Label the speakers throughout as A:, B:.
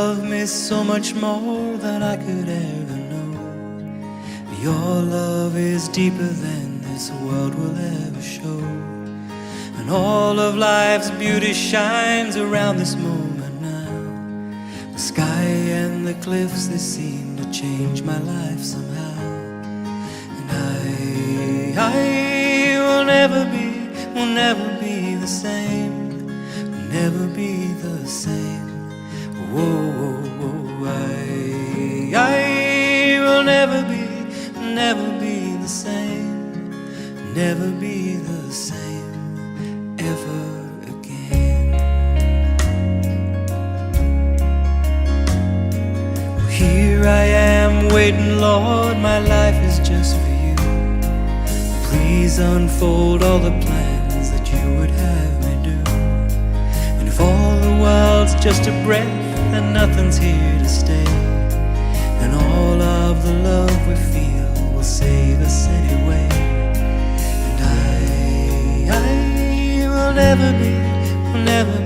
A: love me so much more than I could ever know. Your love is deeper than this world will ever show. And all of life's beauty shines around this moment now. The sky and the cliffs, they seem to change my life somehow. And I will never be the same, will never be the same. Whoa, whoa, whoa, I will never be the same, never be the same ever again. Well, here I am waiting, Lord, my life is just for you. Please unfold all the plans that you would have me do. And if all the world's just a breath and nothing's here to stay, and all of the love we feel will save us anyway. And I will never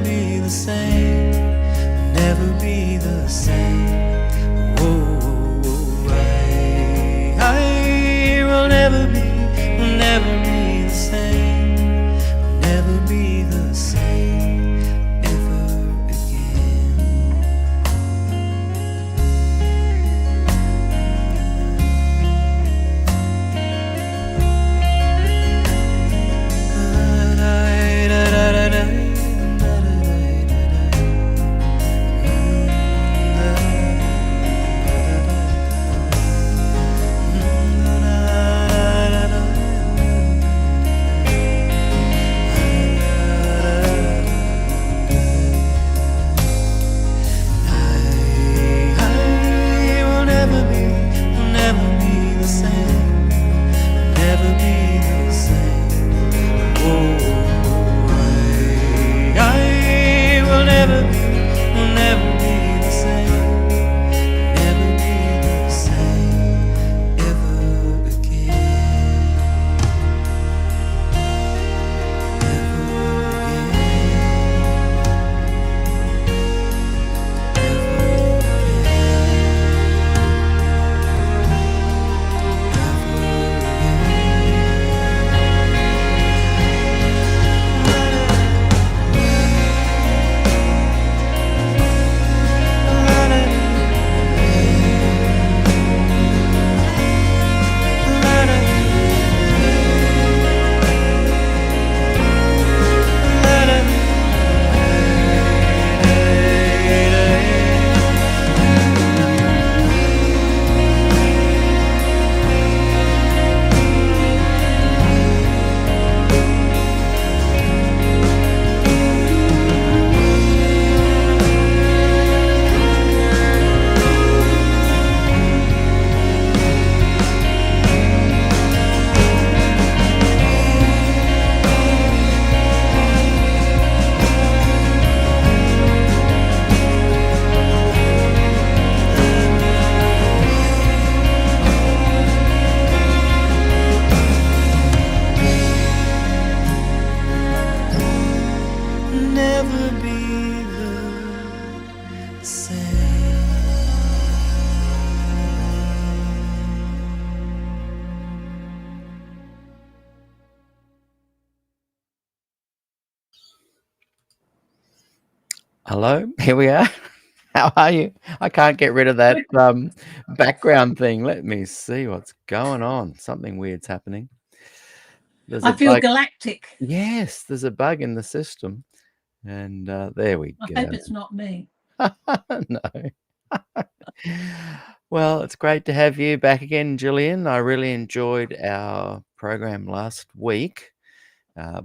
A: be the same, will never be the same. Whoa, I will never be the same, will never be the same ever again.
B: Hello, here we are. How are you? I can't get rid of that background thing. Let me see what's going on. Something weird's happening. There's
C: I feel galactic.
B: Yes, there's a bug in the system. And there we go.
C: I hope it's not me.
B: No. Well, it's great to have you back again, Gillian. I really enjoyed our program last week.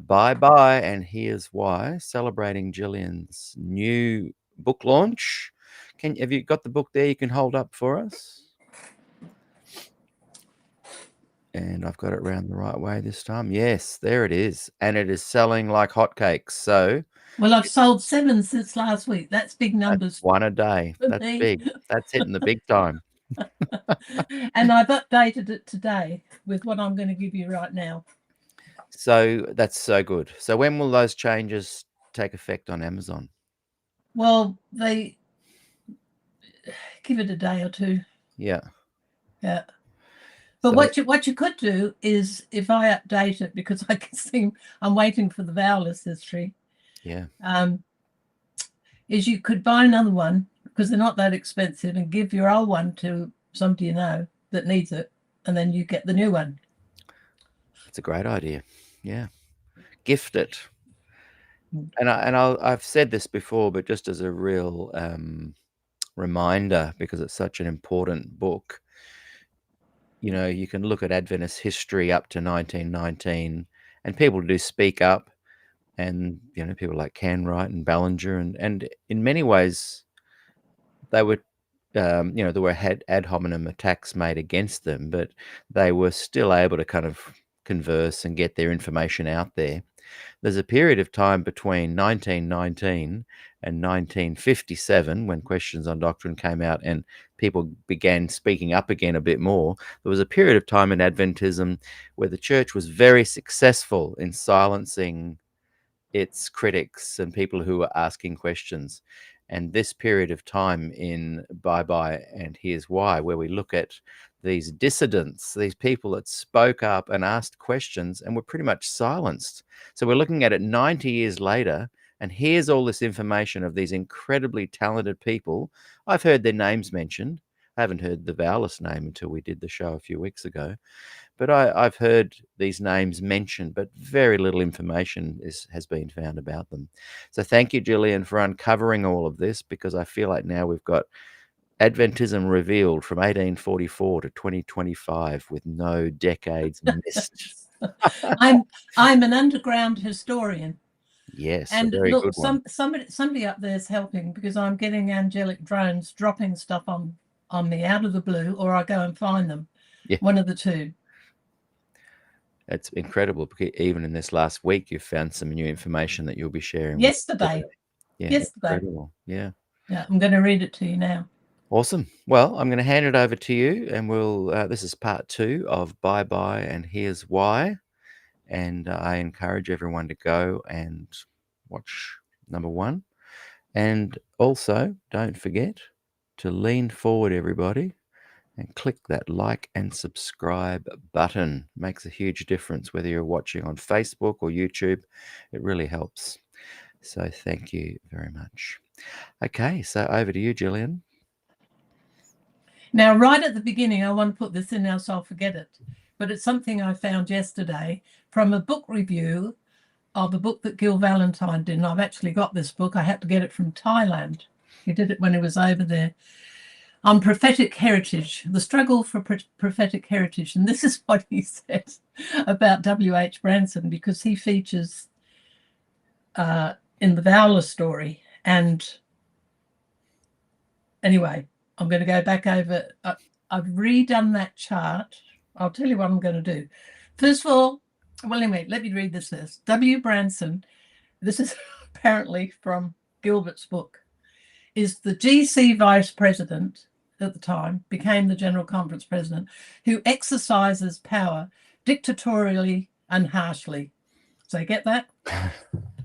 B: Bye-bye, and here's why. Celebrating Gillian's new book launch. Have you got the book there you can hold up for us? And I've got it around the right way this time. Yes, there it is. And it is selling like hotcakes. So,
C: well, I've sold 7 since last week. That's big numbers.
B: That's one a day. That's big. That's hitting the big time.
C: And I've updated it today with what I'm going to give you right now.
B: So that's so good. So when will those changes take effect on Amazon?
C: Well, give it a day or two.
B: Yeah.
C: Yeah. But
B: So-
C: what you could do is, if I update it, because I can see I'm waiting for the vowelist history.
B: Yeah.
C: Is you could buy another one, because they're not that expensive, and give your old one to somebody you know that needs it, and then you get the new one.
B: That's a great idea. Yeah. Gift it. And I've said this before, but just as a real reminder, because it's such an important book, you know, you can look at Adventist history up to 1919, and people do speak up, and, you know, people like Canwright and Ballinger, and in many ways, they were, you know, there were ad hominem attacks made against them, but they were still able to kind of converse and get their information out there. There's a period of time between 1919 and 1957 when Questions on Doctrine came out and people began speaking up again a bit more. There was a period of time in Adventism where the church was very successful in silencing its critics and people who were asking questions. And this period of time in Bye Bye and Here's Why, where we look at these dissidents, these people that spoke up and asked questions and were pretty much silenced. So we're looking at it 90 years later, and here's all this information of these incredibly talented people. I've heard their names mentioned. I haven't heard the vowelist name until we did the show a few weeks ago. But I've heard these names mentioned, but very little information has been found about them. So thank you, Gillian, for uncovering all of this, because I feel like now we've got Adventism revealed from 1844 to 2025 with no decades missed.
C: I'm an underground historian.
B: Yes,
C: And
B: a very
C: look,
B: good one.
C: somebody up there is helping, because I'm getting angelic drones dropping stuff on me out of the blue, or I go and find them.
B: Yeah.
C: One of the two.
B: It's incredible, because even in this last week, you've found some new information that you'll be sharing.
C: Yesterday.
B: Yeah,
C: Yesterday.
B: incredible. Yeah.
C: Yeah, I'm going to read it to you now.
B: Awesome. Well, I'm going to hand it over to you, and we'll. This is part 2 of Bye Bye and Here's Why, and I encourage everyone to go and watch number 1, and also don't forget to lean forward, everybody, and click that like and subscribe button. It makes a huge difference whether you're watching on Facebook or YouTube. It really helps. So thank you very much. Okay, so over to you, Gillian.
C: Now, right at the beginning, I want to put this in now so I'll forget it. But it's something I found yesterday from a book review of a book that Gil Valentine did. And I've actually got this book. I had to get it from Thailand. He did it when he was over there. On prophetic heritage, the struggle for prophetic heritage. And this is what he said about W.H. Branson, because he features in the Vowler story. And anyway, I'm going to go back over. I've redone that chart. I'll tell you what I'm going to do. First of all, well, anyway, let me read this first. W. Branson, this is apparently from Gilbert's book, is the GC vice president at the time, became the General Conference president, who exercises power dictatorially and harshly. So you get that?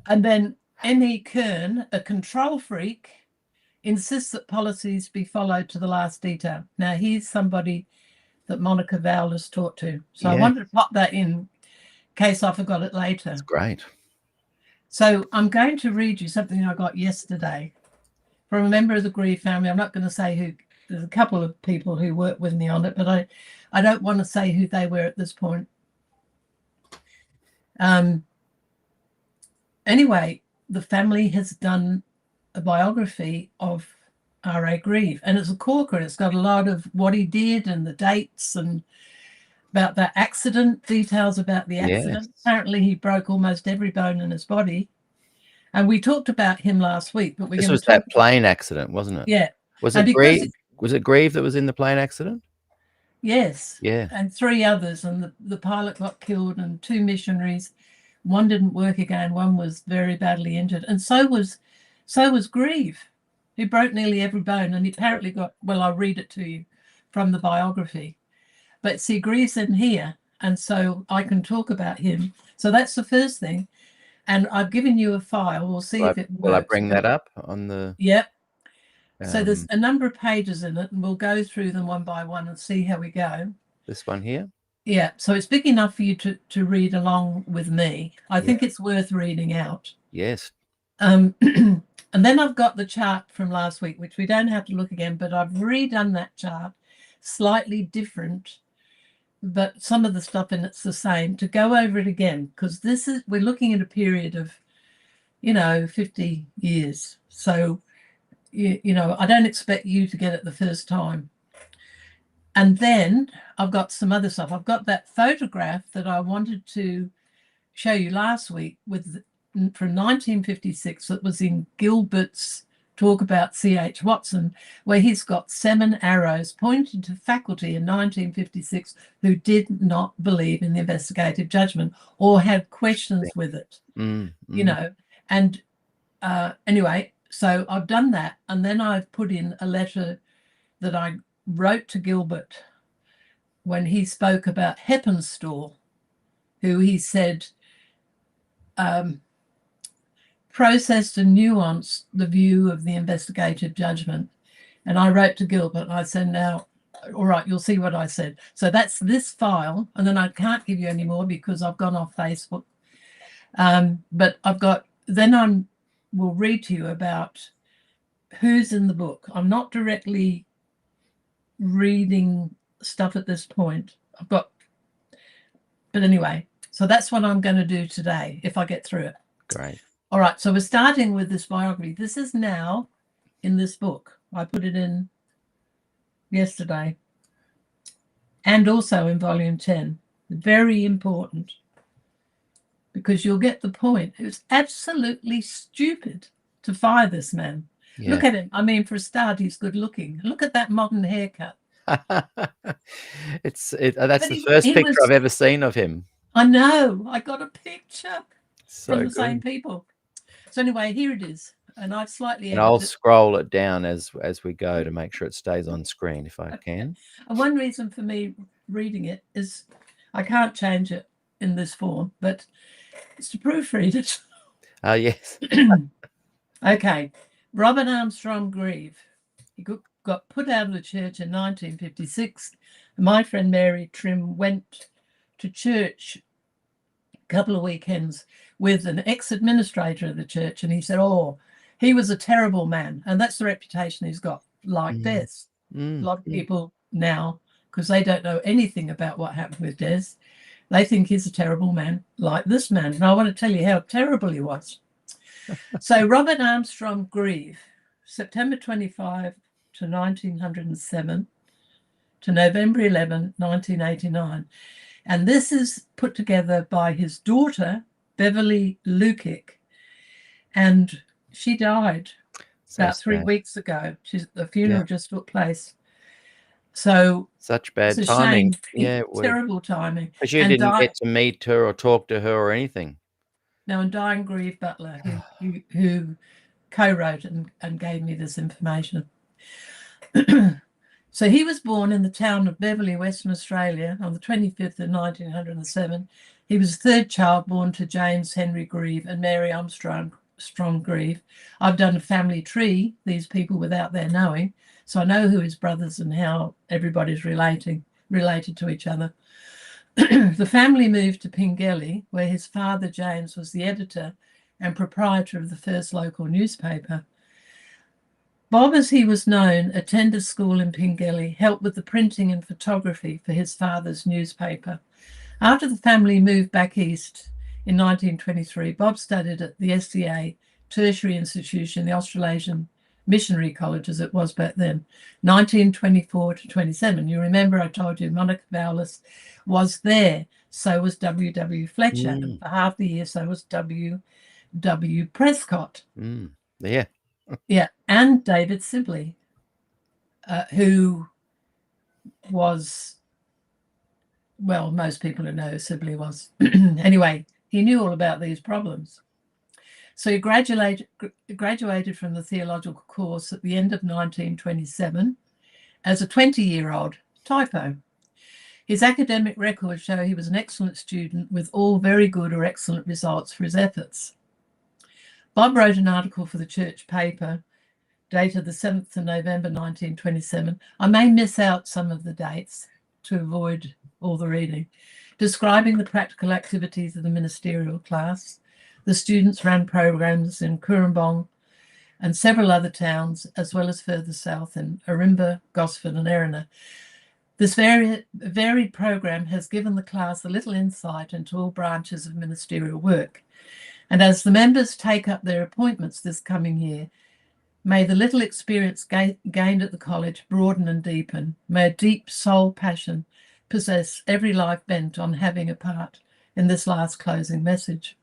C: And then M.E. Kern, a control freak, insists that policies be followed to the last detail. Now, he's somebody that Monica Vowell has taught to. So I wanted to pop that in case I forgot it later.
B: That's great.
C: So I'm going to read you something I got yesterday from a member of the Grieve family. I'm not going to say who. There's a couple of people who work with me on it, but I don't want to say who they were at this point. Anyway, the family has done a biography of R.A. Grieve, and it's a corker. It's got a lot of what he did and the dates and about that accident, details about the accident.
B: Yes.
C: Apparently he broke almost every bone in his body. And we talked about him last week, but
B: This was that plane accident, wasn't it?
C: Yeah.
B: Was it Grieve? Was it Grieve that was in the plane accident?
C: Yes.
B: Yeah.
C: And 3 others, and the pilot got killed, and 2 missionaries. One didn't work again. One was very badly injured, and so was Grieve, who broke nearly every bone, and he apparently got. Well, I'll read it to you from the biography. But see, Grieve's in here, and so I can talk about him. So that's the first thing. And I've given you a file. We'll see if it works.
B: Will I bring that up on the...
C: Yep. So there's a number of pages in it, and we'll go through them one by one and see how we go.
B: This one here?
C: Yeah, so it's big enough for you to read along with me. I think it's worth reading out.
B: Yes.
C: And then I've got the chart from last week, which we don't have to look again, but I've redone that chart slightly different, but some of the stuff in it's the same, to go over it again, because we're looking at a period of, 50 years. So, I don't expect you to get it the first time. And then I've got some other stuff. I've got that photograph that I wanted to show you last week from 1956 that was in Gilbert's talk about C.H. Watson, where he's got 7 arrows pointing to faculty in 1956 who did not believe in the investigative judgment or had questions with it, And anyway, so I've done that. And then I've put in a letter that I wrote to Gilbert when he spoke about Heppenstall, who he said processed and nuanced the view of the investigative judgment. And I wrote to Gilbert and I said, now, all right, you'll see what I said. So that's this file. And then I can't give you any more because I've gone off Facebook. But we'll read to you about who's in the book. I'm not directly reading stuff at this point. But anyway, so that's what I'm going to do today if I get through it.
B: Great.
C: All right, so we're starting with this biography. This is now in this book. I put it in yesterday and also in volume 10. Very important, because you'll get the point. It was absolutely stupid to fire this man. Yeah. Look at him. I mean, for a start, he's good looking. Look at that modern haircut.
B: That's the first picture I've ever seen of him.
C: I know. I got a picture from the
B: good.
C: Same people. So anyway, here it is. And I've slightly...
B: And I'll scroll it down as we go to make sure it stays on screen if I can.
C: And one reason for me reading it is I can't change it in this form, but it's to proofread it.
B: Oh, yes.
C: Okay. Robert Armstrong Grieve. He got put out of the church in 1956. My friend Mary Trim went to church a couple of weekends with an ex-administrator of the church, and he said, he was a terrible man. And that's the reputation he's got, like Des. A lot of people now, because they don't know anything about what happened with Des, they think he's a terrible man, like this man. And I want to tell you how terrible he was. So Robert Armstrong Grieve, September 25 to 1907 to November 11, 1989. And this is put together by his daughter, Beverly Lukic, and she died about 3 weeks ago. The funeral just took place. So
B: such bad timing.
C: Yeah, terrible timing.
B: Because you didn't get to meet her or talk to her or anything.
C: No, and Diane Grieve Butler, who co-wrote and gave me this information. So he was born in the town of Beverly, Western Australia on the 25th of 1907. He was the third child born to James Henry Grieve and Mary Armstrong Grieve. I've done a family tree, these people without their knowing, so I know who his brothers and how everybody's related to each other. The family moved to Pingelly, where his father James was the editor and proprietor of the first local newspaper. Bob, as he was known, attended school in Pingelly, helped with the printing and photography for his father's newspaper. After the family moved back east in 1923, Bob studied at the SDA Tertiary Institution, the Australasian Missionary College, as it was back then, 1924 to 27. You remember I told you Monica Bowles was there, so was W.W. Fletcher, and for half the year, so was W.W. Prescott.
B: Yeah.
C: Yeah, and David Sibley, who was, well, most people who know who Sibley was. Anyway, he knew all about these problems. So he graduated from the theological course at the end of 1927 as a 20-year-old typo. His academic records show he was an excellent student with all very good or excellent results for his efforts. Bob wrote an article for the church paper dated the 7th of November 1927. I may miss out some of the dates to avoid all the reading. Describing the practical activities of the ministerial class. The students ran programs in Cooranbong and several other towns, as well as further south in Ourimbah, Gosford and Erina. This varied program has given the class a little insight into all branches of ministerial work. And as the members take up their appointments this coming year, may the little experience gained at the college broaden and deepen. May a deep soul passion possess every life bent on having a part in this last closing message.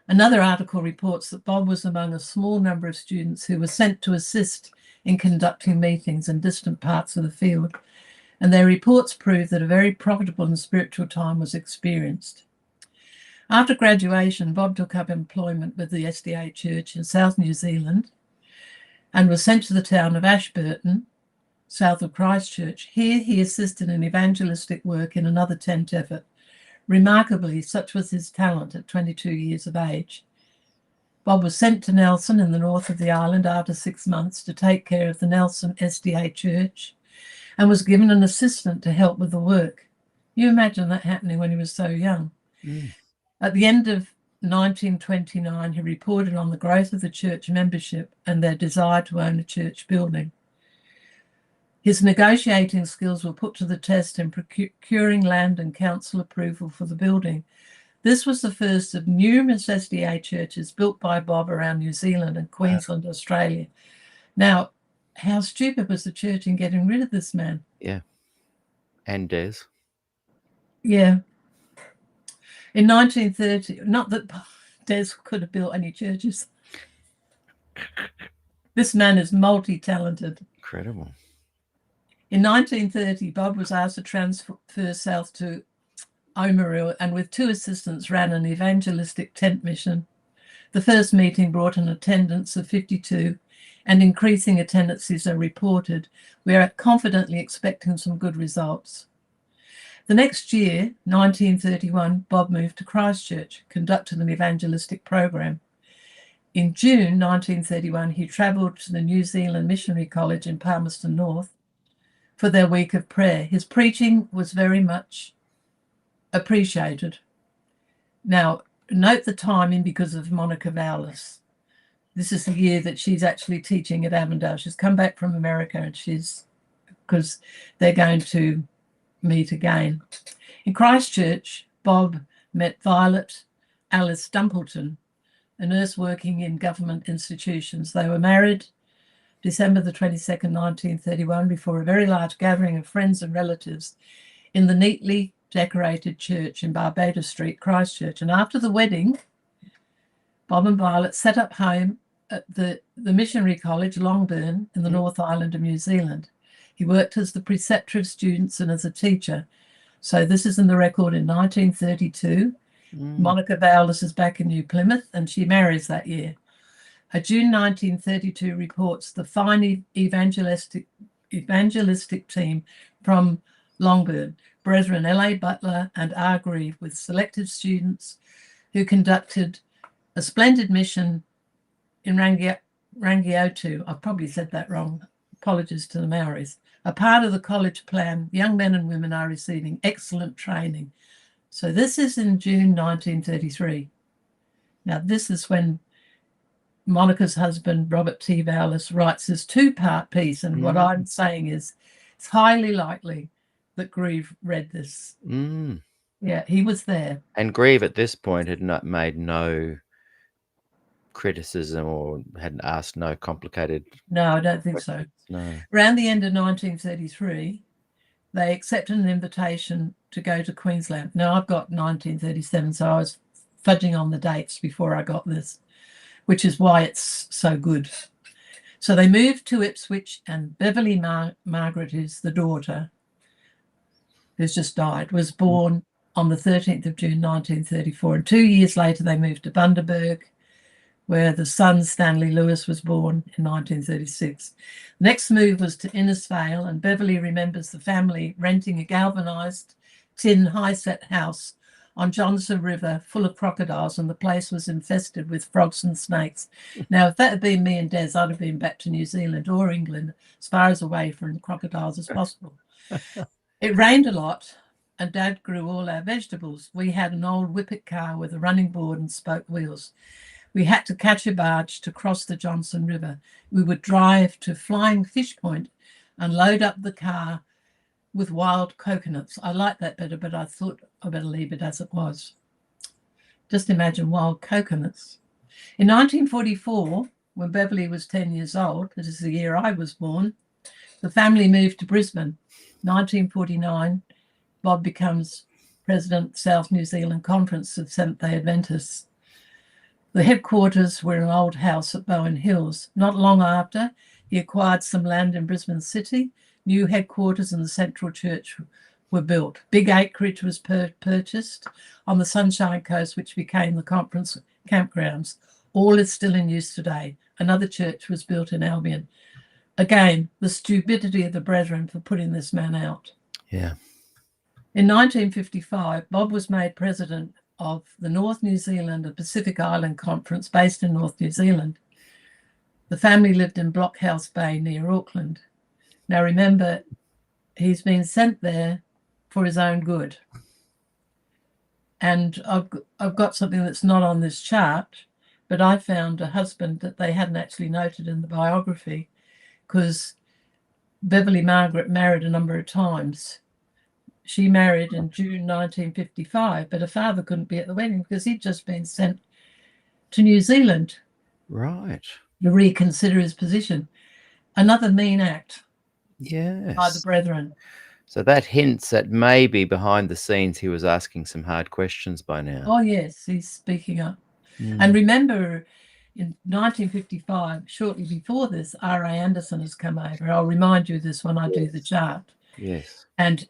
C: Another article reports that Bob was among a small number of students who were sent to assist in conducting meetings in distant parts of the field, and their reports prove that a very profitable and spiritual time was experienced. After graduation, Bob took up employment with the SDA Church in South New Zealand and was sent to the town of Ashburton, south of Christchurch. Here he assisted in evangelistic work in another tent effort. Remarkably, such was his talent at 22 years of age. Bob was sent to Nelson in the north of the island after 6 months to take care of the Nelson SDA Church and was given an assistant to help with the work. You imagine that happening when he was so young. At the end of 1929, he reported on the growth of the church membership and their desire to own a church building. His negotiating skills were put to the test in procuring land and council approval for the building. This was the first of numerous SDA churches built by Bob around New Zealand and Queensland, Australia. Now, how stupid was the church in getting rid of this man?
B: Yeah. And Des.
C: Yeah. In 1930, not that Des could have built any churches. This man is multi-talented.
B: Incredible.
C: In 1930, Bob was asked to transfer south to Oamaru and with 2 assistants ran an evangelistic tent mission. The first meeting brought an attendance of 52 and increasing attendances are reported. We are confidently expecting some good results. The next year, 1931, Bob moved to Christchurch, conducted an evangelistic program. In June 1931, he travelled to the New Zealand Missionary College in Palmerston North for their week of prayer. His preaching was very much appreciated. Now, note the timing because of Monica Vallis. This is the year that she's actually teaching at Avondale. She's come back from America and because they're going to meet again. In Christchurch, Bob met Violet Alice Dumpleton, a nurse working in government institutions. They were married December the 22nd, 1931, before a very large gathering of friends and relatives in the neatly decorated church in Barbados Street, Christchurch. And after the wedding, Bob and Violet set up home at the Missionary College, Longburn, in the North Island of New Zealand. He worked as the preceptor of students and as a teacher. So this is in the record in 1932. Monica Vallis is back in New Plymouth and she marries that year. A June 1932 reports the fine evangelistic team from Longburn, Brethren L.A. Butler and R. Grieve, with selected students who conducted a splendid mission in Rangiotu. I've probably said that wrong. Apologies to the Maoris. A part of the college plan, young men and women are receiving excellent training. So this is in June 1933. Now, this is when Monica's husband, Robert T. Vallis, writes his 2-part piece. And what I'm saying is it's highly likely that Grieve read this. Yeah, he was there.
B: And Grieve at this point had not made no criticism or had asked no complicated...
C: No, I don't think so.
B: No.
C: Around the end of 1933, they accepted an invitation to go to Queensland. Now, I've got 1937, so I was fudging on the dates before I got this, which is why it's so good. So they moved to Ipswich, and Beverly Margaret, who's the daughter, who's just died, was born on the 13th of June 1934. And 2 years later, they moved to Bundaberg, where the son, Stanley Lewis, was born in 1936. The next move was to Innisfail, and Beverly remembers the family renting a galvanised tin high-set house on Johnson River full of crocodiles, and the place was infested with frogs and snakes. Now, if that had been me and Des, I'd have been back to New Zealand or England, as far as away from crocodiles as possible. It rained a lot, and Dad grew all our vegetables. We had an old whippet car with a running board and spoke wheels. We had to catch a barge to cross the Johnson River. We would drive to Flying Fish Point and load up the car with wild coconuts. I like that better, but I thought I better leave it as it was. Just imagine wild coconuts. In 1944, when Beverly was 10 years old, this is the year I was born, the family moved to Brisbane. 1949, Bob becomes president of South New Zealand Conference of Seventh-day Adventists. The headquarters were an old house at Bowen Hills. Not long after, he acquired some land in Brisbane City. New headquarters and the Central Church were built. Big acreage was purchased on the Sunshine Coast, which became the conference campgrounds. All is still in use today. Another church was built in Albion. Again, the stupidity of the brethren for putting this man out.
B: Yeah.
C: In 1955, Bob was made president of the North New Zealand and Pacific Island Conference based in North New Zealand. The family lived in Blockhouse Bay near Auckland. Now remember, he's been sent there for his own good. And I've got something that's not on this chart, but I found a husband that they hadn't actually noted in the biography, because Beverly Margaret married a number of times. She married in June 1955, but her father couldn't be at the wedding because he'd just been sent to New Zealand.
B: Right.
C: To reconsider his position. Another mean act.
B: Yes.
C: By the brethren.
B: So that hints that maybe behind the scenes he was asking some hard questions by now.
C: Oh, yes, he's speaking up. And remember, in 1955, shortly before this, R.A. Anderson has come over. I'll remind you of this when I do the chart.
B: Yes.
C: And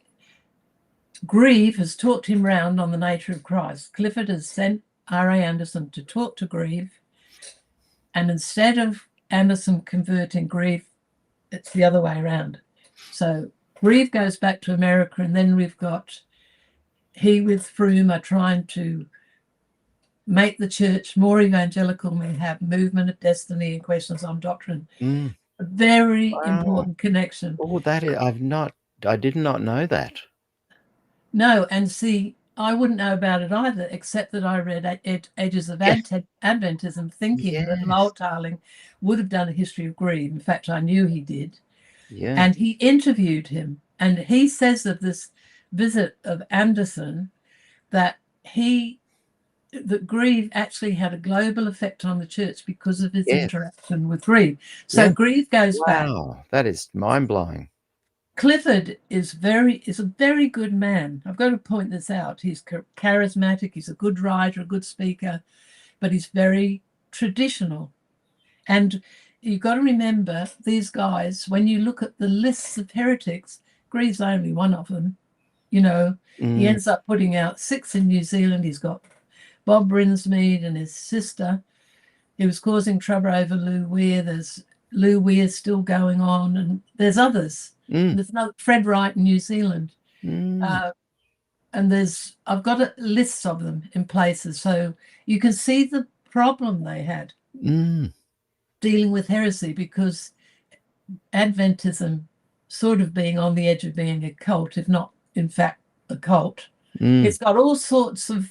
C: Grieve has talked him round on the nature of Christ. Clifford has sent R.A. Anderson to talk to Grieve. And instead of Anderson converting Grieve, it's the other way around. So Grieve goes back to America, and then we've got he with Froome are trying to make the church more evangelical. We have movement of destiny and questions on doctrine. A very important connection.
B: Oh, that is, I did not know that.
C: No, and see, I wouldn't know about it either, except that I read Ages of Adventism, thinking that Lowell Tarling would have done a history of Grieve. In fact, I knew he did.
B: Yeah.
C: And he interviewed him, and he says of this visit of Anderson that Grieve actually had a global effect on the church because of his interaction with Grieve. So Grieve goes back.
B: Wow, that is mind-blowing.
C: Clifford is a very good man. I've got to point this out. He's charismatic. He's a good writer, a good speaker, but he's very traditional. And you've got to remember these guys, when you look at the lists of heretics, Grieve's only one of them. You know, he ends up putting out 6 in New Zealand. He's got Bob Brinsmead and his sister. He was causing trouble over Lou Weir. There's Lou Weir still going on, and there's others. There's another Fred Wright in New Zealand. And I've got lists of them in places. So you can see the problem they had dealing with heresy, because Adventism sort of being on the edge of being a cult, if not, in fact, a cult. It's got all sorts of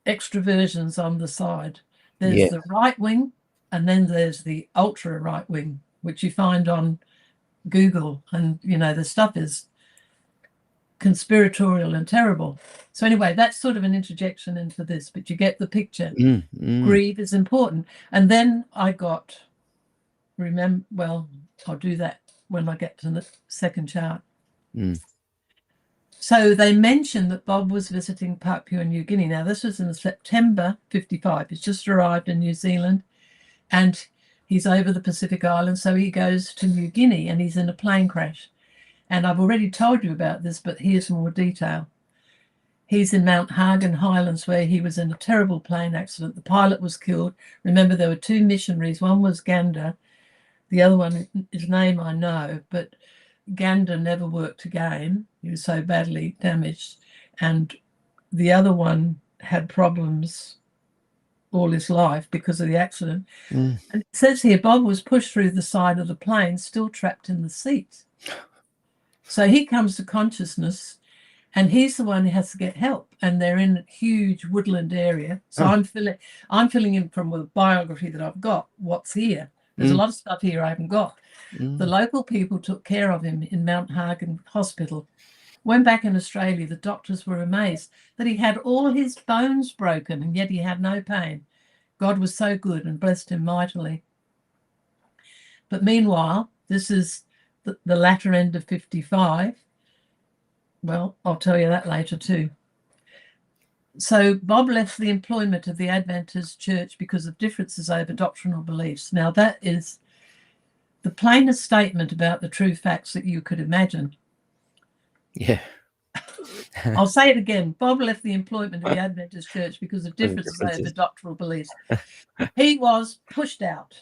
C: extroversions on the side. There's the right wing, and then there's the ultra right wing, which you find on Google, and you know the stuff is conspiratorial and terrible. So anyway, that's sort of an interjection into this, but you get the picture. Grieve is important. And then I got I'll do that when I get to the second chart. So they mentioned that Bob was visiting Papua New Guinea. Now this was in September 55. He's just arrived in New Zealand, and he's over the Pacific Islands, so he goes to New Guinea, and he's in a plane crash. And I've already told you about this, but here's more detail. He's in Mount Hagen Highlands, where he was in a terrible plane accident. The pilot was killed. Remember, there were 2 missionaries. One was Gander. The other one, his name I know, but Gander never worked again. He was so badly damaged. and the other one had problems all his life because of the accident.
B: Mm.
C: And it says here, Bob was pushed through the side of the plane, still trapped in the seat. So he comes to consciousness, and he's the one who has to get help. And they're in a huge woodland area. So I'm filling in from a biography that I've got. What's here? There's a lot of stuff here I haven't got. The local people took care of him in Mount Hagen Hospital. When back in Australia, the doctors were amazed that he had all his bones broken, and yet he had no pain. God was so good and blessed him mightily. But meanwhile, this is the latter end of 55. Well, I'll tell you that later too. So Bob left the employment of the Adventist Church because of differences over doctrinal beliefs. Now, that is the plainest statement about the true facts that you could imagine.
B: Yeah.
C: I'll say it again. Bob left the employment of the Adventist Church because of differences over doctrinal beliefs. He was pushed out.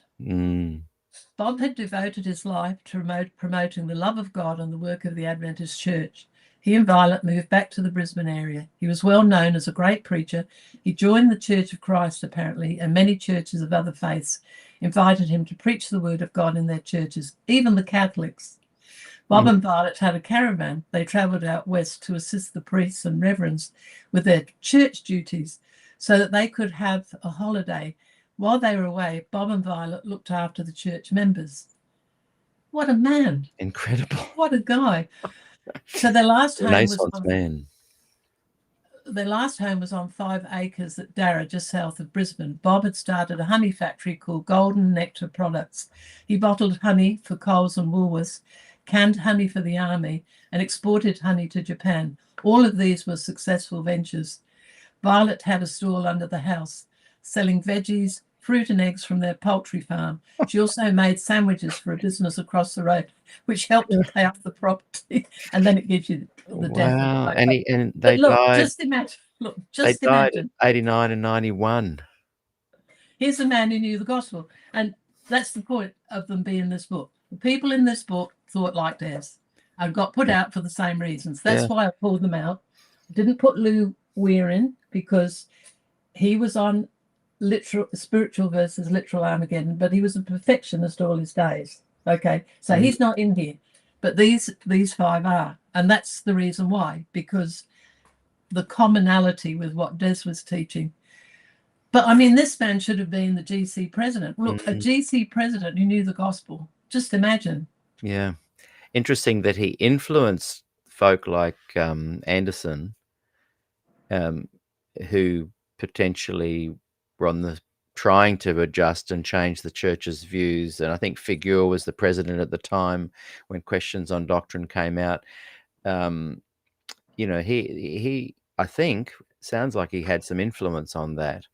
C: Bob had devoted his life to promoting the love of God and the work of the Adventist Church. He and Violet moved back to the Brisbane area. He was well known as a great preacher. He joined the Church of Christ, apparently, and many churches of other faiths invited him to preach the word of God in their churches, even the Catholics. Bob and Violet had a caravan. They travelled out west to assist the priests and reverends with their church duties so that they could have a holiday. While they were away, Bob and Violet looked after the church members. What a man.
B: Incredible.
C: What a guy. So their last home was on 5 acres at Darra, just south of Brisbane. Bob had started a honey factory called Golden Nectar Products. He bottled honey for Coles and Woolworths, canned honey for the army, and exported honey to Japan. All of these were successful ventures. Violet had a stall under the house, selling veggies, fruit and eggs from their poultry farm. She also made sandwiches for a business across the road, which helped to pay off the property. And then it gives you the death.
B: Wow. And they died.
C: Just imagine.
B: They died in 89 and 91.
C: Here's a man who knew the gospel. And that's the point of them being in this book. The people in this book thought like this and got put out for the same reasons. That's why I pulled them out. I didn't put Lou Weir in because he was on spiritual versus literal Armageddon, but he was a perfectionist all his days. Okay, so he's not in here, but these 5 are, and that's the reason why, because the commonality with what Des was teaching. But I mean, this man should have been the GC president. Look, a GC president who knew the gospel. Just imagine.
B: Yeah, interesting that he influenced folk like Anderson, who potentially were on the trying to adjust and change the church's views. And I think Figure was the president at the time when questions on doctrine came out. He I think sounds like he had some influence on that,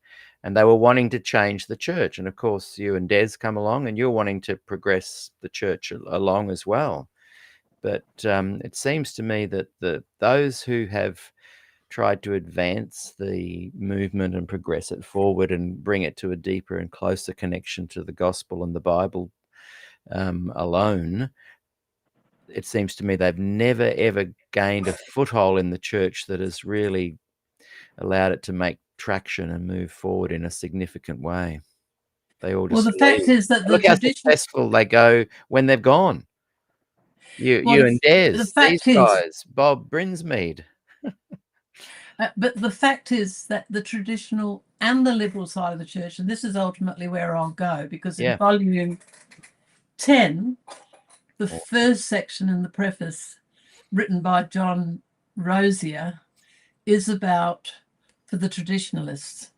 B: and they were wanting to change the church. And of course, you and Des come along, and you're wanting to progress the church along as well. But it seems to me that those who have tried to advance the movement and progress it forward and bring it to a deeper and closer connection to the gospel and the Bible alone, it seems to me they've never, ever gained a foothold in the church that has really allowed it to make traction and move forward in a significant way. They all just
C: the fact is that
B: look how successful they go when they've gone. You and Des, these guys, Bob Brinsmead.
C: But the fact is that the traditional and the liberal side of the church, and this is ultimately where I'll go, because in volume 10, the first section in the preface written by John Rosier is about for the traditionalists.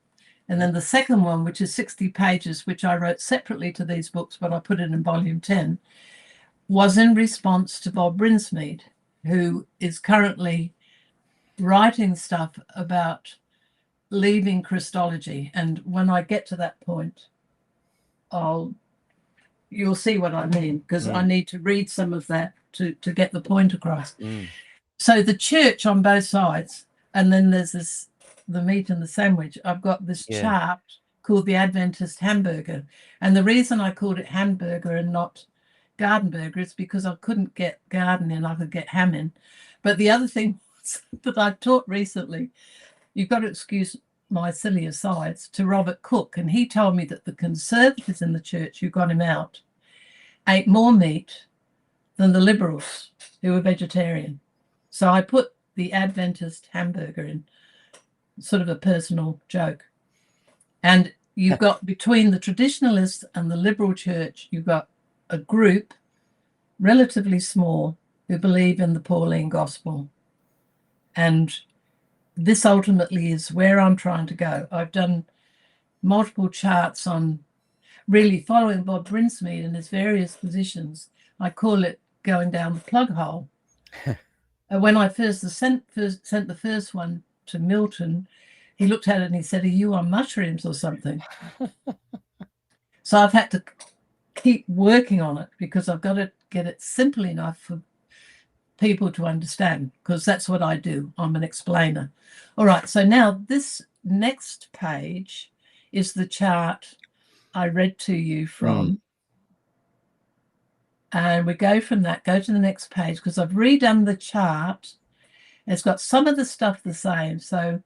C: And then the second one, which is 60 pages, which I wrote separately to these books, but I put it in volume 10, was in response to Bob Brinsmead, who is currently writing stuff about leaving Christology. And when I get to that point, you'll see what I mean, because I need to read some of that to get the point across. So the church on both sides, and then there's the meat and the sandwich. I've got this chart called the Adventist hamburger. And the reason I called it hamburger and not garden burger is because I couldn't get garden in, I could get ham in. But the other thing chats that I taught recently, you've got to excuse my silly asides, to Robert Cook, and he told me that the conservatives in the church who got him out ate more meat than the liberals who were vegetarian. So I put the Adventist hamburger in, sort of a personal joke. And you've got, between the traditionalists and the liberal church, you've got a group, relatively small, who believe in the Pauline gospel. And this ultimately is where I'm trying to go. I've done multiple charts on really following Bob Brinsmead in his various positions. I call it going down the plug hole. When I first sent the first one to Milton, he looked at it and he said, "Are you on mushrooms or something?" So I've had to keep working on it because I've got to get it simple enough for people to understand, because that's what I do. I'm an explainer. All right, so now this next page is the chart I read to you from. And we go from that, go to the next page, because I've redone the chart. It's got some of the stuff the same. So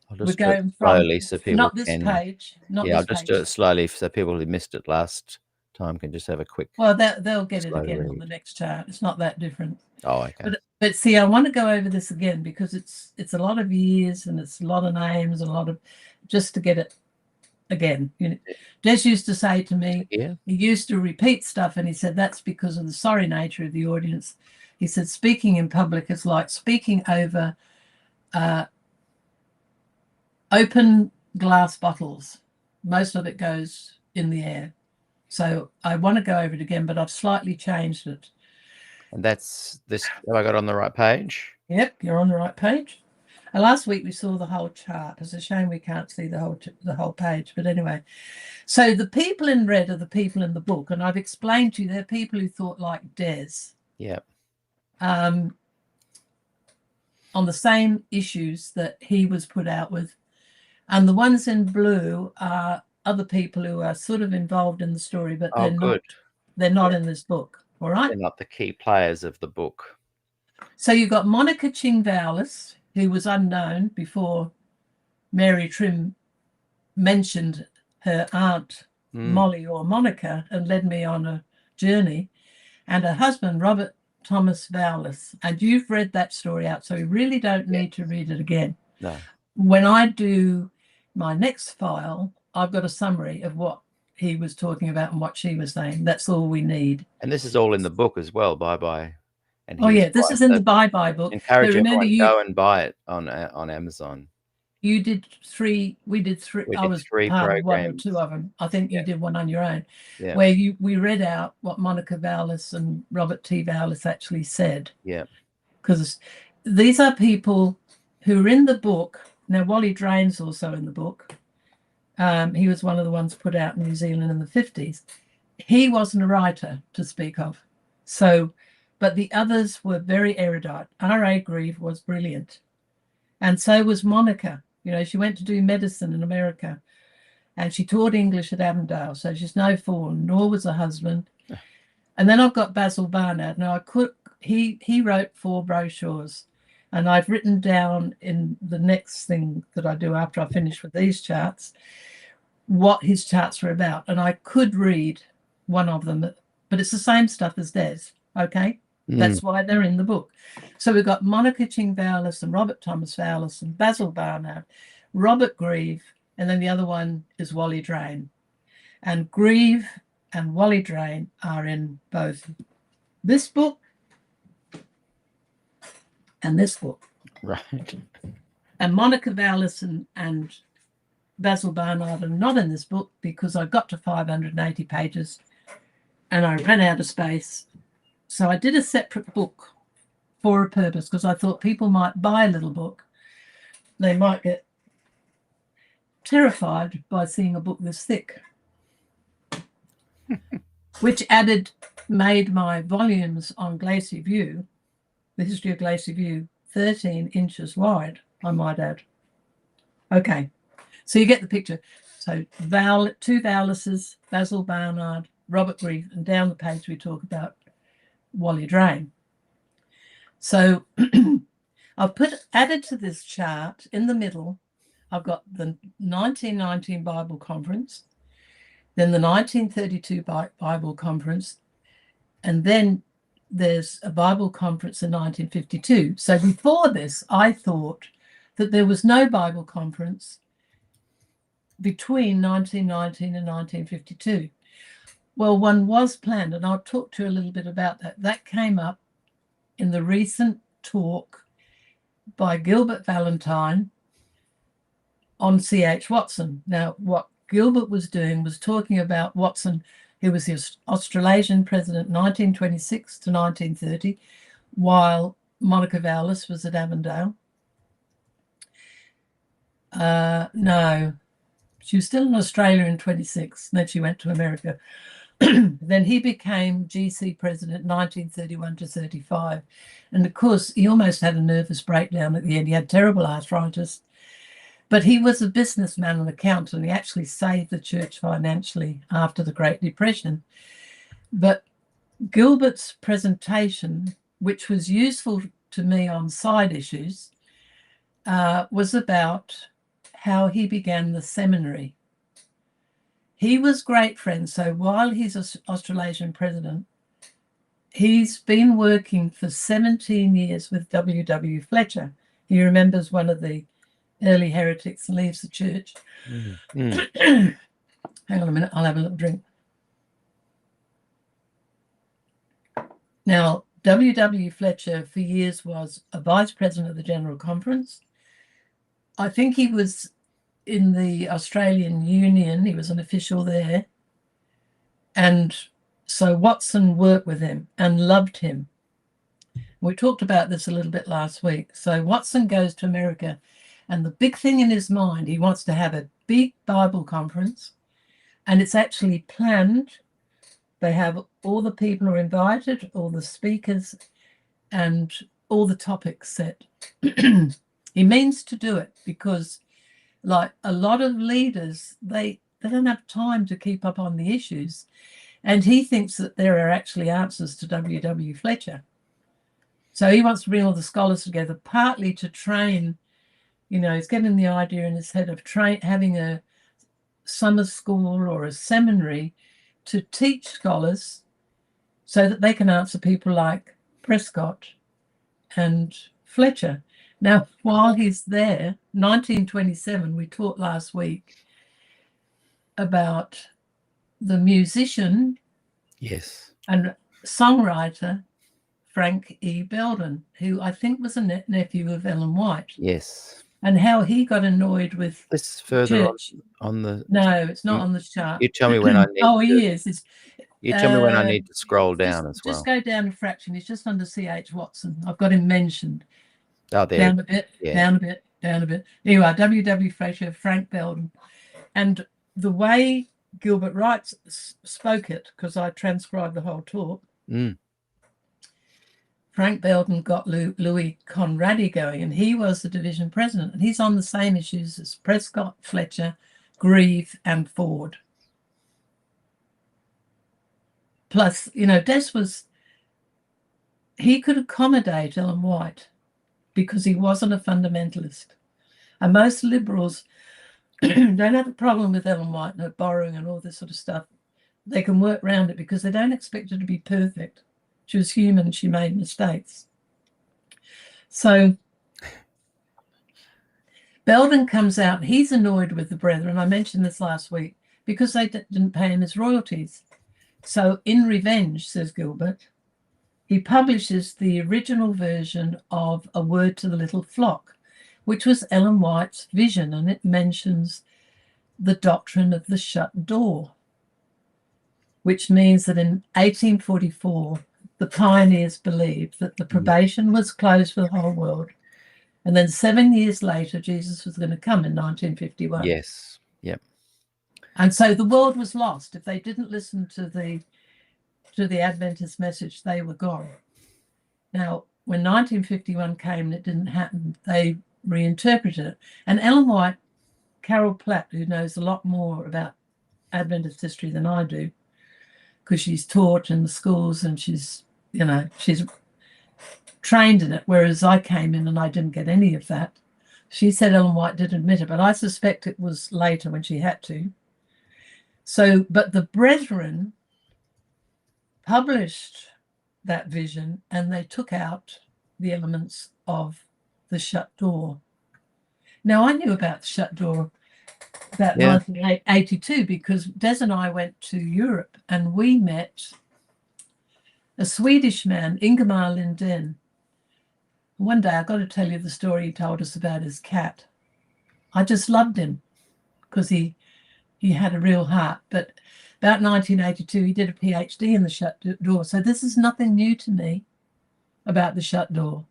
B: I'll
C: we're
B: just do it
C: going
B: slowly
C: from,
B: so people
C: not this
B: can.
C: page, not
B: Yeah,
C: this
B: I'll just do
C: page.
B: it slowly so people who missed it last time can just have a quick.
C: Well, they'll get it
B: slow
C: again on
B: read.
C: the next chart. It's not that different.
B: Oh, okay.
C: But see, I want to go over this again because it's a lot of years and it's a lot of names and a lot of, just to get it again. You know, Des used to say to me,
B: Yeah.
C: he used to repeat stuff, and he said that's because of the sorry nature of the audience. He said speaking in public is like speaking over open glass bottles. Most of it goes in the air. So I want to go over it again, but I've slightly changed it.
B: And that's this. Have I got on the right page?
C: Yep, you're on the right page. Last week we saw the whole chart. It's a shame we can't see the whole page, but anyway. So the people in red are the people in the book, and I've explained to you they're people who thought like Des.
B: Yeah.
C: On the same issues that he was put out with, and the ones in blue are other people who are sort of involved in the story, but they're not. They're not in this book. All right.
B: They're not the key players of the book.
C: So you've got Monica Chingvalis, who was unknown before Mary Trim mentioned her aunt Molly or Monica and led me on a journey, and her husband Robert Thomas Vowlis. And you've read that story out, so you really don't need to read it again.
B: No.
C: When I do my next file, I've got a summary of what he was talking about and what she was saying. That's all we need.
B: And this is all in the book as well. Bye. And
C: oh yeah, this is in the Bye book.
B: Encourage everyone, go and buy it on Amazon.
C: You did three. We did three. I was part of one or two of them. I think you did one on your own, where we read out what Monica Vowlis and Robert T. Vowlis actually said.
B: Yeah,
C: because these are people who are in the book. Now, Wally Drain's also in the book. He was one of the ones put out in New Zealand in the 50s. He wasn't a writer to speak of. So, but the others were very erudite. R.A. Grieve was brilliant. And so was Monica. You know, she went to do medicine in America and she taught English at Avondale. So she's no fool, nor was her husband. And then I've got Basil Barnard. Now, he wrote 4 brochures. And I've written down in the next thing that I do after I finish with these charts, what his charts were about. And I could read one of them, but it's the same stuff as Des, okay? That's why they're in the book. So we've got Monica Chingvalis and Robert Thomas Vowlis and Basil Barnard, Robert Grieve, and then the other one is Wally Drain. And Grieve and Wally Drain are in both this book and this book.
B: Right.
C: And Monica Vowlis and Basil Barnard are not in this book because I got to 580 pages and I ran out of space. So I did a separate book for a purpose because I thought people might buy a little book. They might get terrified by seeing a book this thick, which made my volumes on Glacier View, the history of Glacier View, 13 inches wide, I might add. Okay, so you get the picture. So 2 Vowlises, Basil Barnard, Robert Grieve, and down the page we talk about Wally Drain. So I've added to this chart in the middle, I've got the 1919 Bible Conference, then the 1932 Bible Conference, and then there's a Bible conference in 1952. So before this, I thought that there was no Bible conference between 1919 and 1952. Well, one was planned, and I'll talk to you a little bit about that. That came up in the recent talk by Gilbert Valentine on C.H. Watson. Now, what Gilbert was doing was talking about Watson, who was the Australasian president 1926 to 1930, while Monica Vallis was at Avondale. No, she was still in Australia in 26, then she went to America. Then he became GC president 1931 to 35. And of course, he almost had a nervous breakdown at the end. He had terrible arthritis. But he was a businessman and accountant. He actually saved the church financially after the Great Depression. But Gilbert's presentation, which was useful to me on side issues, was about how he began the seminary. He was great friends. So while he's Australasian president, he's been working for 17 years with W.W. Fletcher. He remembers one of the early heretics and leaves the church. Hang on a minute, I'll have a little drink. Now, W.W. Fletcher for years was a vice president of the General Conference. I think he was in the Australian Union, he was an official there. And so Watson worked with him and loved him. We talked about this a little bit last week. So Watson goes to America, and the big thing in his mind, he wants to have a big Bible conference, and it's actually planned. They have all the people are invited, all the speakers, and all the topics set. He means to do it because, like a lot of leaders, they don't have time to keep up on the issues. And he thinks that there are actually answers to W.W. Fletcher. So he wants to bring all the scholars together, partly to train. You know, he's getting the idea in his head of having a summer school or a seminary to teach scholars so that they can answer people like Prescott and Fletcher. Now, while he's there, 1927, we talked last week about the musician and songwriter Frank E. Belden, who I think was a nephew of Ellen White.
B: Yes.
C: And how he got annoyed with
B: this further
C: church.
B: on the.
C: No, it's not on the chart.
B: You tell me when I need.
C: He is.
B: You tell me when I need to scroll down as well.
C: Just go down a fraction. He's just under C.H. Watson. I've got him mentioned.
B: Oh, there.
C: Down a bit. Yeah. Down a bit. Down a bit. Anyway, W.W. Fletcher, Frank Belden, and the way Gilbert Wright spoke it, because I transcribed the whole talk. Frank Belden got Louis Conradi going, and he was the division president, and he's on the same issues as Prescott, Fletcher, Grieve, and Ford. Plus, you know, he could accommodate Ellen White because he wasn't a fundamentalist. And most liberals don't have a problem with Ellen White and her borrowing and all this sort of stuff. They can work around it because they don't expect her to be perfect. She was human, she made mistakes. So Belden comes out, he's annoyed with the Brethren. I mentioned this last week, because they didn't pay him his royalties. So in revenge, says Gilbert, he publishes the original version of A Word to the Little Flock, which was Ellen White's vision, and it mentions the doctrine of the shut door, which means that in 1844, the pioneers believed that the probation was closed for the whole world. And then 7 years later, Jesus was going to come in 1951.
B: Yes. Yep.
C: And so the world was lost. If they didn't listen to the Adventist message, they were gone. Now, when 1951 came and it didn't happen, they reinterpreted it. And Ellen White, Carol Platt, who knows a lot more about Adventist history than I do, because she's taught in the schools and she's trained in it, whereas I came in and I didn't get any of that. She said Ellen White didn't admit it, but I suspect it was later when she had to. So, but the Brethren published that vision and they took out the elements of the shut door. Now, I knew about the shut door about 1982 because Des and I went to Europe and we met a Swedish man, Ingemar Lindén. One day, I've got to tell you the story he told us about his cat. I just loved him because he had a real heart. But about 1982, he did a PhD in the shut door. So this is nothing new to me about the shut door.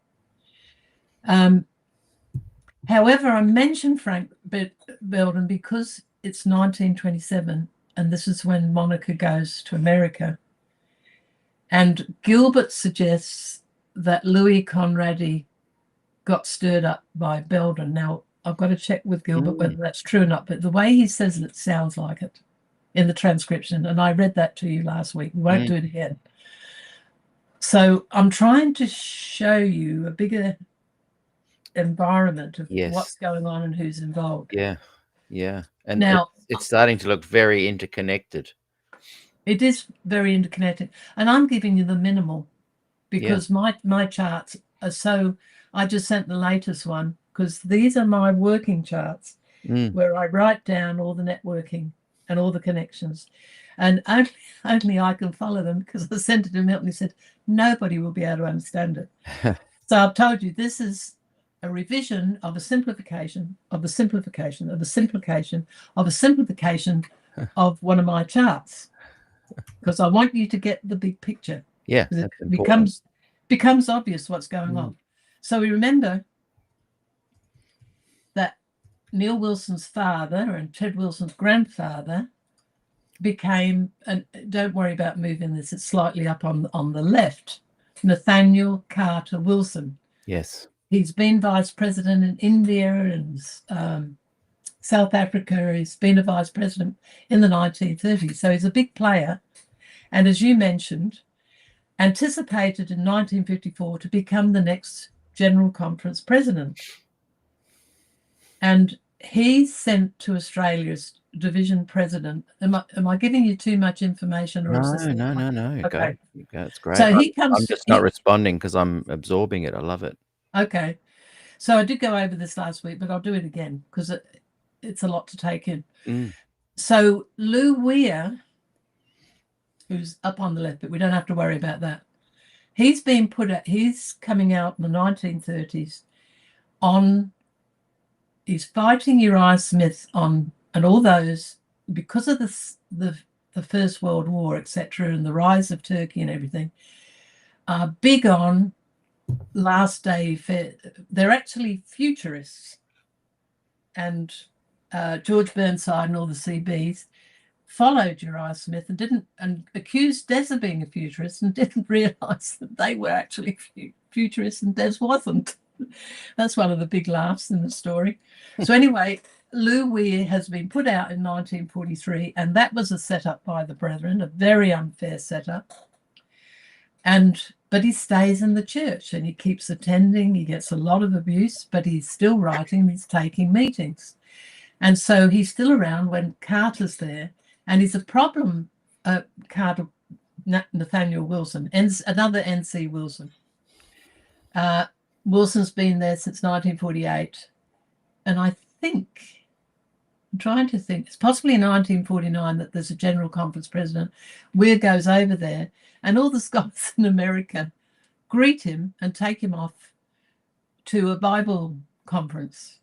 C: However, I mentioned Frank Belden because it's 1927, and this is when Monica goes to America. And Gilbert suggests that Louis Conradi got stirred up by Belden. Now, I've got to check with Gilbert whether that's true or not, but the way he says it sounds like it in the transcription, and I read that to you last week. We won't do it again. So I'm trying to show you a bigger environment of what's going on and who's involved.
B: Yeah. And
C: now
B: it's starting to look very interconnected.
C: It is very interconnected, and I'm giving you the minimal because my charts are so. I just sent the latest one because these are my working charts where I write down all the networking and all the connections, and only I can follow them because I sent it to Milton. He said nobody will be able to understand it. So I've told you this is a revision of a simplification of a simplification of a simplification of a simplification of one of my charts. Because I want you to get the big picture.
B: Yeah,
C: it becomes obvious what's going on. So we remember that Neil Wilson's father and Ted Wilson's grandfather became, and don't worry about moving this, it's slightly up on the left, Nathaniel Carter Wilson.
B: Yes.
C: He's been vice president in India and South Africa. He's been a vice president in the 1930s. So he's a big player. And as you mentioned, anticipated in 1954 to become the next General Conference president. And he's sent to Australia as division president. Am I giving you too much information? Or
B: No.
C: Okay.
B: Go. It's great.
C: So he comes.
B: I'm just not responding because I'm absorbing it. I love it.
C: Okay. So I did go over this last week, but I'll do it again because it's a lot to take in. So Lou Weir, who's up on the left, but we don't have to worry about that. He's coming out in the 1930s he's fighting Uriah Smith and all those because of the First World War, etc., and the rise of Turkey and everything, are big on last day fair. They're actually futurists. And George Burnside and all the CBs followed Uriah Smith and accused Des of being a futurist and didn't realise that they were actually futurists and Des wasn't. That's one of the big laughs in the story. So anyway, Lou Weir has been put out in 1943, and that was a setup by the Brethren, a very unfair setup. But he stays in the church and he keeps attending. He gets a lot of abuse, but he's still writing. He's taking meetings. And so he's still around when Carter's there. And he's a problem, Nathaniel Wilson, another NC Wilson. Wilson's been there since 1948. And I'm trying to think, it's possibly in 1949 that there's a General Conference president. Weir goes over there, and all the scholars in America greet him and take him off to a Bible conference.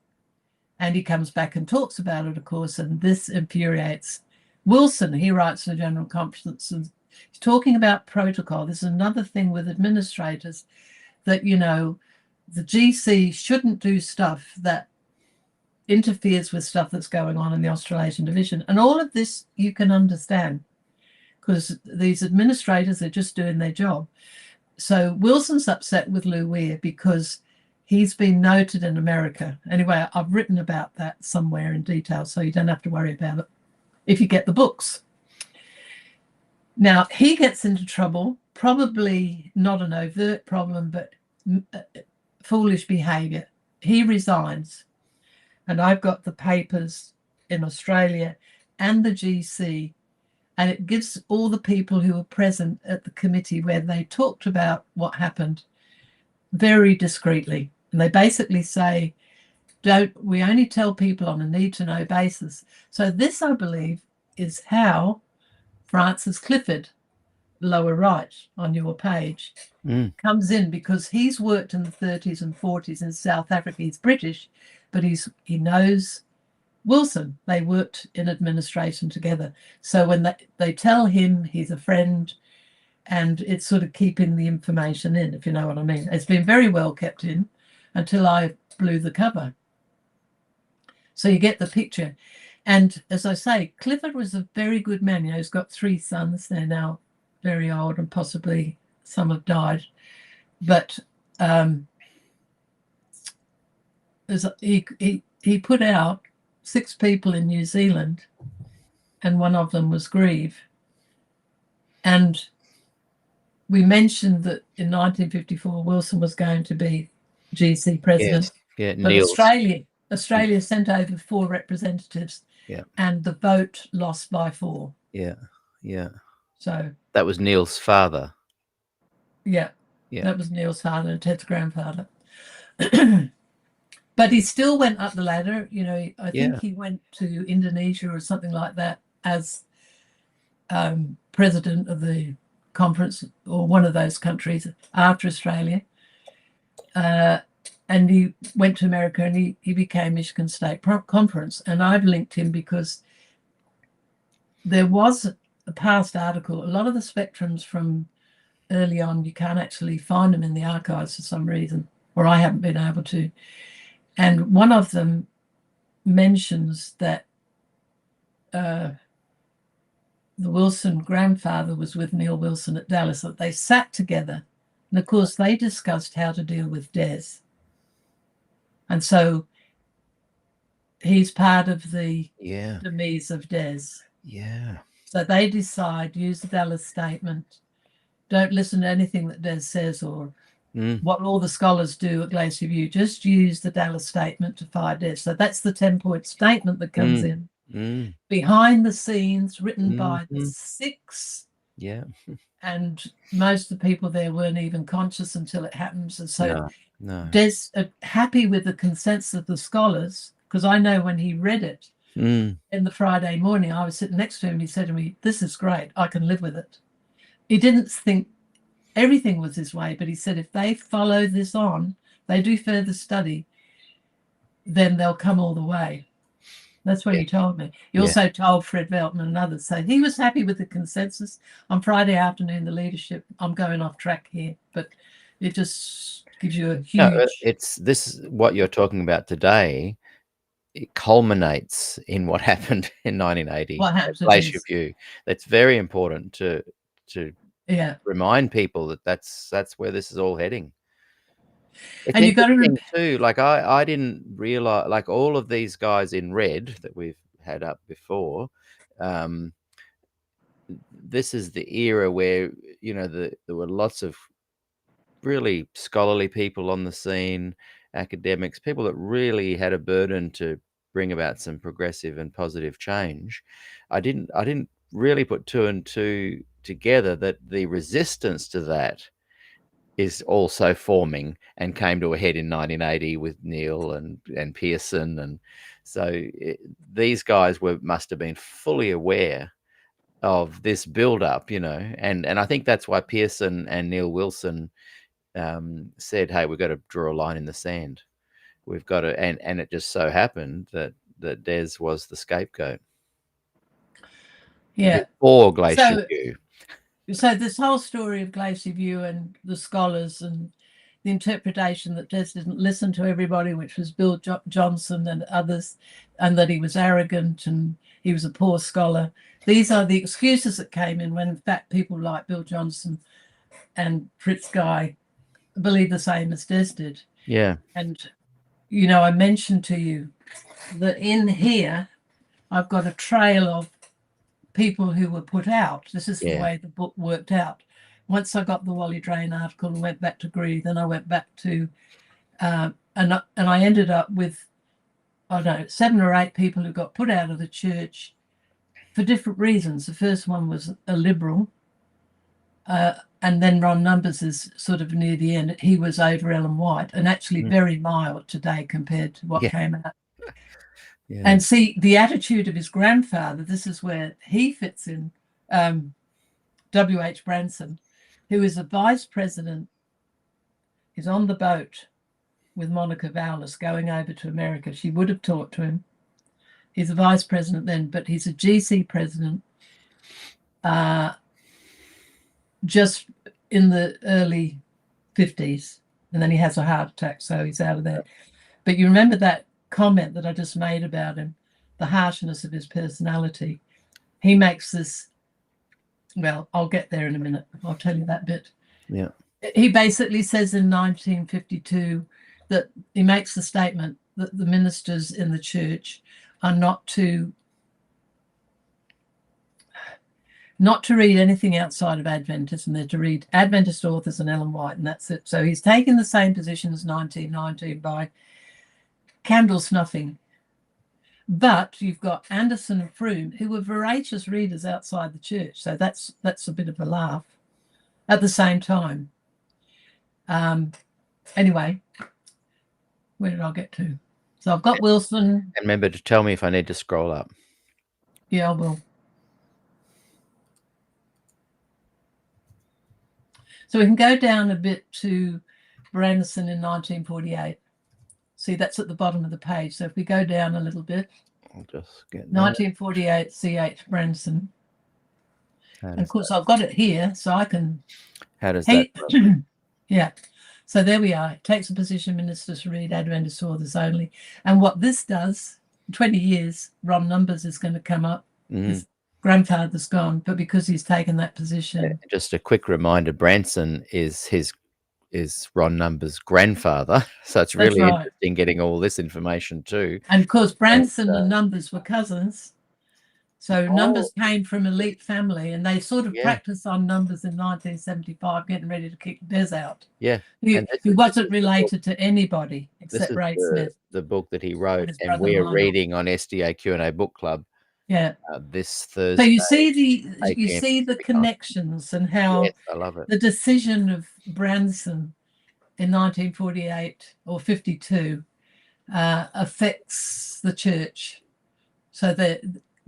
C: And he comes back and talks about it, of course, and this infuriates Wilson. He writes to the General Conference and he's talking about protocol. This is another thing with administrators that, the GC shouldn't do stuff that interferes with stuff that's going on in the Australasian Division. And all of this you can understand because these administrators are just doing their job. So Wilson's upset with Lou Weir because he's been noted in America. Anyway, I've written about that somewhere in detail, so you don't have to worry about it if you get the books. Now, he gets into trouble, probably not an overt problem, but foolish behaviour. He resigns, and I've got the papers in Australia and the GC, and it gives all the people who were present at the committee where they talked about what happened very discreetly. And they basically say, we only tell people on a need-to-know basis. So this, I believe, is how Francis Clifford, lower right on your page, comes in, because he's worked in the 30s and 40s in South Africa. He's British, but he knows Wilson. They worked in administration together. So when they tell him, he's a friend, and it's sort of keeping the information in, if you know what I mean. It's been very well kept in until I blew the cover. So you get the picture. And as I say, Clifford was a very good man. You know, he's got 3 sons. They're now very old, and possibly some have died. But he put out 6 people in New Zealand, and one of them was Grieve. And we mentioned that in 1954 Wilson was going to be GC president.
B: Yes. Yeah,
C: but Australia sent over 4 representatives,
B: and
C: the vote lost by 4.
B: Yeah.
C: So
B: that was Neil's father.
C: Yeah. That was Neil's father and Ted's grandfather. But he still went up the ladder. You know, I think he went to Indonesia or something like that as president of the conference, or one of those countries after Australia. And he went to America, and he became Michigan State Conference. And I've linked him because there was a past article. A lot of the spectrums from early on, you can't actually find them in the archives for some reason, or I haven't been able to. And one of them mentions that the Wilson grandfather was with Neil Wilson at Dallas, that they sat together. And of course, they discussed how to deal with Des. And so he's part of the demise of Des.
B: Yeah.
C: So they decide, use the Dallas statement, don't listen to anything that Des says or what all the scholars do at Glacier View. Just use the Dallas statement to fire Des. So that's the 10-point statement that comes in. Behind the scenes, written by the 6.
B: Yeah.
C: And most of the people there weren't even conscious until it happens. And so
B: no.
C: Des, happy with the consensus of the scholars, because I know when he read it in the Friday morning, I was sitting next to him, and he said to me, "This is great. I can live with it." He didn't think everything was his way, but he said if they follow this on, they do further study, then they'll come all the way. That's what he told me. He also told Fred Veltman and others. So he was happy with the consensus. On Friday afternoon, the leadership, I'm going off track here, but it just gives you a huge...
B: No, it's this, what you're talking about today, it culminates in what happened in 1980 at Glacier View. That's very important to remind people that that's where this is all heading. It's
C: and you got to
B: too. Like I didn't realize, like all of these guys in red that we've had up before. This is the era where, you know, there were lots of really scholarly people on the scene, academics, people that really had a burden to bring about some progressive and positive change. I didn't really put 2 and 2 together, that the resistance to that is also forming and came to a head in 1980 with Neil and Pearson. And so these guys must have been fully aware of this build-up, you know, and I think that's why Pearson and Neil Wilson said, hey, we've got to draw a line in the sand. We've got to, and it just so happened that Des was the scapegoat. Before Glacier View.
C: So this whole story of Glacier View and the scholars and the interpretation that Des didn't listen to everybody, which was Bill Johnson and others, and that he was arrogant and he was a poor scholar. These are the excuses that came in when, in fact, people like Bill Johnson and Fritz Guy believe the same as Des did.
B: Yeah.
C: And, you know, I mentioned to you that in here, I've got a trail of people who were put out. This is the way the book worked out. once I got the Wally Drain article and went back to Greer, then I went back to, and I ended up with, I don't know, 7 or 8 people who got put out of the church for different reasons. The first one was a Liberal, and then Ron Numbers is sort of near the end. He was over Ellen White, and actually very mild today compared to what came out.
B: Yeah.
C: And see, the attitude of his grandfather, this is where he fits in, W.H. Branson, who is a vice president, is on the boat with Monica Vowles going over to America. She would have talked to him. He's a vice president then, but he's a GC president just in the early 50s. And then he has a heart attack, so he's out of there. But you remember that comment that I just made about him, the harshness of his personality. He makes this, well, I'll get there in a minute. I'll tell you that bit.
B: Yeah.
C: He basically says in 1952 that he makes the statement that the ministers in the church are not to read anything outside of Adventism. They're to read Adventist authors and Ellen White, and that's it. So he's taken the same position as 1919 by candle snuffing. But you've got Anderson and Froome, who were voracious readers outside the church. So that's a bit of a laugh at the same time. Anyway, where did I get to? So I've got Wilson.
B: And remember to tell me if I need to scroll up.
C: Yeah, I will. So we can go down a bit to Branson in 1948. See, that's at the bottom of the page. So if we go down a little bit,
B: I'll just get
C: 1948, C.H. Branson. And of course,
B: that,
C: I've got it here, so I can.
B: how does that?
C: Yeah. So there we are. It takes a position ministers to read Adventist authors only. And what this does, 20 years, Ron Numbers is going to come up. His grandfather's gone, but because he's taken that position.
B: Just a quick reminder, Branson is Ron Numbers' grandfather. So it's really interesting getting all this information too.
C: And of course, Branson and Numbers were cousins. So Numbers came from elite family, and they sort of practiced on Numbers in 1975, getting ready to kick Des out.
B: Yeah.
C: He wasn't related to anybody except Ray Smith.
B: The book that he wrote, and we're reading on SDAQ&A Book Club.
C: Yeah.
B: This Thursday.
C: So you see the connections and how
B: I love it.
C: The decision of Branson in 1948 or 52 affects the church. So they've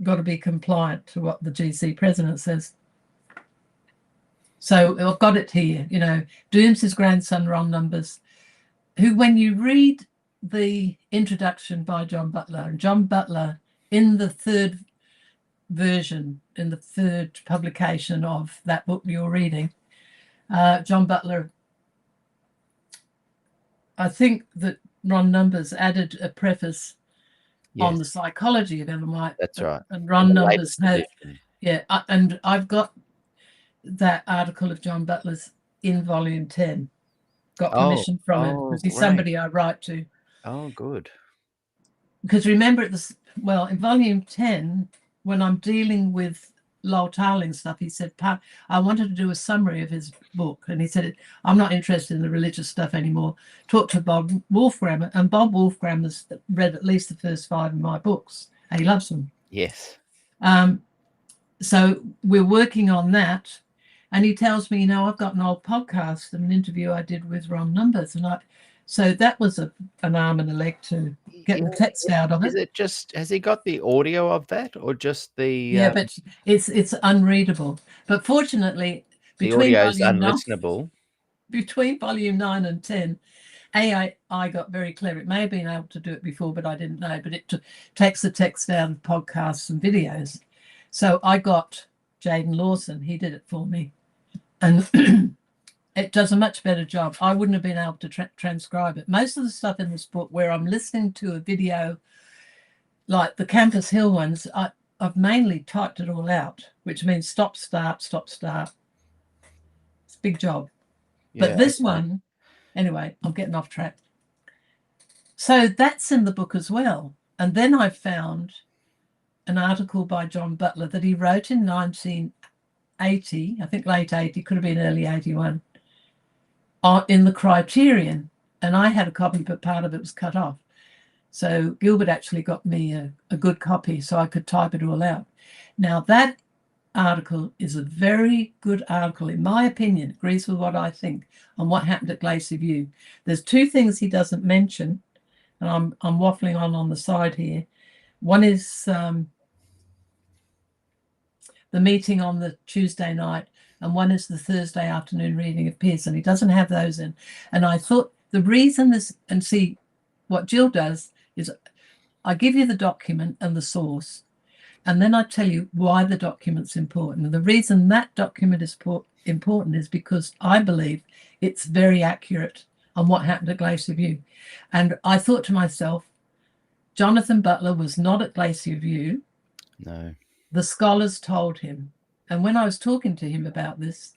C: got to be compliant to what the GC president says. So I've got it here, you know, Dooms' grandson, Ron Numbers, who, when you read the introduction by John Butler, and John Butler in the third version, in the third publication of that book you're reading, John Butler, I think that Ron Numbers added a preface on the psychology of Ellen White.
B: That's right.
C: And Ron Numbers had, and I've got that article of John Butler's in volume 10. Got permission from it because he's somebody I write to.
B: Oh, good.
C: Because remember, in volume 10, when I'm dealing with Lowell Tarling stuff, he said, I wanted to do a summary of his book. And he said, I'm not interested in the religious stuff anymore. Talk to Bob Wolfgram. And Bob Wolfgram has read at least the first 5 of my books. And he loves them.
B: Yes.
C: So we're working on that. And he tells me, I've got an old podcast, an interview I did with Ron Numbers. So that was an arm and a leg to get the text out of it.
B: Is it just, has he got the audio of that or just the...
C: Yeah, but it's unreadable. But fortunately,
B: the audio is unlistenable.
C: Between volume 9 and 10, I got very clever. It may have been able to do it before, but I didn't know. But it takes the text out of podcasts and videos. So I got Jaden Lawson. He did it for me. And it does a much better job. I wouldn't have been able to transcribe it. Most of the stuff in this book where I'm listening to a video, like the Campus Hill ones, I've mainly typed it all out, which means stop, start, stop, start. It's a big job. But this one, anyway, I'm getting off track. So that's in the book as well. And then I found an article by John Butler that he wrote in 80, I think late 80, could have been early 81, in the Criterion. And I had a copy, but part of it was cut off. So Gilbert actually got me a good copy so I could type it all out. Now, that article is a very good article, in my opinion, agrees with what I think on what happened at Glacier View. There's two things he doesn't mention, and I'm waffling on the side here. One is the meeting on the Tuesday night, and one is the Thursday afternoon reading of Pearson. He doesn't have those in. And I thought the reason is, and see, what Jill does is I give you the document and the source, and then I tell you why the document's important. And the reason that document is important is because I believe it's very accurate on what happened at Glacier View. And I thought to myself, Jonathan Butler was not at Glacier View.
B: No.
C: The scholars told him. And when I was talking to him about this,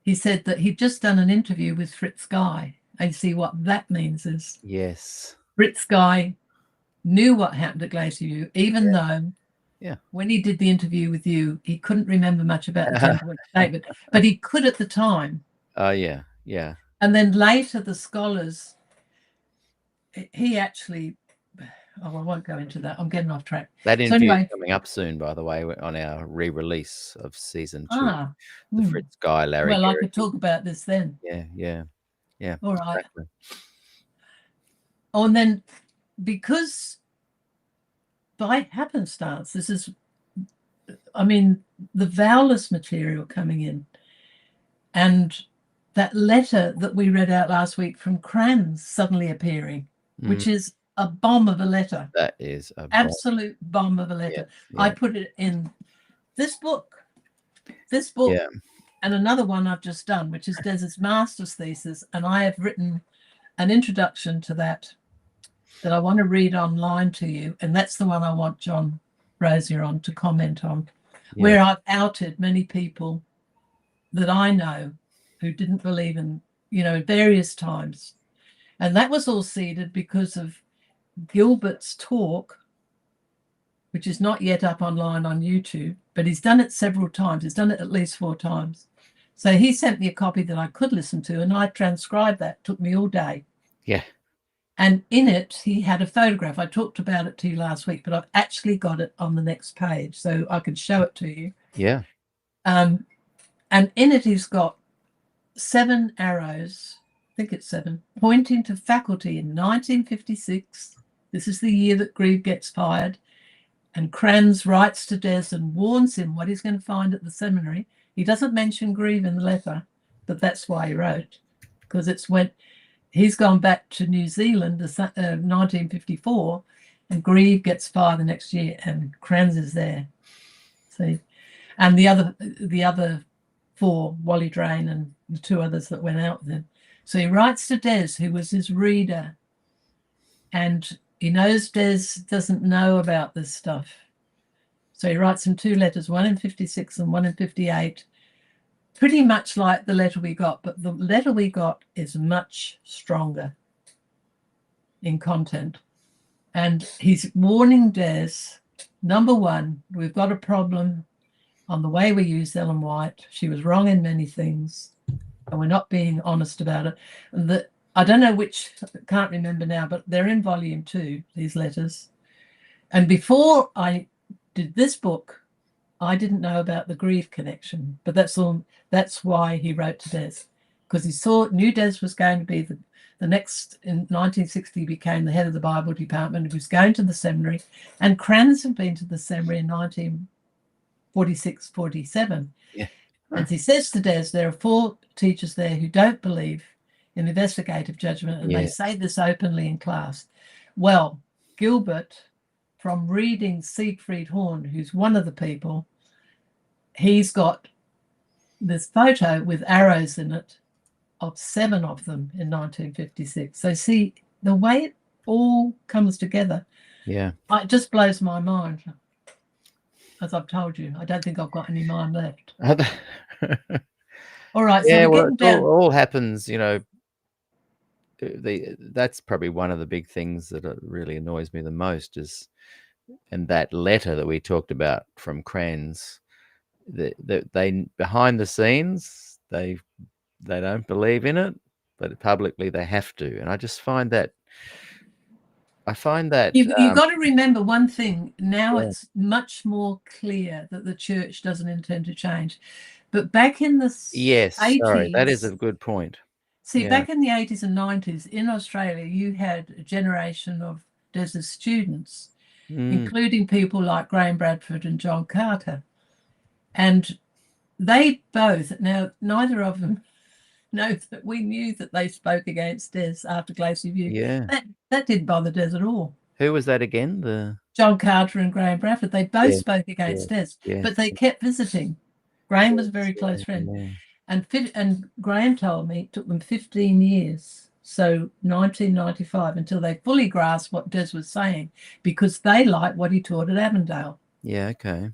C: he said that he'd just done an interview with Fritz Guy. And see what that means is
B: Yes.
C: Fritz Guy knew what happened at Glacier View, even though when he did the interview with you, he couldn't remember much about the 10-point statement, but he could at the time.
B: Oh, yeah. Yeah.
C: And then later, the scholars, he actually, I won't go into that. I'm getting off track.
B: That interview is coming up soon, by the way, on our re-release of season 2. The Fritz Guy, Larry.
C: Well,
B: Garrett.
C: I could talk about this then.
B: Yeah.
C: All right.
B: Exactly.
C: Oh, and then because by happenstance, this is, I mean, the vowelless material coming in, and that letter that we read out last week from Kranz suddenly appearing, which is a bomb of a letter.
B: That is a
C: absolute bomb of a letter.
B: Yeah.
C: I put it in this book, and another one I've just done, which is Des's master's thesis, and I have written an introduction to that I want to read online to you, and that's the one I want John Rosier on to comment on, where I've outed many people that I know who didn't believe in, at various times. And that was all seeded because of Gilbert's talk, which is not yet up online on YouTube, but he's done it several times. He's done it at least 4 times. So he sent me a copy that I could listen to, and I transcribed that. It took me all day.
B: Yeah.
C: And in it, he had a photograph. I talked about it to you last week, but I've actually got it on the next page, so I can show it to you.
B: Yeah.
C: And in it, he's got 7 arrows, I think it's 7, pointing to faculty in 1956. This is the year that Grieve gets fired. And Kranz writes to Des and warns him what he's going to find at the seminary. He doesn't mention Grieve in the letter, but that's why he wrote, because it's when he's gone back to New Zealand, 1954, and Grieve gets fired the next year, and Kranz is there. See, and the other 4, Wally Drain and the 2 others that went out with him. So he writes to Des, who was his reader, and he knows Des doesn't know about this stuff. So he writes him 2 letters, one in 56 and one in 58, pretty much like the letter we got, but the letter we got is much stronger in content. And he's warning Des, number 1, we've got a problem on the way we use Ellen White. She was wrong in many things, and we're not being honest about it. And I don't know which, can't remember now, but they're in volume 2, these letters. And before I did this book, I didn't know about the Grieve connection, but that's why he wrote to Des, because he knew Des was going to be the next, in 1960, became the head of the Bible department. He was going to the seminary, and Kranz had been to the seminary in 1946, 47.
B: Yeah.
C: And he says to Des, there are 4 teachers there who don't believe in investigative judgment, and they say this openly in class. Well, Gilbert, from reading Siegfried Horn, who's one of the people, he's got this photo with arrows in it of 7 of them in 1956. So see, the way it all comes together, it just blows my mind. As I've told you, I don't think I've got any mind left. All right.
B: Yeah,
C: so
B: well, it all happens, that's probably one of the big things that really annoys me the most is, and that letter that we talked about from Kranz, they behind the scenes they don't believe in it, but publicly they have to. And I just find that
C: You've got to remember one thing. Now
B: Yeah.
C: it's much more clear that the church doesn't intend to change. But back in the
B: yes,
C: 80s,
B: sorry, that is a good point.
C: see,
B: Yeah.
C: back in the 80s and 90s in Australia, you had a generation of desert students, including people like Graham Bradford and John Carter. And they both, now neither of them know that we knew that they spoke against Des after Glacier View.
B: Yeah.
C: That didn't bother Des at all.
B: Who was that again? The
C: John Carter and Graham Bradford, they both
B: Yes,
C: spoke against Des,
B: yes,
C: but they kept visiting. Graham was a very
B: yeah,
C: close friend.
B: yeah.
C: And Graham told me it took them 15 years, so 1995, until they fully grasped what Des was saying, because they liked what he taught at Avondale.
B: Yeah, okay.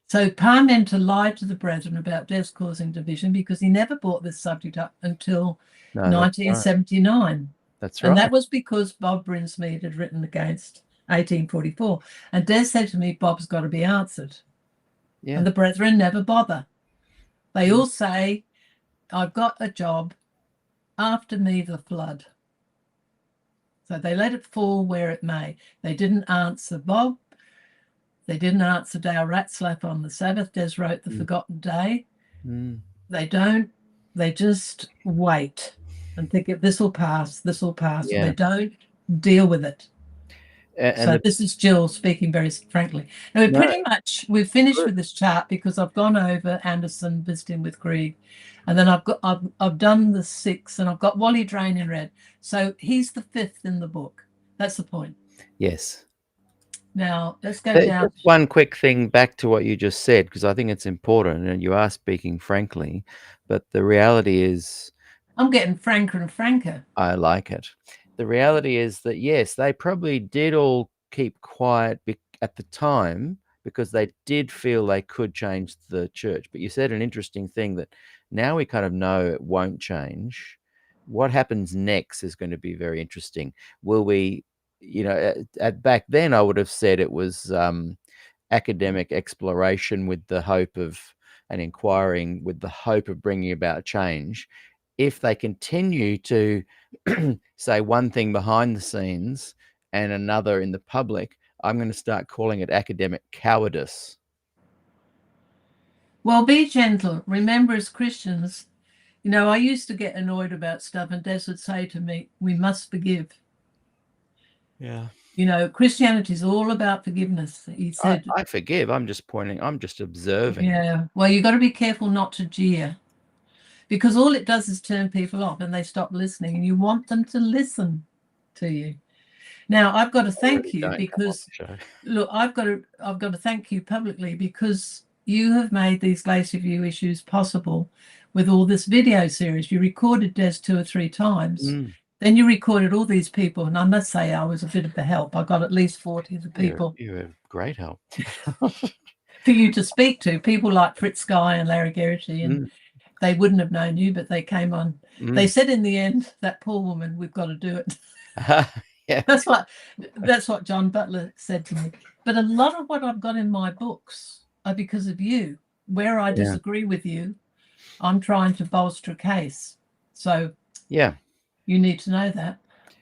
C: So Parmenter lied to the brethren about Des causing division because he never brought this subject up until
B: No, that's right.
C: 1979.
B: That's
C: And
B: right.
C: that was because Bob Brinsmead had written against 1844. And Des said to me, Bob's got to be answered.
B: Yeah.
C: And the brethren never bother. They all say, I've got a job, after me the flood. So they let it fall where it may. They didn't answer Bob. They didn't answer Dale Ratslap on the Sabbath. Des wrote The Forgotten Day. They don't. They just wait and think, this will pass, this will pass.
B: Yeah.
C: They don't deal with it.
B: And
C: So this is Jill speaking very frankly. Now we've finished with this chart because I've gone over Anderson visiting with Grieg, and then I've done the 6, and I've got Wally Drain in red. So he's the 5th in the book. That's the point.
B: Yes.
C: Now let's go down.
B: Just one quick thing back to what you just said, because I think it's important, and you are speaking frankly, but the reality is,
C: I'm getting franker and franker.
B: I like it. The reality is that, yes, they probably did all keep quiet at the time because they did feel they could change the church. But you said an interesting thing, that now we kind of know it won't change. What happens next is going to be very interesting. Will we, back then I would have said it was academic exploration with the hope of, and inquiring with the hope of bringing about change. If they continue to say one thing behind the scenes and another in the public, I'm going to start calling it academic cowardice.
C: Well, be gentle. Remember, as Christians, I used to get annoyed about stuff, and Des would say to me, we must forgive.
B: Yeah.
C: Christianity is all about forgiveness. He said,
B: I forgive. I'm just observing.
C: Yeah. Well, you've got to be careful not to jeer, because all it does is turn people off and they stop listening, and you want them to listen to you. Now, I've got to thank you because, look, I've got to thank you publicly because you have made these Glacier View issues possible with all this video series. You recorded Des 2 or 3 times. Then you recorded all these people, and I must say I was a bit of a help. I got at least 40 of the people.
B: You were great help.
C: For you to speak to, people like Fritz Guy and Larry Geraghty, and they wouldn't have known you, but they came on. They said in the end, that poor woman, we've got to do it.
B: Yeah.
C: That's what John Butler said to me. But a lot of what I've got in my books are because of you. Where I disagree with you, I'm trying to bolster a case. So
B: yeah, you
C: need to know that.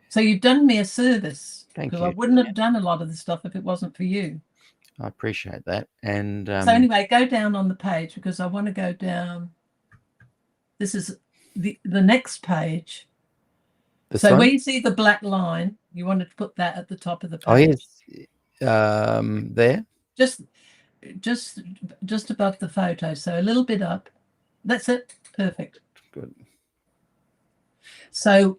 C: So you've done me a service.
B: Thank you.
C: I wouldn't have done a lot of the stuff if it wasn't for you.
B: I appreciate that. And
C: so anyway, go down on the page, because I want to go down. This is the next page. So where you see the black line, you want to put that at the top of the page.
B: Oh, yes. There?
C: Just above the photo. So a little bit up. That's it. Perfect.
B: Good.
C: So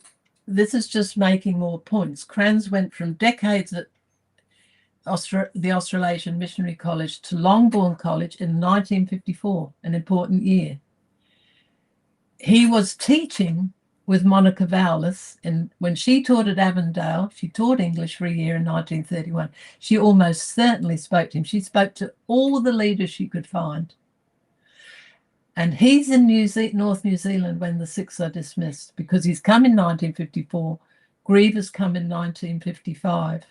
C: this is just making more points. Kranz went from decades at the Australasian Missionary College to Longbourn College in 1954, an important year. He was teaching with Monica Vowles, and when she taught at Avondale, she taught English for a year in 1931. She almost certainly spoke to him. She spoke to all the leaders she could find. And he's in North New Zealand when the 6 are dismissed, because he's come in 1954. Griever's come in 1955.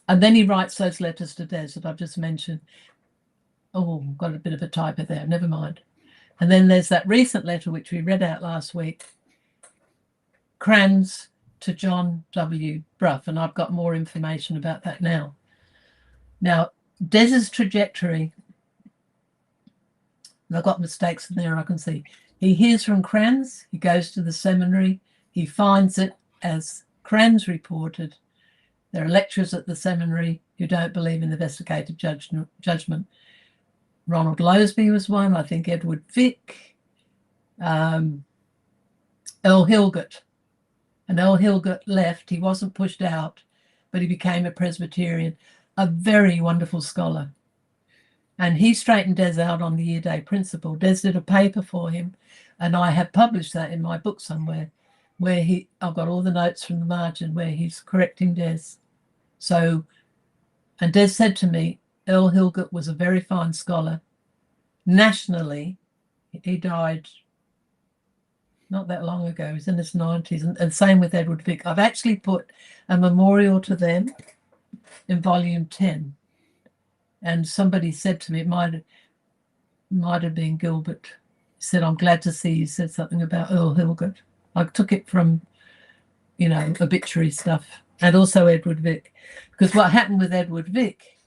C: And then he writes those letters to Des that I've just mentioned. Oh, got a bit of a typo there. Never mind. And then there's that recent letter, which we read out last week. Crans to John W. Bruff. And I've got more information about that now. Now, Des's trajectory, I've got mistakes in there, I can see. He hears from Crans. He goes to the seminary. He finds it as Crans reported. There are lecturers at the seminary who don't believe in investigative judgment. Ronald Loseby was one, I think Edward Vick, Earl Hilgert. And Earl Hilgert left. He wasn't pushed out, but he became a Presbyterian, a very wonderful scholar. And he straightened Des out on the year day principle. Des did a paper for him, and I have published that in my book somewhere, where I've got all the notes from the margin where he's correcting Des. So, and Des said to me, Earl Hilgert was a very fine scholar. Nationally, he died not that long ago. He's in his 90s, and same with Edward Vick. I've actually put a memorial to them in volume 10. And somebody said to me, it might have been Gilbert, he said, I'm glad to see you said something about Earl Hilgert. I took it from, obituary stuff, and also Edward Vick. Because what happened with Edward Vick,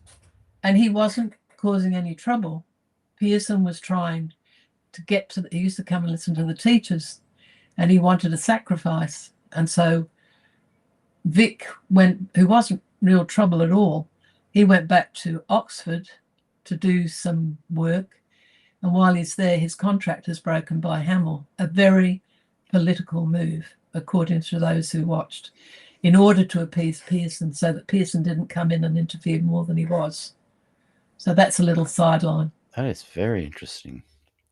C: and he wasn't causing any trouble. Pearson was trying to get to, he used to come and listen to the teachers, and he wanted a sacrifice. And so Vick who wasn't real trouble at all, he went back to Oxford to do some work. And while he's there, his contract is broken by Hamill, a very political move, according to those who watched, in order to appease Pearson, so that Pearson didn't come in and interfere more than he was. So that's a little sideline.
B: That is very interesting.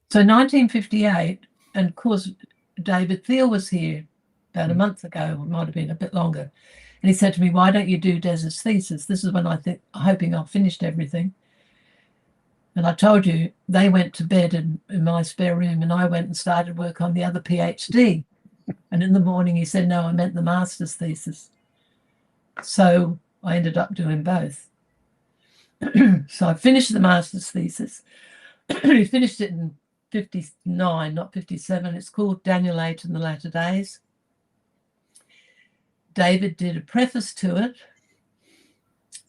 C: So 1958, and of course, David Thiel was here about a month ago, or it might have been a bit longer. And he said to me, why don't you do Des's thesis? This is when hoping I've finished everything. And I told you, they went to bed in my spare room, and I went and started work on the other PhD. And in the morning he said, no, I meant the master's thesis. So I ended up doing both. So I finished the master's thesis. He finished it in 59, not 57. It's called Daniel 8 in the Latter Days. David did a preface to it,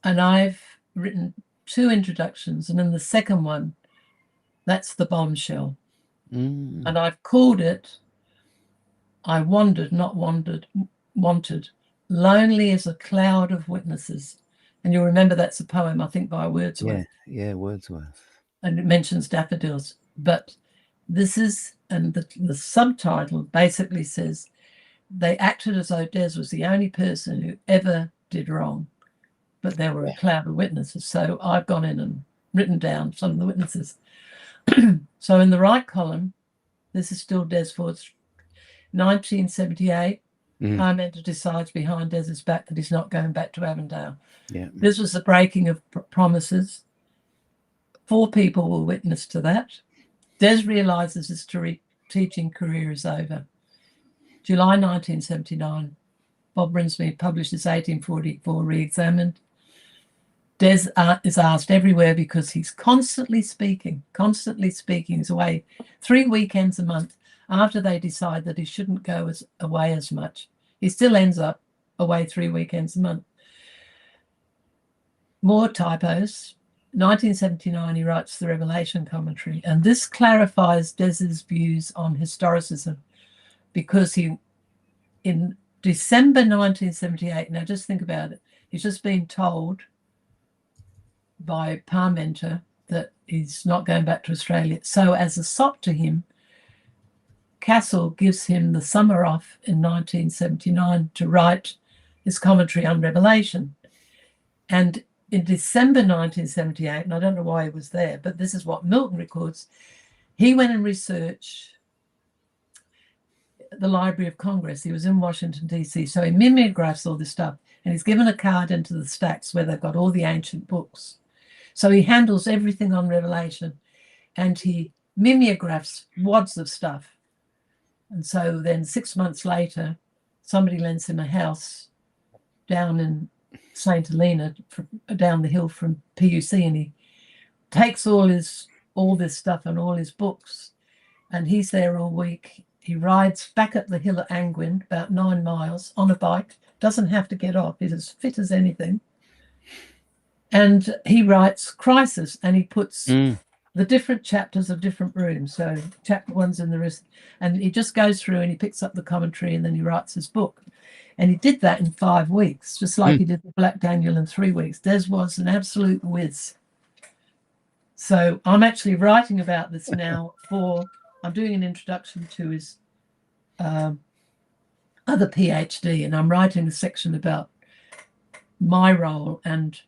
C: and I've written 2 introductions, and in the second one, that's the bombshell. And I've called it, I wandered, not wanted, lonely as a cloud of witnesses. And you'll remember that's a poem, I think, by Wordsworth.
B: Yeah, Wordsworth.
C: And it mentions daffodils. But this is, and the subtitle basically says, they acted as though Des was the only person who ever did wrong, but there were a cloud of witnesses. So I've gone in and written down some of the witnesses. So in the right column, this is still Des Ford's 1978. Parmenter decides behind Des's back that he's not going back to Avondale.
B: Yeah.
C: This was the breaking of promises. 4 people were witness to that. Des realizes his teaching career is over. July 1979, Bob Brinsmead published his 1844 Re-Examined. Des is asked everywhere because he's constantly speaking. He's away 3 weekends a month. After they decide that he shouldn't go away as much, he still ends up away 3 weekends a month. More typos. 1979, he writes the Revelation commentary, and this clarifies Des's views on historicism, because in December 1978, now just think about it, he's just been told by Parmenter that he's not going back to Australia. So as a sop to him, Castle gives him the summer off in 1979 to write his commentary on Revelation. And in December 1978, and I don't know why he was there, but this is what Milton records, he went and researched the Library of Congress. He was in Washington, D.C., so he mimeographs all this stuff, and he's given a card into the stacks where they've got all the ancient books. So he handles everything on Revelation, and he mimeographs wads of stuff. And so then 6 months later, somebody lends him a house down in St. Helena, down the hill from PUC, and he takes all this stuff and all his books, and he's there all week. He rides back up the hill at Angwin, about 9 miles, on a bike, doesn't have to get off, he's as fit as anything. And he writes Crisis, and he puts the different chapters of different rooms. So chapter 1's in the wrist, and he just goes through and he picks up the commentary, and then he writes his book. And he did that in 5 weeks, just like he did the Black Daniel in 3 weeks. Des was an absolute whiz. So I'm actually writing about this now I'm doing an introduction to his other PhD, and I'm writing a section about my role, and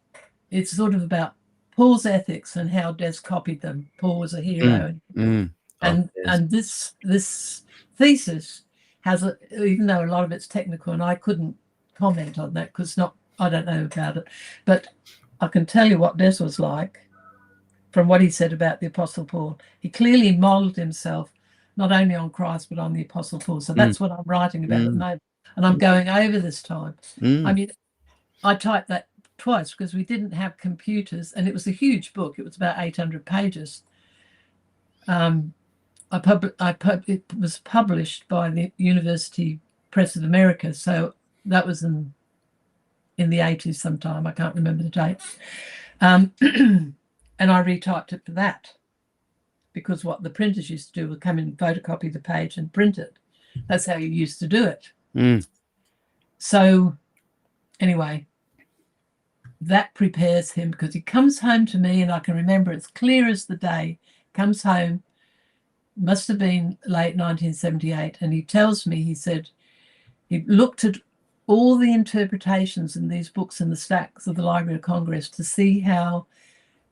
C: it's sort of about Paul's ethics and how Des copied them. Paul was a hero. And this thesis has, even though a lot of it's technical, and I couldn't comment on that because I don't know about it, but I can tell you what Des was like from what he said about the Apostle Paul. He clearly modeled himself not only on Christ but on the Apostle Paul. So that's what I'm writing about at the moment, and I'm going over this time. I mean, I typed that twice because we didn't have computers, and it was a huge book. It was about 800 pages. It was published by the University Press of America, so that was in the 80s sometime. I can't remember the date. And I retyped it for that, because what the printers used to do was come in, photocopy the page and print it. That's how you used to do it. So anyway, that prepares him, because he comes home to me, and I can remember it's clear as the day, comes home, must have been late 1978, and he tells me, he said he looked at all the interpretations in these books in the stacks of the Library of Congress to see how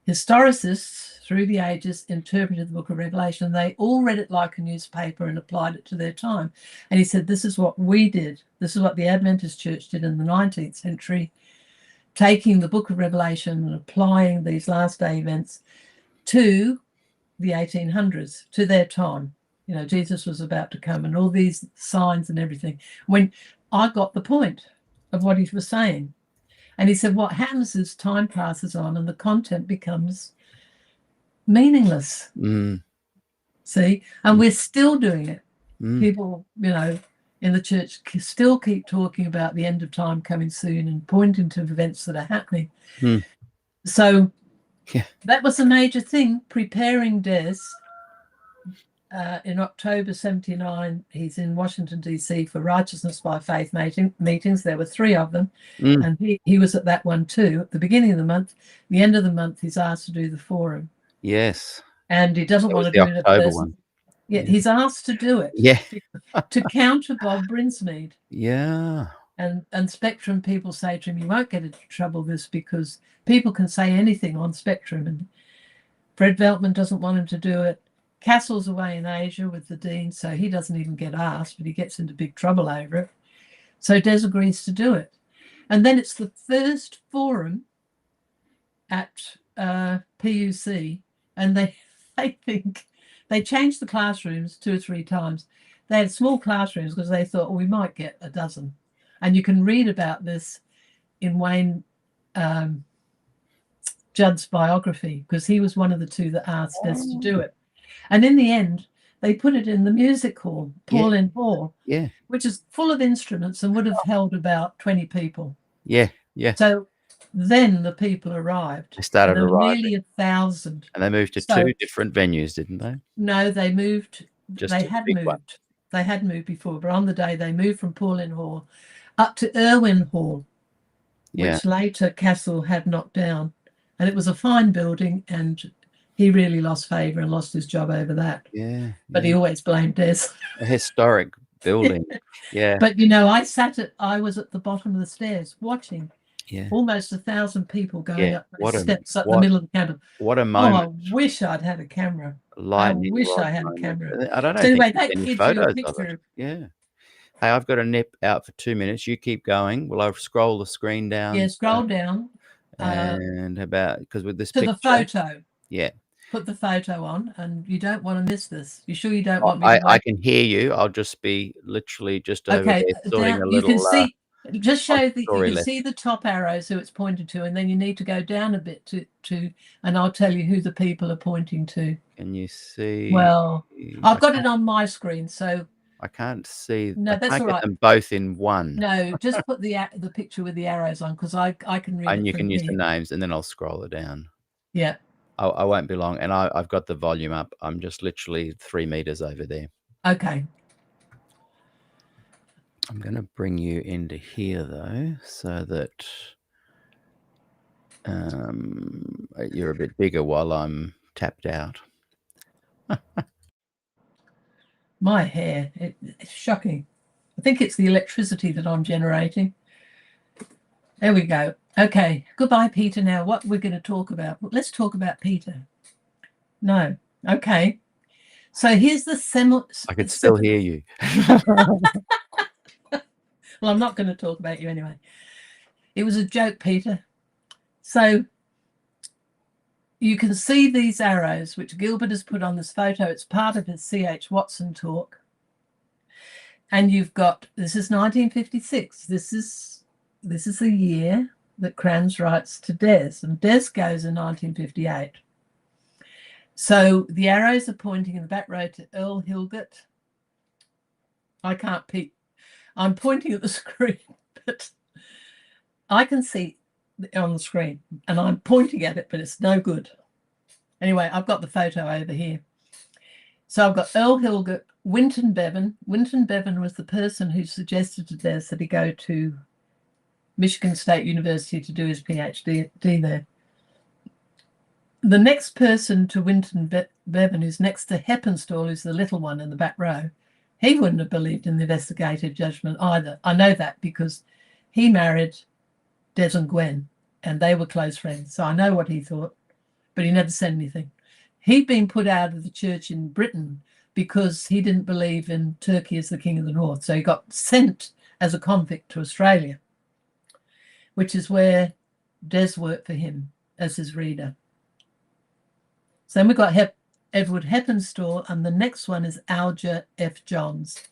C: historicists through the ages interpreted the book of Revelation. They all read it like a newspaper and applied it to their time. And he said, this is what we did. This is what the Adventist Church did in the 19th century, taking the book of Revelation and applying these last day events to the 1800s, to their time. You know, Jesus was about to come and all these signs and everything. When I got the point of what he was saying. And he said, what happens is time passes on and the content becomes meaningless. See? And we're still doing it. People, you know, in the church still keep talking about the end of time coming soon and pointing to events that are happening. So that was a major thing, preparing Des. In October 79, he's in Washington, D.C. for Righteousness by Faith meetings. There were 3 of them, and he was at that one too. At the beginning of the month, the end of the month, he's asked to do the forum.
B: Yes.
C: And he doesn't want to do it at
B: October
C: first.
B: one.
C: Yeah, he's asked to do it.
B: Yeah.
C: To counter Bob Brinsmead.
B: Yeah.
C: And Spectrum people say to him, you won't get into trouble this, because people can say anything on Spectrum. And Fred Veltman doesn't want him to do it. Castle's away in Asia with the dean, so he doesn't even get asked, but he gets into big trouble over it. So Des agrees to do it. And then it's the first forum at PUC, and they think they changed the classrooms 2 or 3 times. They had small classrooms because they thought, well, we might get a dozen. And you can read about this in Wayne Judd's biography, because he was one of the 2 that asked Des to do it. And in the end, they put it in the music hall, Paulin Hall, which is full of instruments and would have held about 20 people.
B: Yeah.
C: So then the people arrived.
B: They started arriving.
C: Nearly 1,000.
B: And they moved to 2 different venues, didn't they?
C: No, they moved.
B: Just
C: they had moved. One. They had moved before, but on the day they moved from Paulin Hall up to Irwin Hall, which later Castle had knocked down. And it was a fine building, and he really lost favour and lost his job over that. But he always blamed Des.
B: A historic building.
C: But, you know, I was at the bottom of the stairs watching almost 1,000 people going up the steps up the middle of the campus.
B: What a moment.
C: Oh, I wish I'd had a camera.
B: I
C: wish I had a camera.
B: I don't know.
C: So anyway, that gives you a picture.
B: Yeah. Hey, I've got a nip out for 2 minutes. You keep going. Will I scroll the screen down?
C: Yeah, scroll down.
B: And about, because with this
C: to
B: picture,
C: the photo.
B: Yeah.
C: Put the photo on, and you don't want to miss this. You sure you don't want me?
B: I can hear you. I'll just be literally just over there sorting a little.
C: Just show
B: What's
C: that you
B: story
C: can
B: left?
C: see the top arrows who it's pointed to, and then you need to go down a bit to and I'll tell you who the people are pointing to.
B: Can you see?
C: Well, I've got it on my screen, so
B: I can't see.
C: no,
B: I
C: that's
B: can't
C: all
B: get
C: right.
B: them both in one.
C: No, just put the picture with the arrows on, because I can read
B: And
C: it
B: you
C: from
B: can use
C: here.
B: the names, and then I'll scroll it down.
C: Yeah.
B: I won't be long, and I've got the volume up. I'm just literally 3 meters over there.
C: Okay.
B: I'm going to bring you into here though, so that you're a bit bigger while I'm tapped out.
C: My hair, it's shocking. I think it's the electricity that I'm generating. There we go. Okay, goodbye, Peter. Now, what we're going to talk about? Let's talk about Peter. No. Okay. So here's the
B: I could still hear you.
C: Well, I'm not going to talk about you anyway. It was a joke, Peter. So you can see these arrows, which Gilbert has put on this photo. It's part of his C.H. Watson talk. And you've got, this is 1956. This is the year that Crans writes to Des, and Des goes in 1958. So the arrows are pointing in the back row to Earl Hilgert. I can't peek. I'm pointing at the screen, but I can see on the screen, and I'm pointing at it, but it's no good. Anyway, I've got the photo over here. So I've got Earl Hilgert, Winton Bevan. Winton Bevan was the person who suggested to Des that he go to Michigan State University to do his PhD there. The next person to Winton Bevan, who's next to Heppenstall, who's the little one in the back row, he wouldn't have believed in the investigative judgment either. I know that because he married Des and Gwen, and they were close friends. So I know what he thought, but he never said anything. He'd been put out of the church in Britain because he didn't believe in Turkey as the king of the north. So he got sent as a convict to Australia, which is where Des worked for him as his reader. So then we've got Edward Heppenstall, and the next one is Alger F. Johns.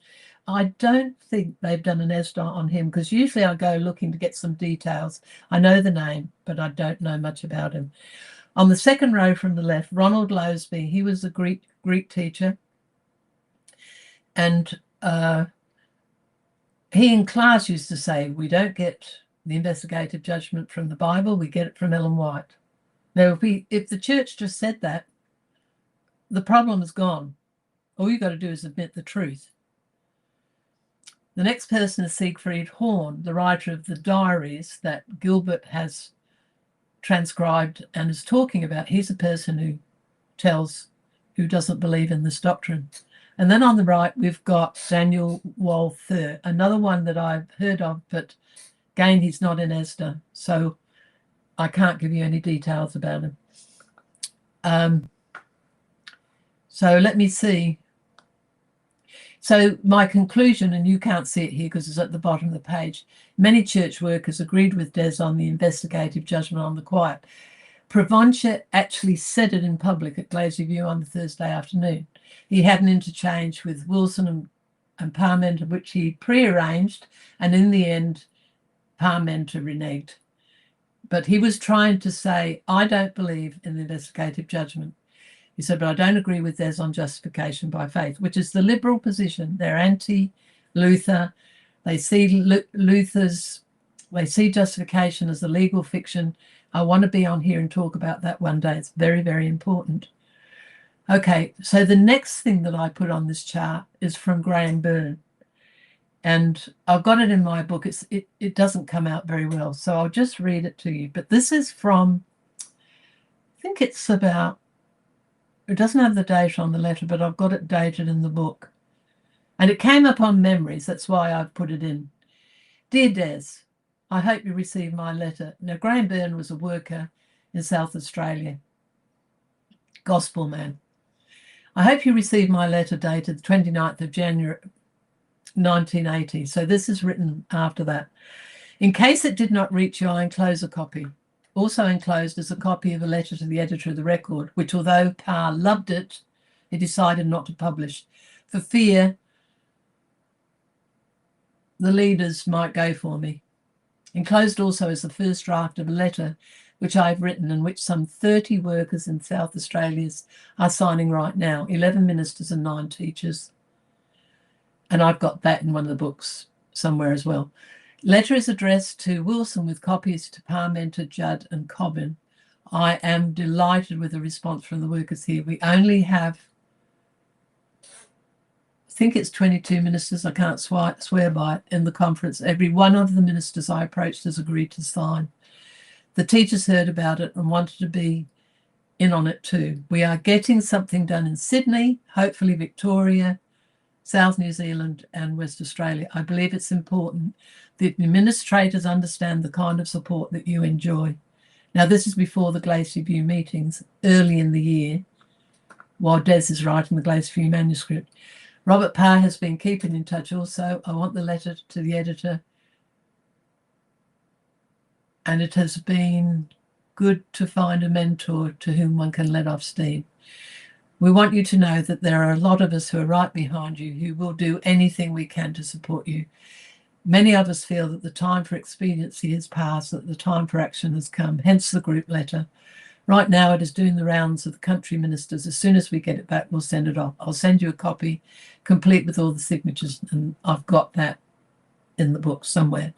C: I don't think they've done an SDAQ on him, because usually I go looking to get some details. I know the name, but I don't know much about him. On the second row from the left, Ronald Lowsby. He was a Greek teacher, and he in class used to say, we don't get the investigative judgment from the Bible, we get it from Ellen White. Now, if the church just said that, the problem is gone. All you've got to do is admit the truth. The next person is Siegfried Horn, the writer of the diaries that Gilbert has transcribed and is talking about. He's a person who doesn't believe in this doctrine. And then on the right, we've got Daniel Walther, another one that I've heard of, but again, he's not in ESDA, so I can't give you any details about him. So let me see. So my conclusion, and you can't see it here because it's at the bottom of the page, many church workers agreed with Des on the investigative judgment on the quiet. Provencher actually said it in public at Glacier View on the Thursday afternoon. He had an interchange with Wilson and Parmenter, which he prearranged, and in the end, Parmenter reneged. But he was trying to say, I don't believe in the investigative judgment. He said, but I don't agree with Des on justification by faith, which is the liberal position. They're anti-Luther. They see they see justification as a legal fiction. I want to be on here and talk about that one day. It's very, very important. Okay, so the next thing that I put on this chart is from Graham Byrne. And I've got it in my book. It doesn't come out very well, so I'll just read it to you. But this is from, I think it's about, it doesn't have the date on the letter, but I've got it dated in the book. And it came up on memories. That's why I've put it in. Dear Des, I hope you received my letter. Now, Graham Byrne was a worker in South Australia, gospel man. I hope you received my letter dated the 29th of January, 1980. So this is written after that. In case it did not reach you, I enclose a copy. Also enclosed is a copy of a letter to the editor of the record, which, although Parr loved it, he decided not to publish for fear the leaders might go for me. Enclosed also is the first draft of a letter which I've written and which some 30 workers in South Australia are signing right now, 11 ministers and 9 teachers. And I've got that in one of the books somewhere as well. Letter is addressed to Wilson with copies to Parmenter, Judd and Cobbin. I am delighted with the response from the workers here. We only have, I think it's 22 ministers, I can't swear by it, in the conference. Every one of the ministers I approached has agreed to sign. The teachers heard about it and wanted to be in on it too. We are getting something done in Sydney, hopefully Victoria, South New Zealand and West Australia. I believe it's important that the administrators understand the kind of support that you enjoy. Now, this is before the Glacier View meetings early in the year, while Des is writing the Glacier View manuscript. Robert Parr has been keeping in touch also. I want the letter to the editor. And it has been good to find a mentor to whom one can let off steam. We want you to know that there are a lot of us who are right behind you who will do anything we can to support you. Many of us feel that the time for expediency has passed, that the time for action has come, hence the group letter. Right now it is doing the rounds of the country ministers. As soon as we get it back, we'll send it off. I'll send you a copy complete with all the signatures, and I've got that in the book somewhere.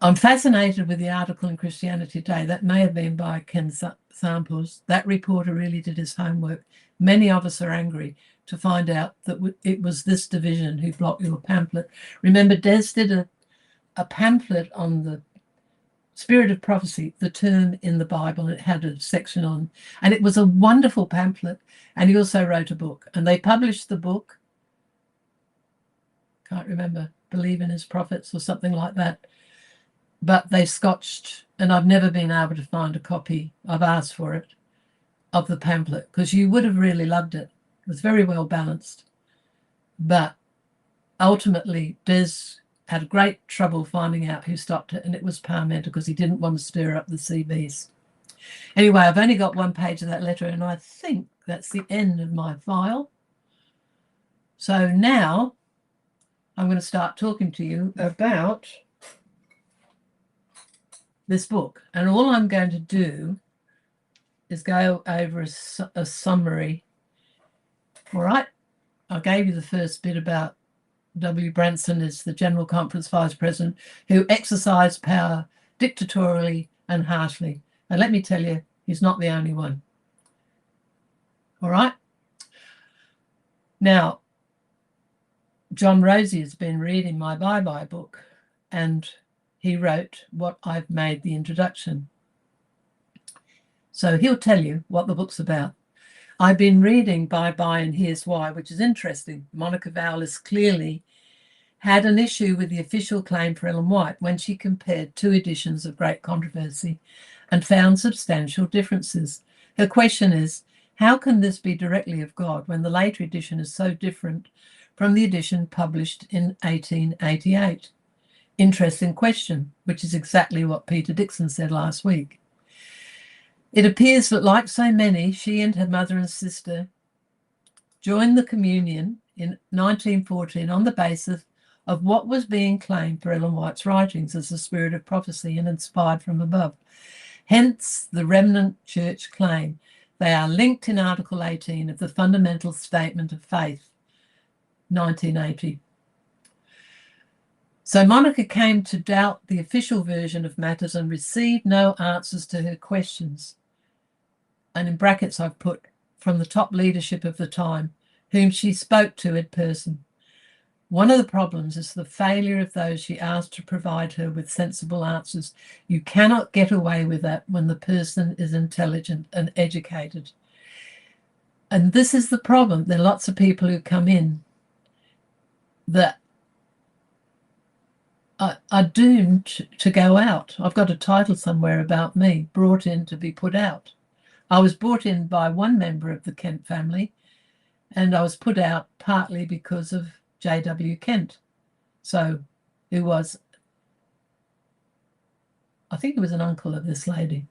C: I'm fascinated with the article in Christianity Today. That may have been by Ken Samples. That reporter really did his homework. Many of us are angry to find out that it was this division who blocked your pamphlet. Remember, Des did a pamphlet on the spirit of prophecy, the term in the Bible. It had a section on, and it was a wonderful pamphlet. And he also wrote a book, and they published the book. Can't remember, Believe in His Prophets or something like that. But they scotched, and I've never been able to find a copy, I've asked for it, of the pamphlet, because you would have really loved it. It was very well balanced. But ultimately, Des had great trouble finding out who stopped it, and it was Parmenter, because he didn't want to stir up the CBs. Anyway, I've only got one page of that letter, and I think that's the end of my file. So now I'm going to start talking to you about this book, and all I'm going to do is go over a summary. All right, I gave you the first bit about W. Branson is the General Conference Vice President who exercised power dictatorially and harshly. And let me tell you, he's not the only one. All right. Now, John Rosie has been reading my Bye-Bye book, and he wrote what I've made the introduction. So he'll tell you what the book's about. I've been reading Bye-Bye and Here's Why, which is interesting. Monica Vowles clearly had an issue with the official claim for Ellen White when she compared 2 editions of Great Controversy and found substantial differences. Her question is, how can this be directly of God when the later edition is so different from the edition published in 1888? Interesting question, which is exactly what Peter Dixon said last week. It appears that, like so many, she and her mother and sister joined the communion in 1914 on the basis of what was being claimed for Ellen White's writings as the spirit of prophecy and inspired from above. Hence the remnant church claim. They are linked in Article 18 of the Fundamental Statement of Faith, 1980. So Monica came to doubt the official version of matters and received no answers to her questions. And in brackets I've put from the top leadership of the time, whom she spoke to in person. One of the problems is the failure of those she asked to provide her with sensible answers. You cannot get away with that when the person is intelligent and educated. And this is the problem. There are lots of people who come in that are doomed to go out. I've got a title somewhere about me, brought in to be put out. I was brought in by one member of the Kent family, and I was put out partly because of J.W. Kent. So who was, I think he was an uncle of this lady.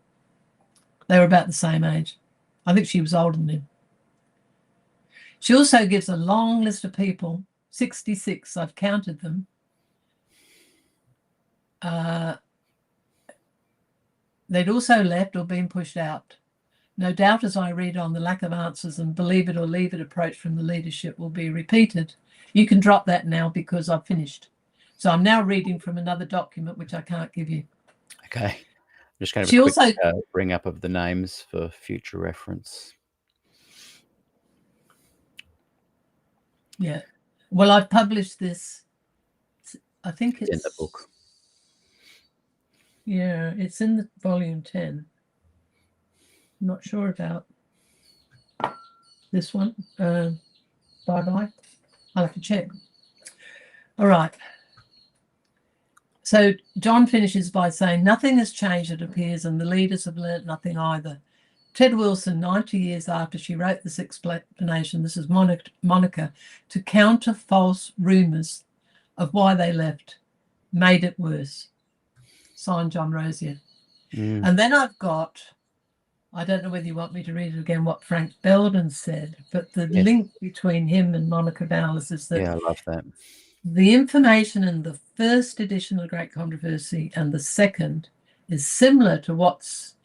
C: They were about the same age. I think she was older than him. She also gives a long list of people 66. I've counted them. They'd also left or been pushed out. No doubt, as I read on, the lack of answers and believe it or leave it approach from the leadership will be repeated. You can drop that now because I've finished. So I'm now reading from another document, which I can't give you.
B: Okay. I'm just going to
C: She
B: have a quick
C: also
B: bring up of the names for future reference.
C: Yeah. Well, I've published this. I think
B: It's in the book.
C: Yeah, it's in the volume 10. I'm not sure about this one. Bye-bye. I'll have to check. All right. So John finishes by saying, nothing has changed, it appears, and the leaders have learnt nothing either. Ted Wilson, 90 years after she wrote this explanation, this is Monica, to counter false rumours of why they left, made it worse. Signed, John Rosier. And then I've got, I don't know whether you want me to read it again, what Frank Belden said, but the link between him and Monica Bowles is that
B: I love that.
C: the information in the first edition of The Great Controversy and the second is similar to what's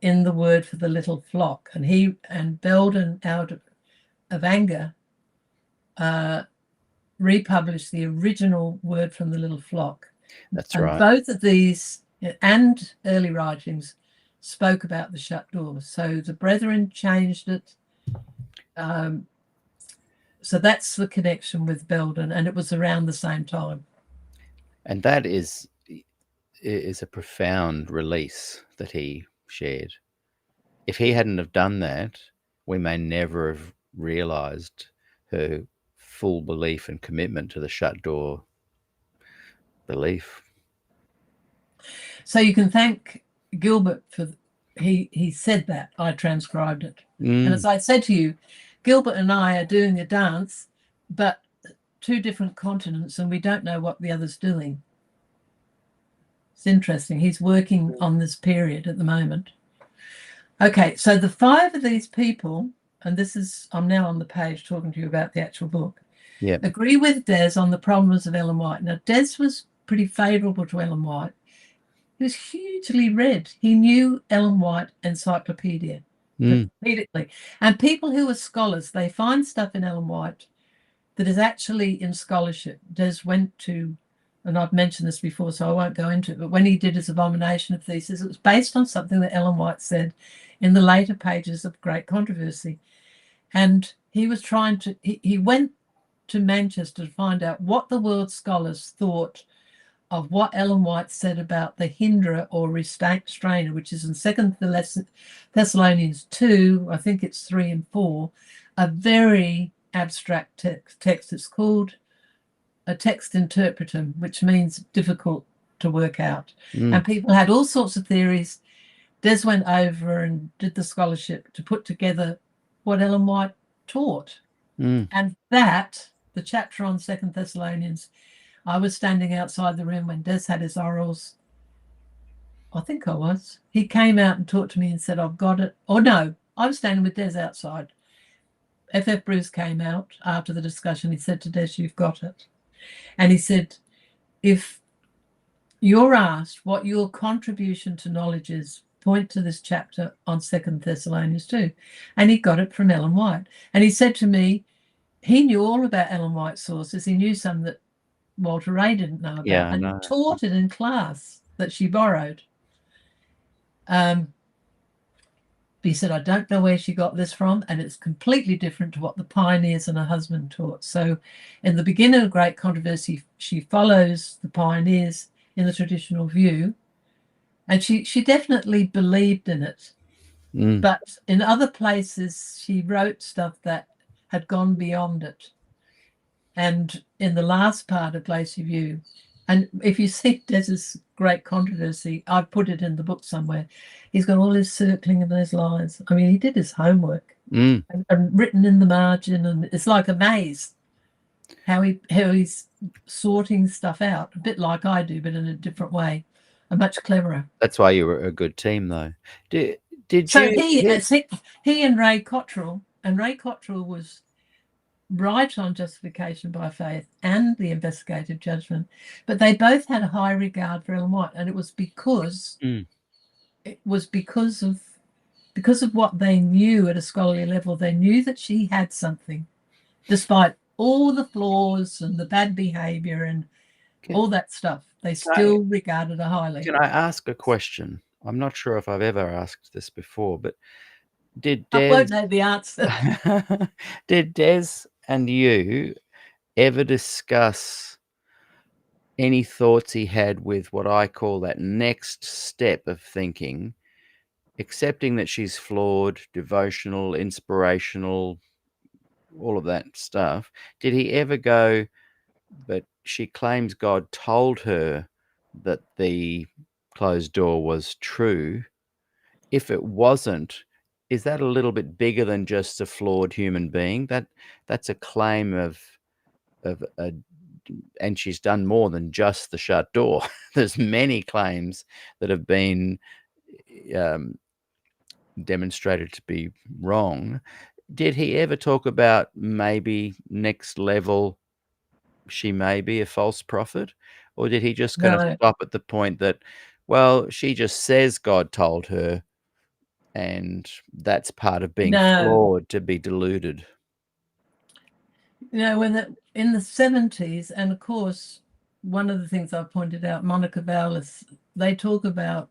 C: in the word for the little flock. And Belden, out of anger, republished the original word from the little flock.
B: That's
C: and
B: right.
C: Both of these and early writings spoke about the shut door. So the Brethren changed it. So that's the connection with Belden, and it was around the same time.
B: And that is a profound release that he shared. If he hadn't have done that, we may never have realised her full belief and commitment to the shut door belief.
C: So you can thank Gilbert for he said that. I transcribed it. And as I said to you, Gilbert and I are doing a dance, but 2 different continents, and we don't know what the other's doing. It's interesting. He's working on this period at the moment. Okay, so the 5 of these people, and this is, I'm now on the page talking to you about the actual book, agree with Des on the problems of Ellen White. Now, Des was pretty favourable to Ellen White. He was hugely read. He knew Ellen White encyclopedia, repeatedly. And people who are scholars, they find stuff in Ellen White that is actually in scholarship. Des went to, and I've mentioned this before, so I won't go into it, but when he did his abomination of thesis, it was based on something that Ellen White said in the later pages of Great Controversy. And he was trying to, he went to Manchester to find out what the world scholars thought of what Ellen White said about the hinderer or restrainer, which is in 2 Thessalonians 2, I think it's 3 and 4, a very abstract text. It's called a text interpretum, which means difficult to work out. And people had all sorts of theories. Des went over and did the scholarship to put together what Ellen White taught. And that, the chapter on 2 Thessalonians, I was standing outside the room when Des had his orals. I think I was. He came out and talked to me and said, I've got it. Or no, I was standing with Des outside. F.F. Bruce came out after the discussion. He said to Des, you've got it. And he said, if you're asked what your contribution to knowledge is, point to this chapter on 2 Thessalonians 2. And he got it from Ellen White. And he said to me, he knew all about Ellen White's sources. He knew some that Walter Ray didn't know about, and he taught it in class that she borrowed. He said, I don't know where she got this from, and it's completely different to what the pioneers and her husband taught. So in the beginning of Great Controversy, she follows the pioneers in the traditional view, and she definitely believed in it. But in other places, she wrote stuff that had gone beyond it. And in the last part of Glacier View, and if you see Des's Great Controversy, I've put it in the book somewhere, he's got all his circling of those lines. I mean, he did his homework and written in the margin, and it's like a maze how he's sorting stuff out, a bit like I do, but in a different way, and much cleverer.
B: That's why you were a good team, though.
C: He and Ray Cottrell, and Ray Cottrell was right on justification by faith and the investigative judgment, but they both had a high regard for Ellen White, and it was because of what they knew at a scholarly level. They knew that she had something, despite all the flaws and the bad behavior and all that stuff. They still regarded her highly.
B: Can I ask a question? I'm not sure if I've ever asked this before, but did
C: I won't know the answer.
B: did Des and you ever discuss any thoughts he had with what I call that next step of thinking, accepting that she's flawed, devotional, inspirational, all of that stuff? Did he ever go, but she claims God told her that the closed door was true? If it wasn't, is that a little bit bigger than just a flawed human being? That's a claim of a, and she's done more than just the shut door. There's many claims that have been demonstrated to be wrong. Did he ever talk about maybe next level she may be a false prophet? Or did he just kind of stop at the point that, well, she just says God told her, and that's part of being flawed, to be deluded?
C: You know, in the 70s, and of course, one of the things I've pointed out, Monica Vallis, they talk about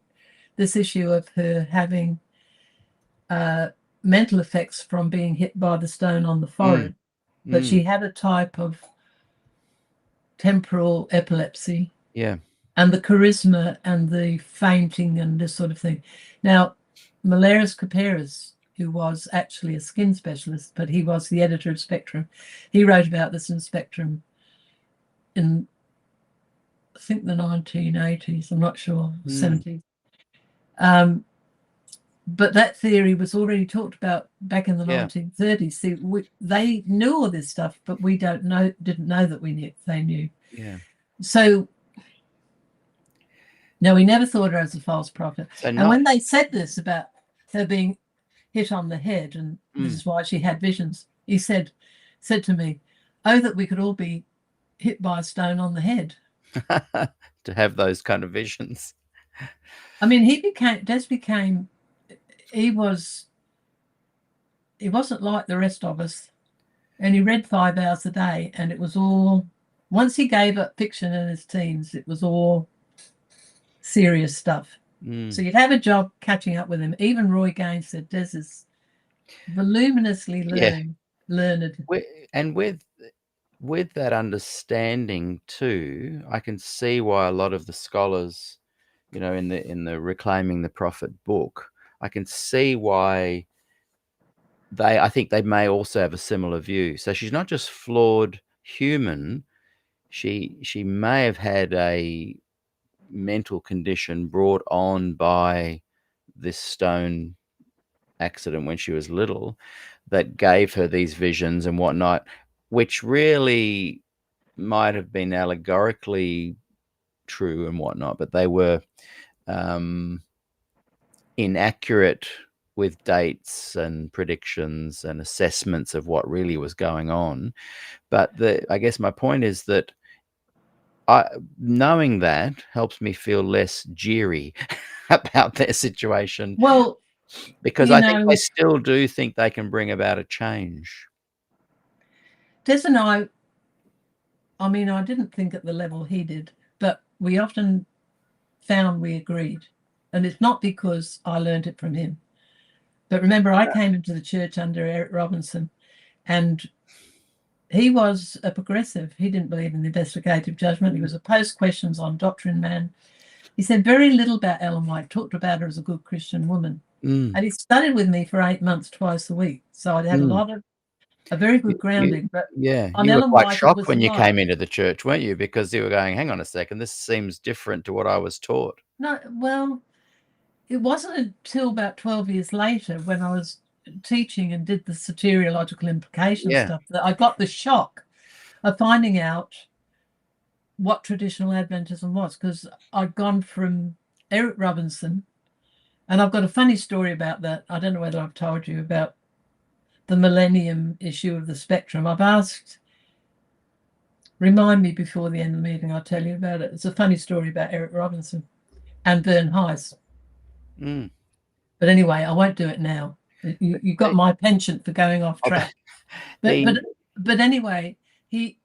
C: this issue of her having mental effects from being hit by the stone on the forehead. But she had a type of temporal epilepsy.
B: Yeah.
C: And the charisma and the fainting and this sort of thing. Now, Malaris Kaperis, who was actually a skin specialist, but he was the editor of Spectrum, he wrote about this in Spectrum in, I think, the 1980s, I'm not sure, 70s. But that theory was already talked about back in the 1930s. See, they knew all this stuff, but we didn't know that they knew.
B: Yeah.
C: So, no, we never thought her as a false prophet. And when they said this about her being hit on the head, and this is why she had visions, he said to me, "Oh, that we could all be hit by a stone on the head."
B: To have those kind of visions.
C: I mean, he wasn't like the rest of us, and he read 5 hours a day, and it was all, once he gave up fiction in his teens, it was all serious stuff. So you'd have a job catching up with him. Even Roy Gaines said Des is voluminously learned.
B: And with that understanding too, I can see why a lot of the scholars, you know, in the Reclaiming the Prophet book, I can see why I think they may also have a similar view. So she's not just flawed human, she may have had a mental condition brought on by this stone accident when she was little that gave her these visions and whatnot, which really might have been allegorically true and whatnot, but they were inaccurate with dates and predictions and assessments of what really was going on. But I guess my point is that knowing that helps me feel less jeery about their situation.
C: Well,
B: because I think they still do think they can bring about a change.
C: Des and I mean, I didn't think at the level he did, but we often found we agreed. And it's not because I learned it from him. But remember, I came into the church under Eric Robinson, and he was a progressive. He didn't believe in the investigative judgment. He was a post-questions on doctrine man. He said very little about Ellen White, talked about her as a good Christian woman. And he studied with me for 8 months, twice a week. So I'd had a very good grounding. But
B: you were quite shocked when you came into the church, weren't you? Because you were going, hang on a second, this seems different to what I was taught.
C: No, well, it wasn't until about 12 years later when I was teaching and did the soteriological implication stuff that I got the shock of finding out what traditional Adventism was, because I'd gone from Eric Robinson, and I've got a funny story about that. I don't know whether I've told you about the millennium issue of the Spectrum. I've asked, remind me before the end of the meeting, I'll tell you about it. It's a funny story about Eric Robinson and Bern Heiss.
B: Mm.
C: But anyway, I won't do it now. You got my penchant for going off track. But anyway, he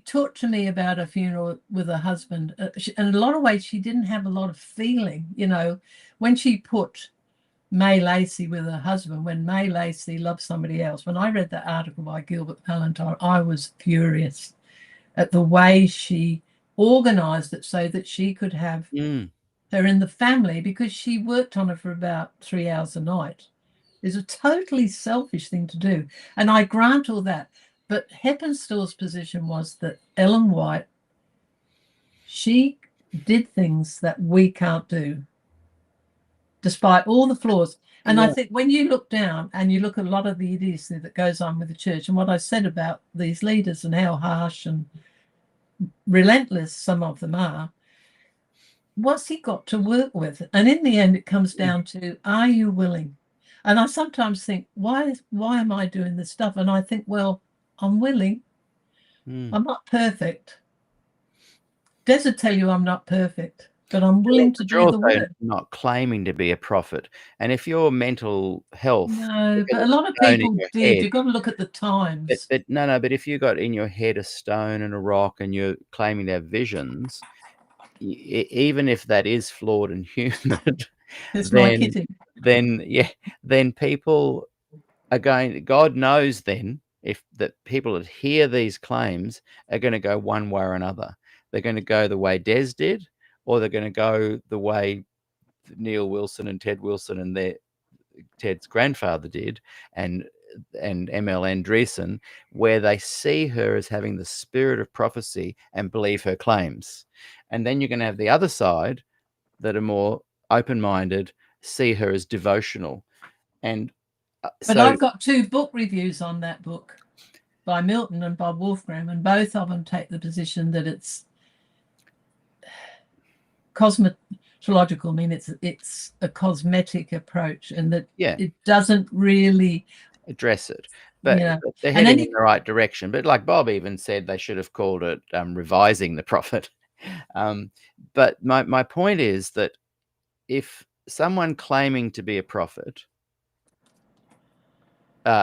C: talked to me about a funeral with her husband. In a lot of ways, she didn't have a lot of feeling. You know, when she put May Lacey with her husband, when May Lacey loved somebody else, when I read that article by Gilbert Palantine, I was furious at the way she organized it so that she could have her in the family, because she worked on her for about 3 hours a night. It's a totally selfish thing to do. And I grant all that. But Heppenstall's position was that Ellen White, she did things that we can't do, despite all the flaws. And I think when you look down and you look at a lot of the idiocy that goes on with the church, and what I said about these leaders and how harsh and relentless some of them are, what's he got to work with? And in the end, it comes down to, are you willing? And I sometimes think, why am I doing this stuff? And I think, well, I'm willing. I'm not perfect. Des would tell you I'm not perfect, but I'm willing to do the work.
B: Not claiming to be a prophet. And if your mental health,
C: no, but a lot of people did. You've got to look at the times.
B: But but if you got in your head a stone and a rock and you're claiming to have visions, even if that is flawed and human, then people are going, God knows then if that people that hear these claims are going to go one way or another. They're going to go the way Des did, or they're going to go the way Neil Wilson and Ted Wilson and Ted's grandfather did, and M.L. Andreessen, where they see her as having the spirit of prophecy and believe her claims. And then you're going to have the other side that are more open-minded, see her as devotional. And
C: but I've got 2 book reviews on that book by Milton and Bob Wolfgram, and both of them take the position that it's cosmetological. I mean, it's a cosmetic approach, and that it doesn't really
B: address it. But they're heading in the right direction. But like Bob even said, they should have called it revising the prophet. But my point is that if someone claiming to be a prophet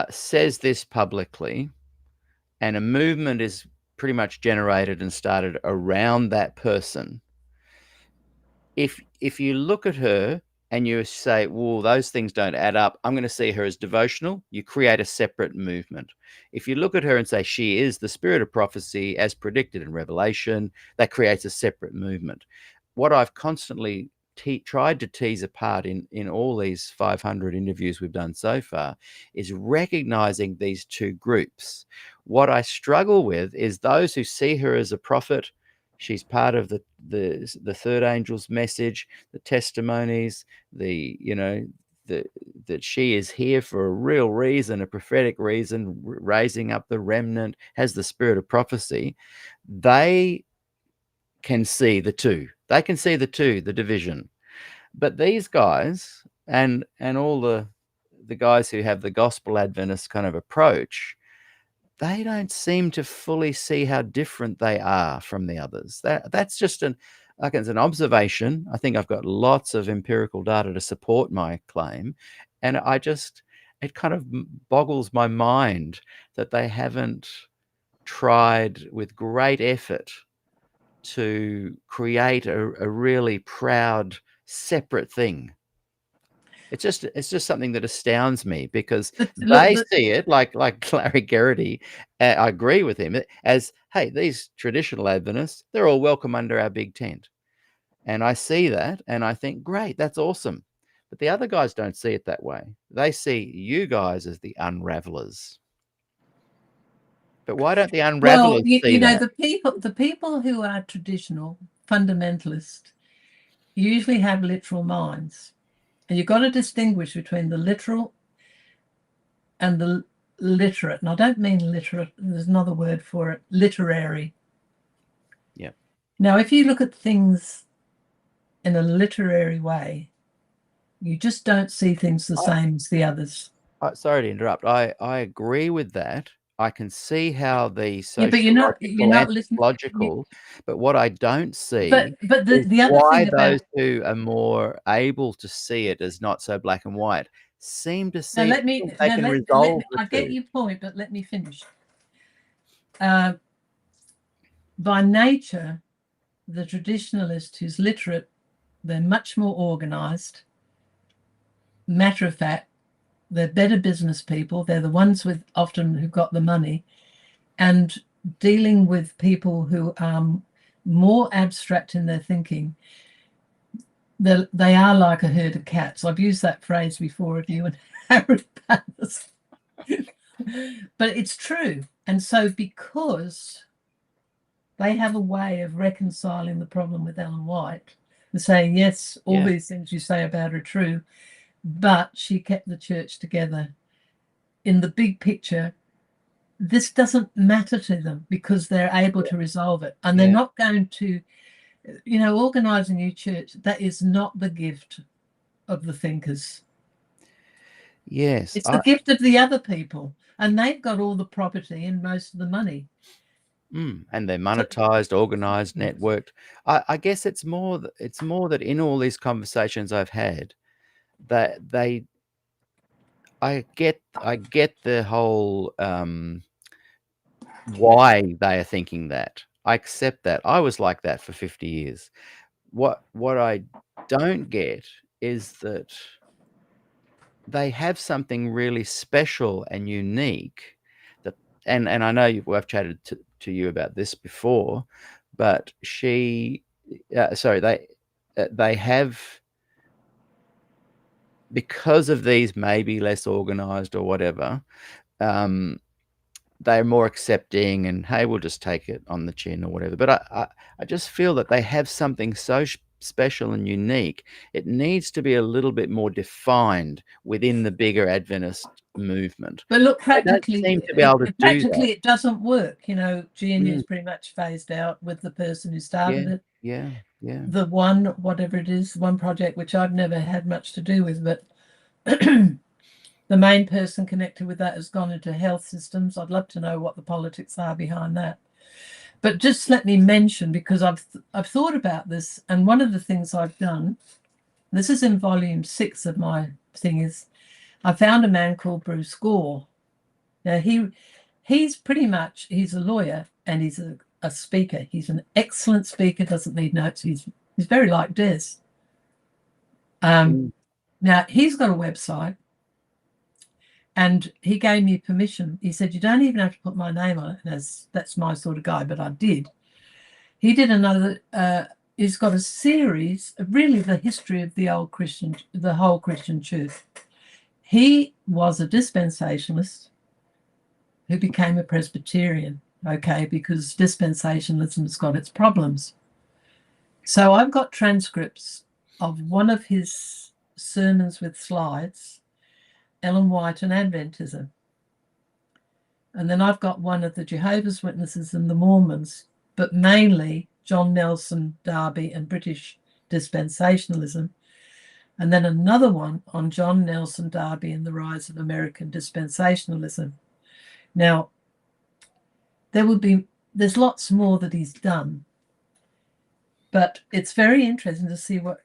B: says this publicly, and a movement is pretty much generated and started around that person, if you look at her and you say, well, those things don't add up, I'm going to see her as devotional, you create a separate movement. If you look at her and say she is the spirit of prophecy as predicted in Revelation, that creates a separate movement. What I've constantly tried to tease apart in all these 500 interviews we've done so far is recognizing these 2 groups. What I struggle with is those who see her as a prophet. She's part of the third angel's message, the testimonies, that she is here for a real reason, a prophetic reason, raising up the remnant, has the spirit of prophecy. They can see the 2. They can see the 2, the division. But these guys and all the guys who have the gospel Adventist kind of approach, they don't seem to fully see how different they are from the others. That's just an observation. I think I've got lots of empirical data to support my claim. And it kind of boggles my mind that they haven't tried with great effort to create a really proud, separate thing. It's just something that astounds me, because they see it like Larry Geraghty. I agree with him as, hey, these traditional Adventists, they're all welcome under our big tent. And I see that and I think, great, that's awesome. But the other guys don't see it that way. They see you guys as the unravelers. But why don't the unravelers see that?
C: The people who are traditional fundamentalist usually have literal minds. And you've got to distinguish between the literal and the literate. And I don't mean literate, there's another word for it, literary.
B: Yeah.
C: Now, if you look at things in a literary way, you just don't see things the same as the others.
B: sorry to interrupt. I agree with that. I can see how the
C: Yeah, but you're
B: sociological,
C: not listening.
B: anthropological, but what I don't
C: But
B: see
C: the
B: is
C: the other
B: why
C: thing
B: those
C: about
B: who are more able to see it as not so black and white seem to
C: now
B: see
C: let me
B: think they
C: now
B: can
C: let
B: resolve
C: me,
B: the
C: I get
B: two.
C: your point, but let me finish. By nature, the traditionalist who's literate, they're much more organized. Matter of fact, they're better business people. They're the ones with often who've got the money, and dealing with people who are more abstract in their thinking. They are like a herd of cats. I've used that phrase before of you and Harry Potters. But it's true. And so because they have a way of reconciling the problem with Ellen White and saying, yes, all these things you say about her are true, but she kept the church together. In the big picture, this doesn't matter to them because they're able to resolve it. And they're not going to, organize a new church. That is not the gift of the thinkers.
B: Yes.
C: It's the gift of the other people. And they've got all the property and most of the money.
B: And they're monetized, organized, networked. I guess it's more that in all these conversations I've had, that I get the whole why they are thinking that. I accept that. I was like that for 50 years. What I don't get is that they have something really special and unique that, and I know I've chatted to you about this before, but they have, because of these maybe less organized or whatever, they're more accepting and, hey, we'll just take it on the chin or whatever. But I just feel that they have something so special and unique. It needs to be a little bit more defined within the bigger Adventist movement.
C: But look,
B: They don't
C: practically,
B: seem to be able to do that.
C: it doesn't work. GNU's pretty much phased out with the person who started it.
B: Yeah.
C: The one, whatever it is, one project which I've never had much to do with, but the main person connected with that has gone into health systems. I'd love to know what the politics are behind that. But just let me mention, because I've thought about this, and one of the things I've done, this is in volume 6 of my thing, is I found a man called Bruce Gore. Now he's a lawyer and he's a speaker. He's an excellent speaker, doesn't need notes. He's very like Des. Now he's got a website. And he gave me permission. He said, you don't even have to put my name on it. And that's my sort of guy, but I did. He did another, he's got a series of really the history of the whole Christian church. He was a dispensationalist who became a Presbyterian, because dispensationalism's got its problems. So I've got transcripts of one of his sermons with slides, Ellen White and Adventism. And then I've got one of the Jehovah's Witnesses and the Mormons, but mainly John Nelson Darby and British dispensationalism. And then another one on John Nelson Darby and the rise of American dispensationalism. Now, there's lots more that he's done, but it's very interesting to see what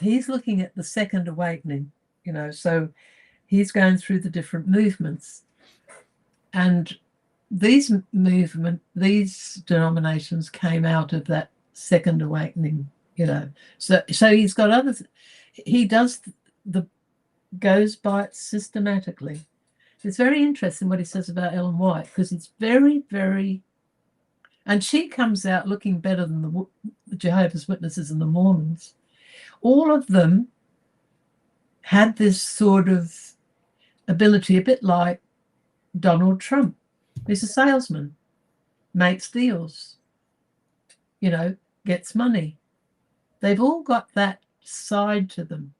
C: he's looking at, the Second Awakening, so he's going through the different movements, and these denominations came out of that Second Awakening, So he's got others. He goes by it systematically. It's very interesting what he says about Ellen White, because it's very, very, and she comes out looking better than the Jehovah's Witnesses and the Mormons. All of them had this sort of ability, a bit like Donald Trump. He's a salesman, makes deals, gets money. They've all got that side to them.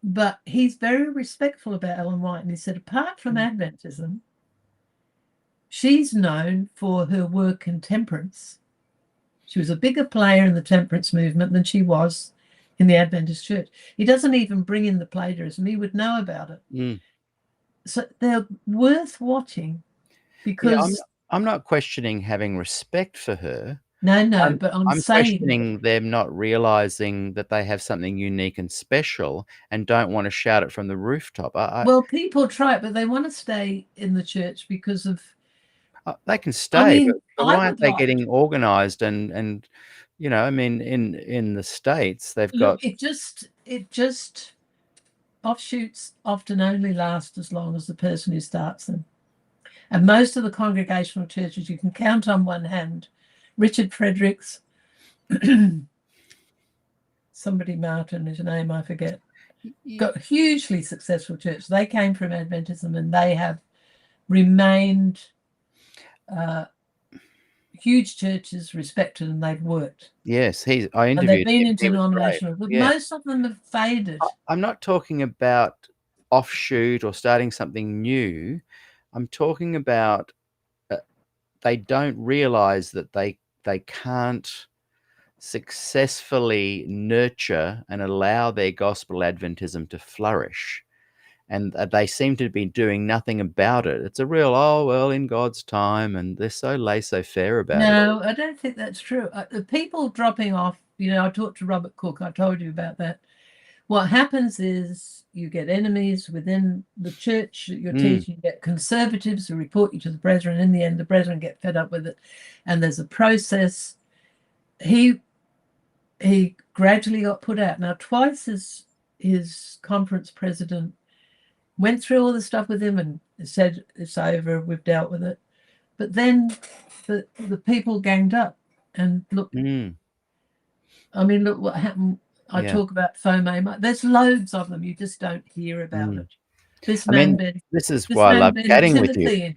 C: But he's very respectful about Ellen White, and he said, apart from Adventism, she's known for her work in temperance. She was a bigger player in the temperance movement than she was in the Adventist church. He doesn't even bring in the plagiarism. He would know about it.
B: Mm.
C: So they're worth watching
B: Yeah,
C: because
B: I'm not questioning having respect for her.
C: no, but I'm saying
B: questioning them not realizing that they have something unique and special and don't want to shout it from the rooftop.
C: well, people try it, but they want to stay in the church because of.
B: They can
C: I
B: stay,
C: mean,
B: but
C: I
B: why aren't
C: would
B: they
C: like.
B: getting organized and you know, I mean, in the States, they've got.
C: Look, it just offshoots often only last as long as the person who starts them. And most of the congregational churches you can count on one hand. Richard Fredericks, somebody Martin, whose name I forget, got a hugely successful church. They came from Adventism and they have remained huge churches, respected, and they've worked.
B: Yes, I
C: And
B: interviewed
C: they've been
B: him. He was great.
C: interdenominational, but
B: Yeah.
C: most of them have faded.
B: I'm not talking about offshoot or starting something new. I'm talking about they don't realize that they can't successfully nurture and allow their gospel Adventism to flourish. And they seem to be doing nothing about it. It's a real, oh, well, in God's time, and they're so laissez-faire about it.
C: No, I don't think that's true. The people dropping off, I talked to Robert Cook, I told you about that. What happens is you get enemies within the church that you're teaching, you get conservatives who report you to the brethren. In the end, the brethren get fed up with it, and there's a process. He gradually got put out. Now, twice his conference president went through all the stuff with him and said, it's over, we've dealt with it. But then the people ganged up and look. I mean, look what happened. I talk about FOMO. There's loads of them. You just don't hear about it. This man,
B: this is why I love chatting with you.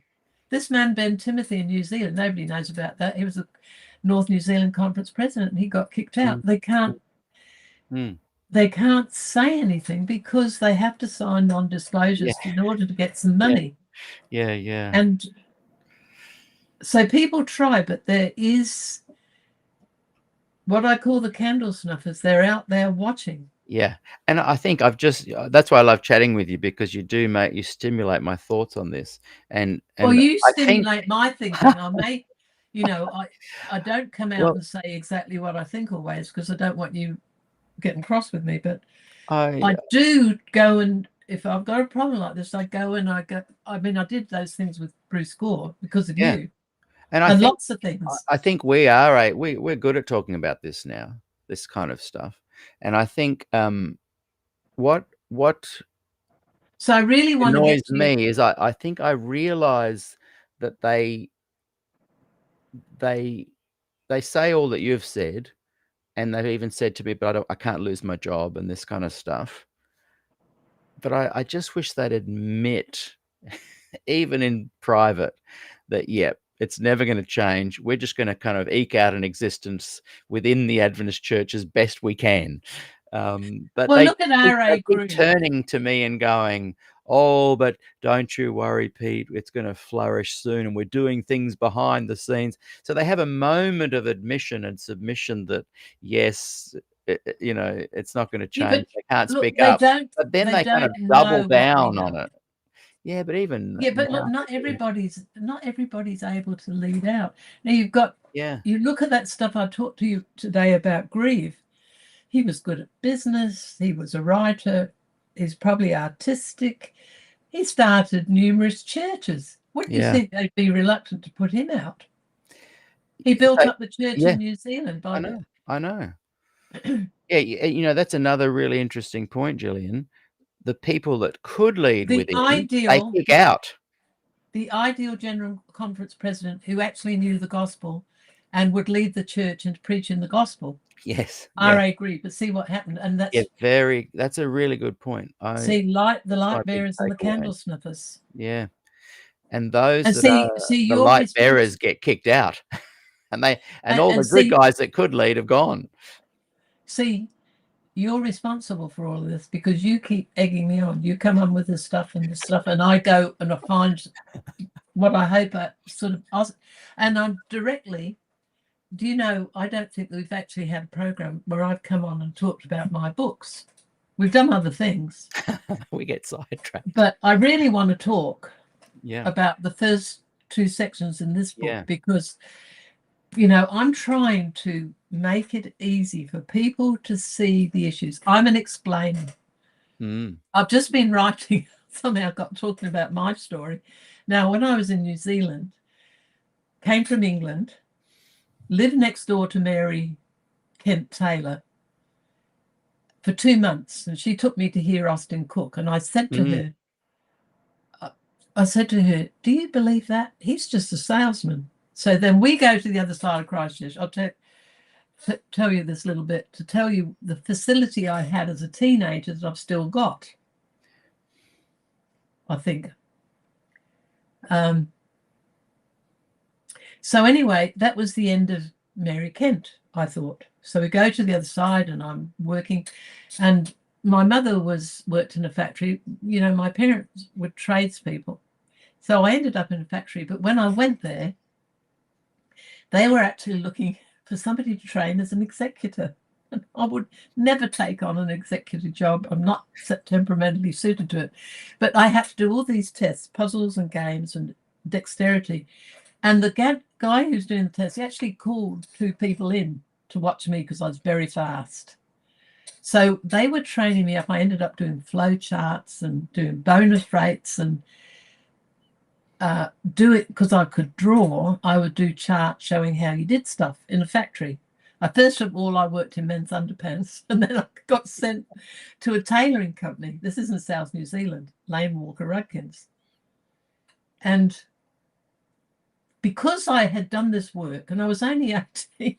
C: This man, Ben Timothy in New Zealand, nobody knows about that. He was the North New Zealand Conference president and he got kicked out. They can't say anything because they have to sign non-disclosures in order to get some money.
B: Yeah.
C: And so people try, but there is what I call the candle snuffers. They're out there watching.
B: Yeah. And I think that's why I love chatting with you, because you stimulate my thoughts on this. And
C: well, you stimulate my thinking. I don't come out and say exactly what I think always, because I don't want you getting cross with me, but I do go, and if I've got a problem like this, I go and I did those things with Bruce Gore because of you. And lots of things.
B: I think we're good at talking about this now, this kind of stuff. And I think what
C: so I really want
B: annoys me is I think I realize that they say all that you've said, and they've even said to me, but I can't lose my job and this kind of stuff. But I just wish they'd admit, even in private, that it's never going to change. We're just going to kind of eke out an existence within the Adventist Church as best we can. But
C: look at RA Group
B: turning to me and going, oh, but don't you worry, Pete, it's going to flourish soon, and we're doing things behind the scenes. So they have a moment of admission and submission that, yes, it's not going to change. They can't speak up. But then they kind of double down on it. Yeah, but even
C: but look, not everybody's able to lead out. Now you've got you look at that stuff I talked to you today about Grieve. He was good at business. He was a writer. He's probably artistic. He started numerous churches. Wouldn't you think they'd be reluctant to put him out? He built up the church in New Zealand.
B: I know. Yeah, that's another really interesting point, Gillian. The people that could lead with him, they kick out.
C: The ideal General Conference president who actually knew the gospel and would lead the church and preach in the gospel.
B: Yes.
C: I agree, but see what happened. And that's
B: that's a really good point.
C: The light bearers and the candle snuffers.
B: Yeah. And those the light bearers get kicked out. and all the good guys that could lead have gone.
C: See, you're responsible for all of this because you keep egging me on. You come on with this stuff, and I go and I find what I hope I sort of, and I'm directly do you know, I don't think that we've actually had a program where I've come on and talked about my books. We've done other things.
B: We get sidetracked.
C: But I really want to talk
B: Yeah.
C: about the first 2 sections in this book,
B: Yeah.
C: because, you know, I'm trying to make it easy for people to see the issues. I'm an explainer. I've just been writing, somehow got talking about my story. Now, when I was in New Zealand, came from England, lived next door to Mary Kent Taylor for 2 months, and she took me to hear Austin Cook, and I said to her, do you believe that? He's just a salesman. So then we go to the other side of Christchurch. I'll tell you this little bit to tell you the facility I had as a teenager that I've still got, I think. So anyway, that was the end of Mary Kent, I thought. So we go to the other side, and I'm working, and my mother worked in a factory. You know, my parents were tradespeople. So I ended up in a factory. But when I went there, they were actually looking for somebody to train as an executor. And I would never take on an executive job. I'm not temperamentally suited to it. But I had to do all these tests, puzzles and games and dexterity. And the guy who's doing the test, he actually called 2 people in to watch me because I was very fast. So they were training me up. I ended up doing flow charts and doing bonus rates, and do it because I could draw. I would do charts showing how you did stuff in a factory. First of all, I worked in men's underpants, and then I got sent to a tailoring company. This is in South New Zealand, Lane Walker Rudkins. And because I had done this work and I was only 18,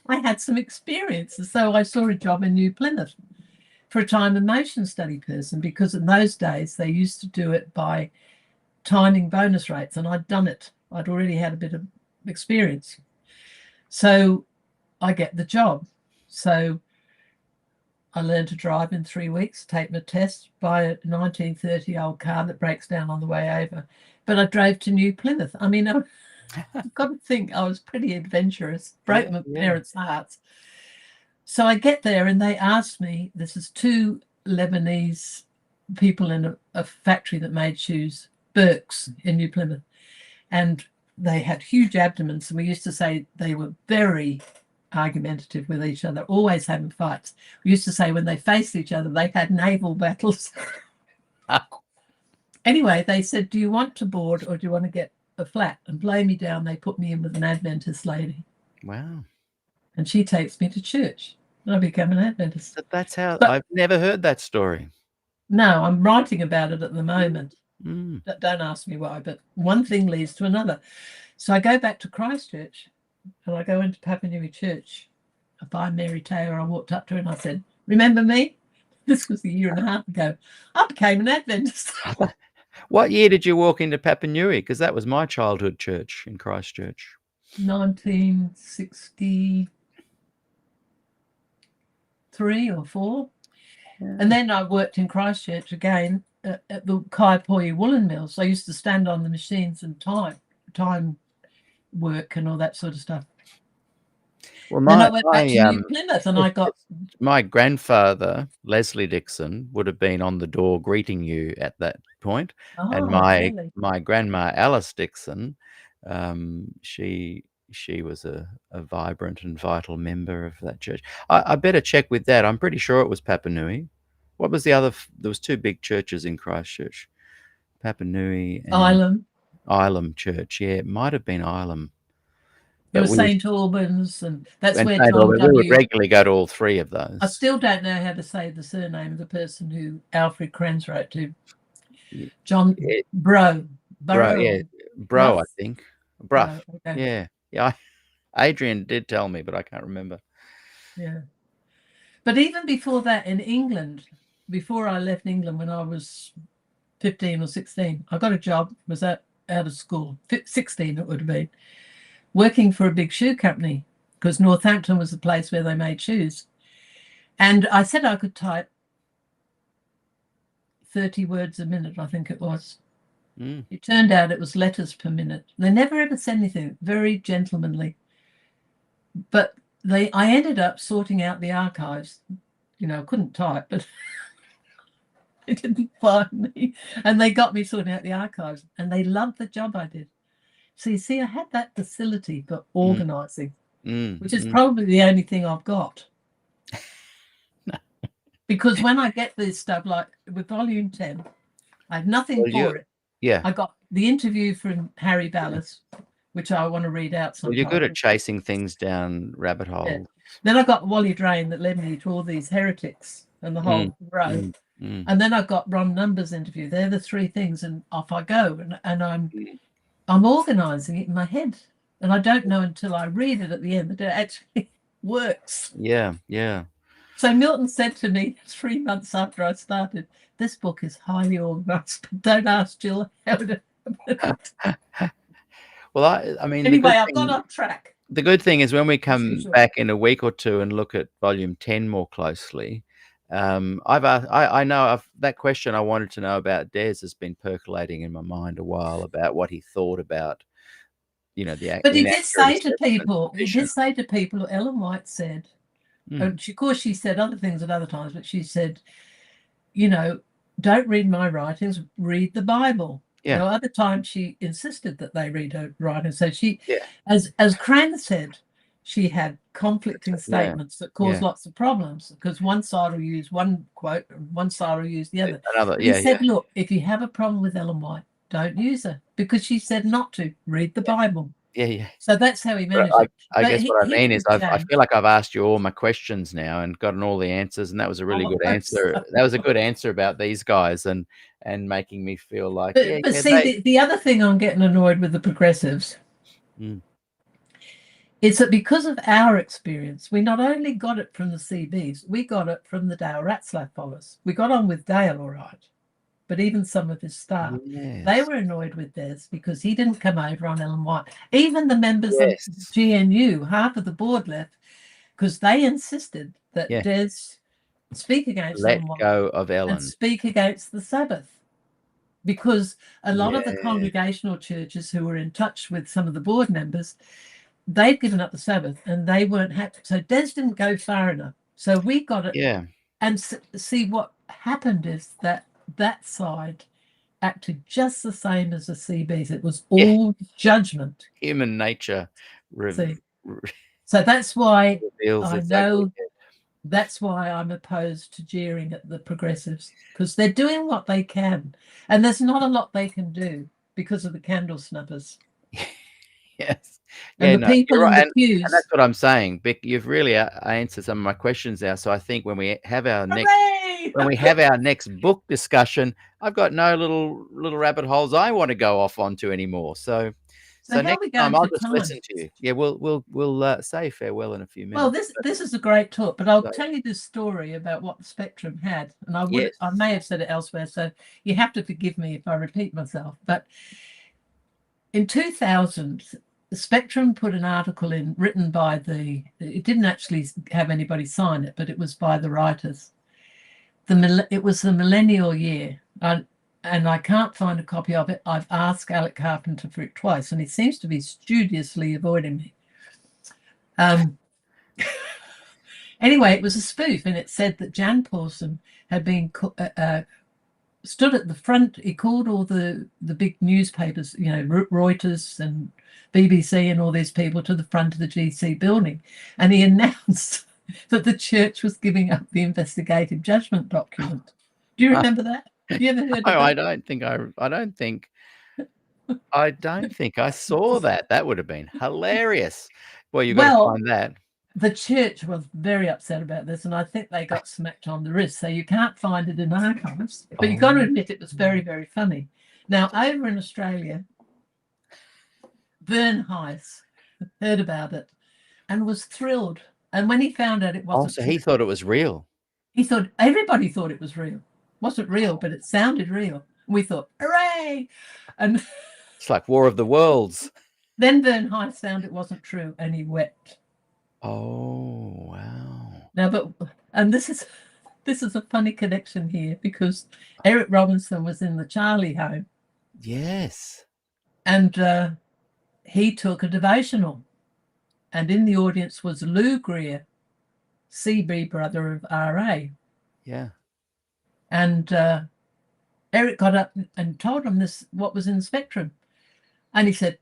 C: I had some experience. And so I saw a job in New Plymouth for a time and motion study person, because in those days they used to do it by timing bonus rates, and I'd done it. I'd already had a bit of experience. So I get the job. So I learned to drive in 3 weeks, take my test, buy a 1930 old car that breaks down on the way over. But I drove to New Plymouth. I mean, I've got to think I was pretty adventurous, broke my parents' hearts. So I get there, and they asked me, this is 2 Lebanese people in a factory that made shoes, Burke's in New Plymouth. And they had huge abdomens, and we used to say they were very argumentative with each other, always having fights. We used to say when they faced each other, they had naval battles. Anyway, they said, do you want to board or do you want to get a flat? And blow me down, they put me in with an Adventist lady.
B: Wow.
C: And she takes me to church. And I become an Adventist.
B: That's how, I've never heard that story.
C: No, I'm writing about it at the moment. Don't ask me why, but one thing leads to another. So I go back to Christchurch, and I go into Papanui Church. I find Mary Taylor. I walked up to her and I said, remember me? This was a year and a half ago. I became an Adventist.
B: What year did you walk into Papanui? Because that was my childhood church in Christchurch.
C: 1963 or 4. Yeah. And then I worked in Christchurch again at the Kaiapoi woolen mills. I used to stand on the machines and time work and all that sort of stuff.
B: Well,
C: then I went back to New Plymouth, and I got...
B: My grandfather, Leslie Dixon, would have been on the door greeting you at that point. And my grandma, Alice Dixon, she was a vibrant and vital member of that church. I better check with that. I'm pretty sure it was Papanui. What was the other? There was 2 big churches in Christchurch, Papanui and Ilam Church. Yeah, it might have been Ilam.
C: There was St. Albans, and that's where
B: St. Albans. We would regularly go to all 3 of those.
C: I still don't know how to say the surname of the person who Alfred Krenz wrote to. John Bro.
B: I think. Bruff. Okay. Yeah. Adrian did tell me, but I can't remember.
C: Yeah. But even before that, in England, before I left England when I was 15 or 16, I got a job, was out of school, 16 it would have been, working for a big shoe company, because Northampton was the place where they made shoes. And I said I could type 30 words a minute, I think it was. It turned out it was letters per minute. They never ever said anything, very gentlemanly. but I ended up sorting out the archives. You know, I couldn't type, but they didn't find me. And they got me sorting out the archives, and they loved the job I did. So you see, I had that facility for organising, which is probably the only thing I've got. Because when I get this stuff, like with volume 10, I have nothing for it.
B: Yeah.
C: I got the interview from Harry Ballas, which I want to read out sometime.
B: Well, you're good at chasing things down rabbit holes.
C: Yeah. Then I got Wally Drain that led me to all these heretics and the whole row. And then I've got Ron Numbers interview. They're the three things, and off I go. And I'm organising it in my head. And I don't know until I read it at the end that it actually works.
B: Yeah, yeah.
C: So Milton said to me 3 months after I started, this book is highly organised, but don't ask Jill how to.
B: Well, I mean,
C: anyway, I've got on track.
B: The good thing is when we come back in a week or two and look at volume 10 more closely, I know that question I wanted to know about Des has been percolating in my mind a while about what he thought about, you know, the.
C: But he did say to people, Ellen White said, and of course she said other things at other times, but she said, you know, don't read my writings, read the Bible. Yeah. You know, other times she insisted that they read her writings. So she, as Cran said, she had conflicting statements that caused lots of problems because one side will use one quote and one side will use the other. He said, look, if you have a problem with Ellen White, don't use her because she said not to read the Bible.
B: Yeah, yeah.
C: So that's how he managed it.
B: I guess what I mean is I feel like I've asked you all my questions now and gotten all the answers, and that was a really good answer. That was a good answer about these guys and making me feel like.
C: But see, the other thing I'm getting annoyed with the progressives is that because of our experience, we not only got it from the CBs, we got it from the Dale Ratzlaff followers. We got on with Dale all right. But even some of his staff, they were annoyed with Des because he didn't come over on Ellen White. Even the members of GNU, half of the board left because they insisted that Des speak against Ellen White.
B: Let go of Ellen.
C: And speak against the Sabbath. Because a lot of the congregational churches who were in touch with some of the board members, they'd given up the Sabbath and they weren't happy. So Des didn't go far enough. So we got it. Yeah. And see what happened is that side acted just the same as the CBs. It was all judgment.
B: Human nature.
C: So that's why I know that's why I'm opposed to jeering at the progressives because they're doing what they can. And there's not a lot they can do because of the candle snuffers.
B: Yes.
C: And the people in the pews.
B: And that's what I'm saying. Vic, you've really answered some of my questions now. So I think when we have our next book discussion, I've got no little rabbit holes I want to go off onto anymore. So next time I'll just listen to you. Yeah, we'll say farewell in a few minutes.
C: Well, this is a great talk, but I'll tell you this story about what the Spectrum had, and I may have said it elsewhere, so you have to forgive me if I repeat myself. But in 2000. The Spectrum put an article in written by it didn't actually have anybody sign it, but it was by the writers. It was the millennial year, and I can't find a copy of it. I've asked Alec Carpenter for it twice, and he seems to be studiously avoiding me. Anyway, it was a spoof, and it said that Jan Paulson had been stood at the front. He called all the big newspapers, you know, Reuters and BBC and all these people to the front of the GC building, and he announced that the church was giving up the investigative judgment document. Do you remember that? Have you ever heard of that?
B: I don't think I saw that. That would have been hilarious. Well, you've got to find that.
C: The church was very upset about this, and I think they got smacked on the wrist. So you can't find it in archives, but you've got to admit it was very, very funny. Now, over in Australia, Vern Heiss heard about it and was thrilled. And when he found out it wasn't,
B: so he thought it was real.
C: Everybody thought it was real. It wasn't real, but it sounded real. We thought, hooray! And
B: it's like War of the Worlds.
C: Then Vern Heiss found it wasn't true, and he wept.
B: Oh wow!
C: Now, and this is a funny connection here because Eric Robinson was in the Charlie home.
B: Yes.
C: And he took a devotional, and in the audience was Lou Greer, CB brother of RA.
B: Yeah.
C: And Eric got up and told him this, what was in the Spectrum. And he said,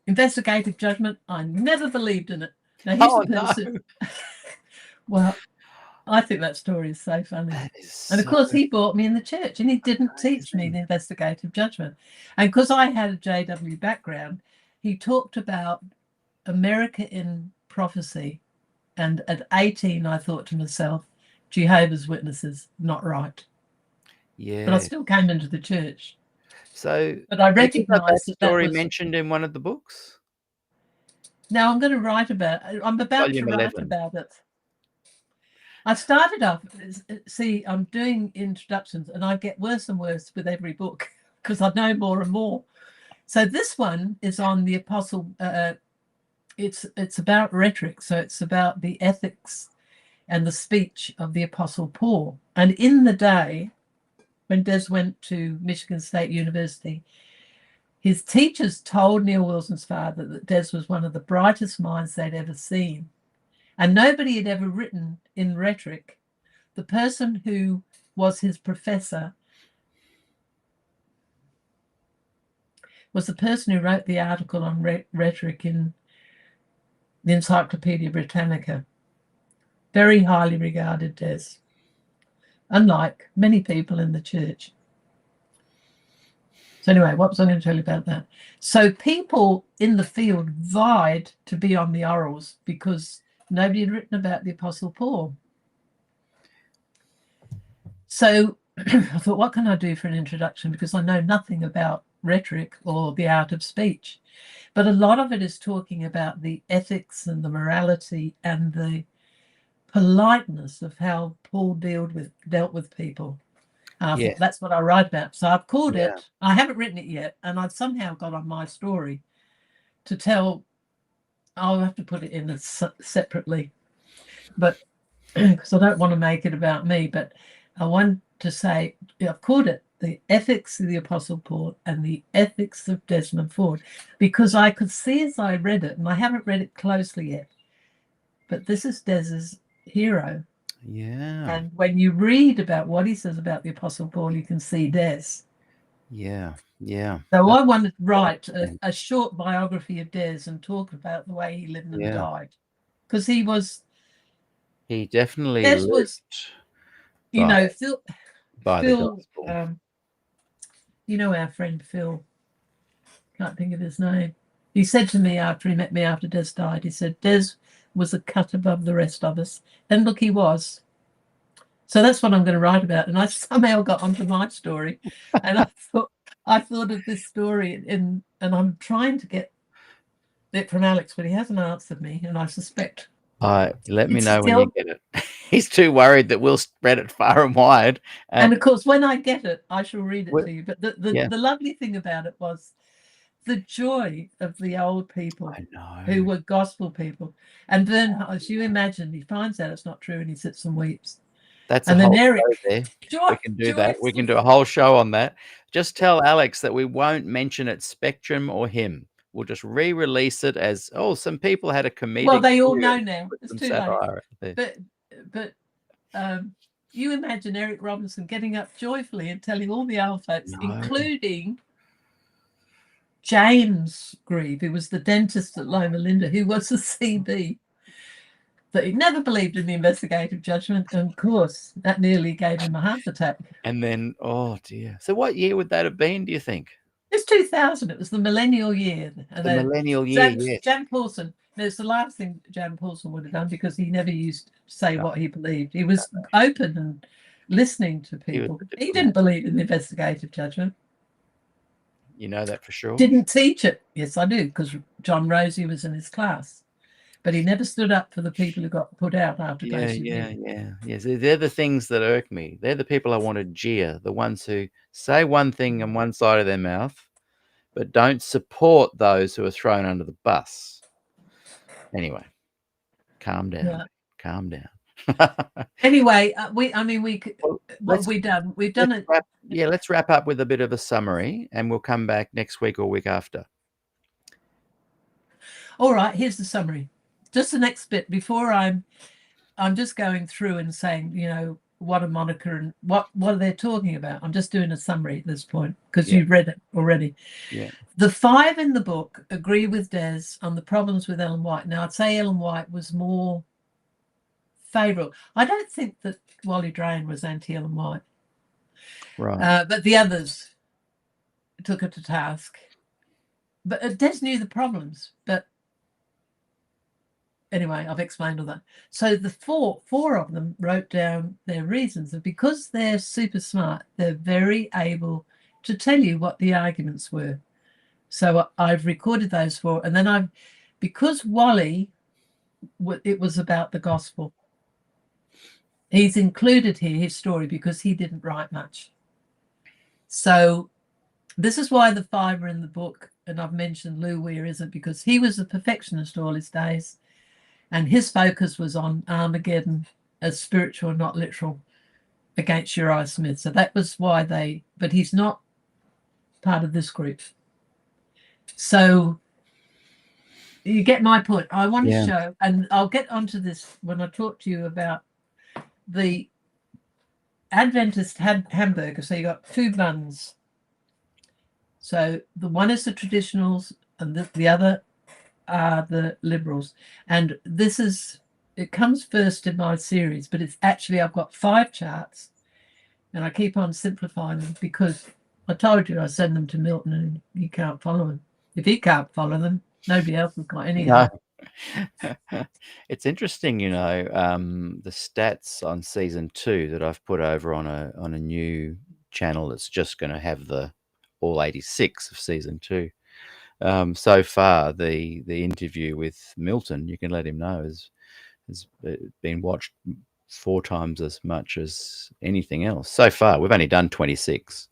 C: investigative judgment, I never believed in it. Now, here's the person.
B: No.
C: Well, I think that story is so funny.
B: That is
C: And of course, he brought me in the church, and he didn't teach me the investigative judgment. And because I had a JW background, he talked about America in prophecy. And at 18, I thought to myself, Jehovah's Witnesses, not right.
B: Yeah.
C: But I still came into the church.
B: So,
C: but I recognised
B: that story mentioned in one of the books.
C: Now I'm going to write about. I'm about
B: Volume
C: to write
B: 11.
C: about it. I started off. See, I'm doing introductions, and I get worse and worse with every book because I know more and more. So this one is on the apostle. It's about rhetoric. So it's about the ethics and the speech of the apostle Paul. And in the day when Des went to Michigan State University, his teachers told Neil Wilson's father that Des was one of the brightest minds they'd ever seen. And nobody had ever written in rhetoric. The person who was his professor was the person who wrote the article on rhetoric in the Encyclopedia Britannica. Very highly regarded Des, unlike many people in the church. So anyway, what was I going to tell you about that? So people in the field vied to be on the orals because nobody had written about the Apostle Paul. So I thought, what can I do for an introduction? Because I know nothing about rhetoric or the art of speech. But a lot of it is talking about the ethics and the morality and the politeness of how Paul dealt with people.
B: Yeah.
C: That's what I write about. So I've called it, I haven't written it yet, and I've somehow got on my story to tell. I'll have to put it in separately, but because I don't want to make it about me, but I want to say I've called it The Ethics of the Apostle Paul and the Ethics of Desmond Ford, because I could see as I read it, and I haven't read it closely yet, but this is Des's hero.
B: Yeah.
C: And when you read about what he says about the Apostle Paul, you can see Des.
B: Yeah. Yeah.
C: So I wanted to write a short biography of Des and talk about the way he lived and died. Because he
B: definitely
C: Des
B: lived
C: was, you know, Phil,
B: the gospel.
C: You know, our friend Phil, can't think of his name. He said to me after he met me after Des died, he said, Des was a cut above the rest of us. And look, he was. So that's what I'm going to write about. And I somehow got onto my story. And I thought of this story, and I'm trying to get it from Alex, but he hasn't answered me. And I suspect.
B: Let me know when you get it. He's too worried that we'll spread it far and wide.
C: And of course, when I get it, I shall read it to you. But the lovely thing about it was the joy of the old people who were gospel people. And Vern, as you imagine, he finds out it's not true and he sits and weeps.
B: That's a whole show there. We can do that. We can do a whole show on that. Just tell Alex that we won't mention it Spectrum or him. We'll just re-release it as, some people had a comedic.
C: Well, they all know now. It's too
B: late.
C: But you imagine Eric Robinson getting up joyfully and telling all the old folks, including James Grieve, who was the dentist at Loma Linda, who was a CB, that he never believed in the investigative judgment. And of course, that nearly gave him a heart attack.
B: And then, oh dear. So what year would that have been, do you think?
C: It's 2000. It was the millennial year.
B: And millennial year, yes.
C: Jan Paulson, it's the last thing Jan Paulson would have done, because he never used to say what he believed. He was open and listening to people. He didn't believe in the investigative judgment.
B: You know that for sure?
C: Didn't teach it. Yes, I do, because John Rosie was in his class. But he never stood up for the people who got put out after basic year.
B: Yes, they're the things that irk me. They're the people I want to jeer, the ones who say one thing on one side of their mouth, but don't support those who are thrown under the bus. Anyway, calm down.
C: Yeah.
B: Calm down.
C: Anyway, what have we done? We've done it.
B: Let's wrap up with a bit of a summary, and we'll come back next week or week after.
C: All right, here's the summary. just the next bit before I'm just going through and saying, you know, what a moniker and what are they talking about. I'm just doing a summary at this point because you've read it already.
B: Yeah.
C: The 5 in the book agree with Des on the problems with Ellen White. Now, I'd say Ellen White was more favourable. I don't think that Wally Drain was anti-Ellen White.
B: Right.
C: But the others took her to task. But Des knew the problems. But anyway, I've explained all that. So the four of them wrote down their reasons. And because they're super smart, they're very able to tell you what the arguments were. So I've recorded those 4. And then because Wally, it was about the gospel. He's included here his story because he didn't write much. So this is why the 5 are in the book. And I've mentioned Lou Weir isn't, because he was a perfectionist all his days. And his focus was on Armageddon as spiritual, not literal, against Uriah Smith. So that was why but he's not part of this group. So you get my point. I want to show, and I'll get onto this when I talk to you about the Adventist hamburger. So you got 2 buns. So the one is the traditionals and the other are the liberals. And it comes first in my series, but it's actually, I've got 5 charts and I keep on simplifying them because I told you I send them to Milton and you can't follow them. If he can't follow them, nobody else has got any of them.
B: It's interesting, you know, the stats on season 2 that I've put over on a new channel that's just going to have all 86 of season 2. So far, the interview with Milton, you can let him know, has been watched 4 times as much as anything else. So far, we've only done 26.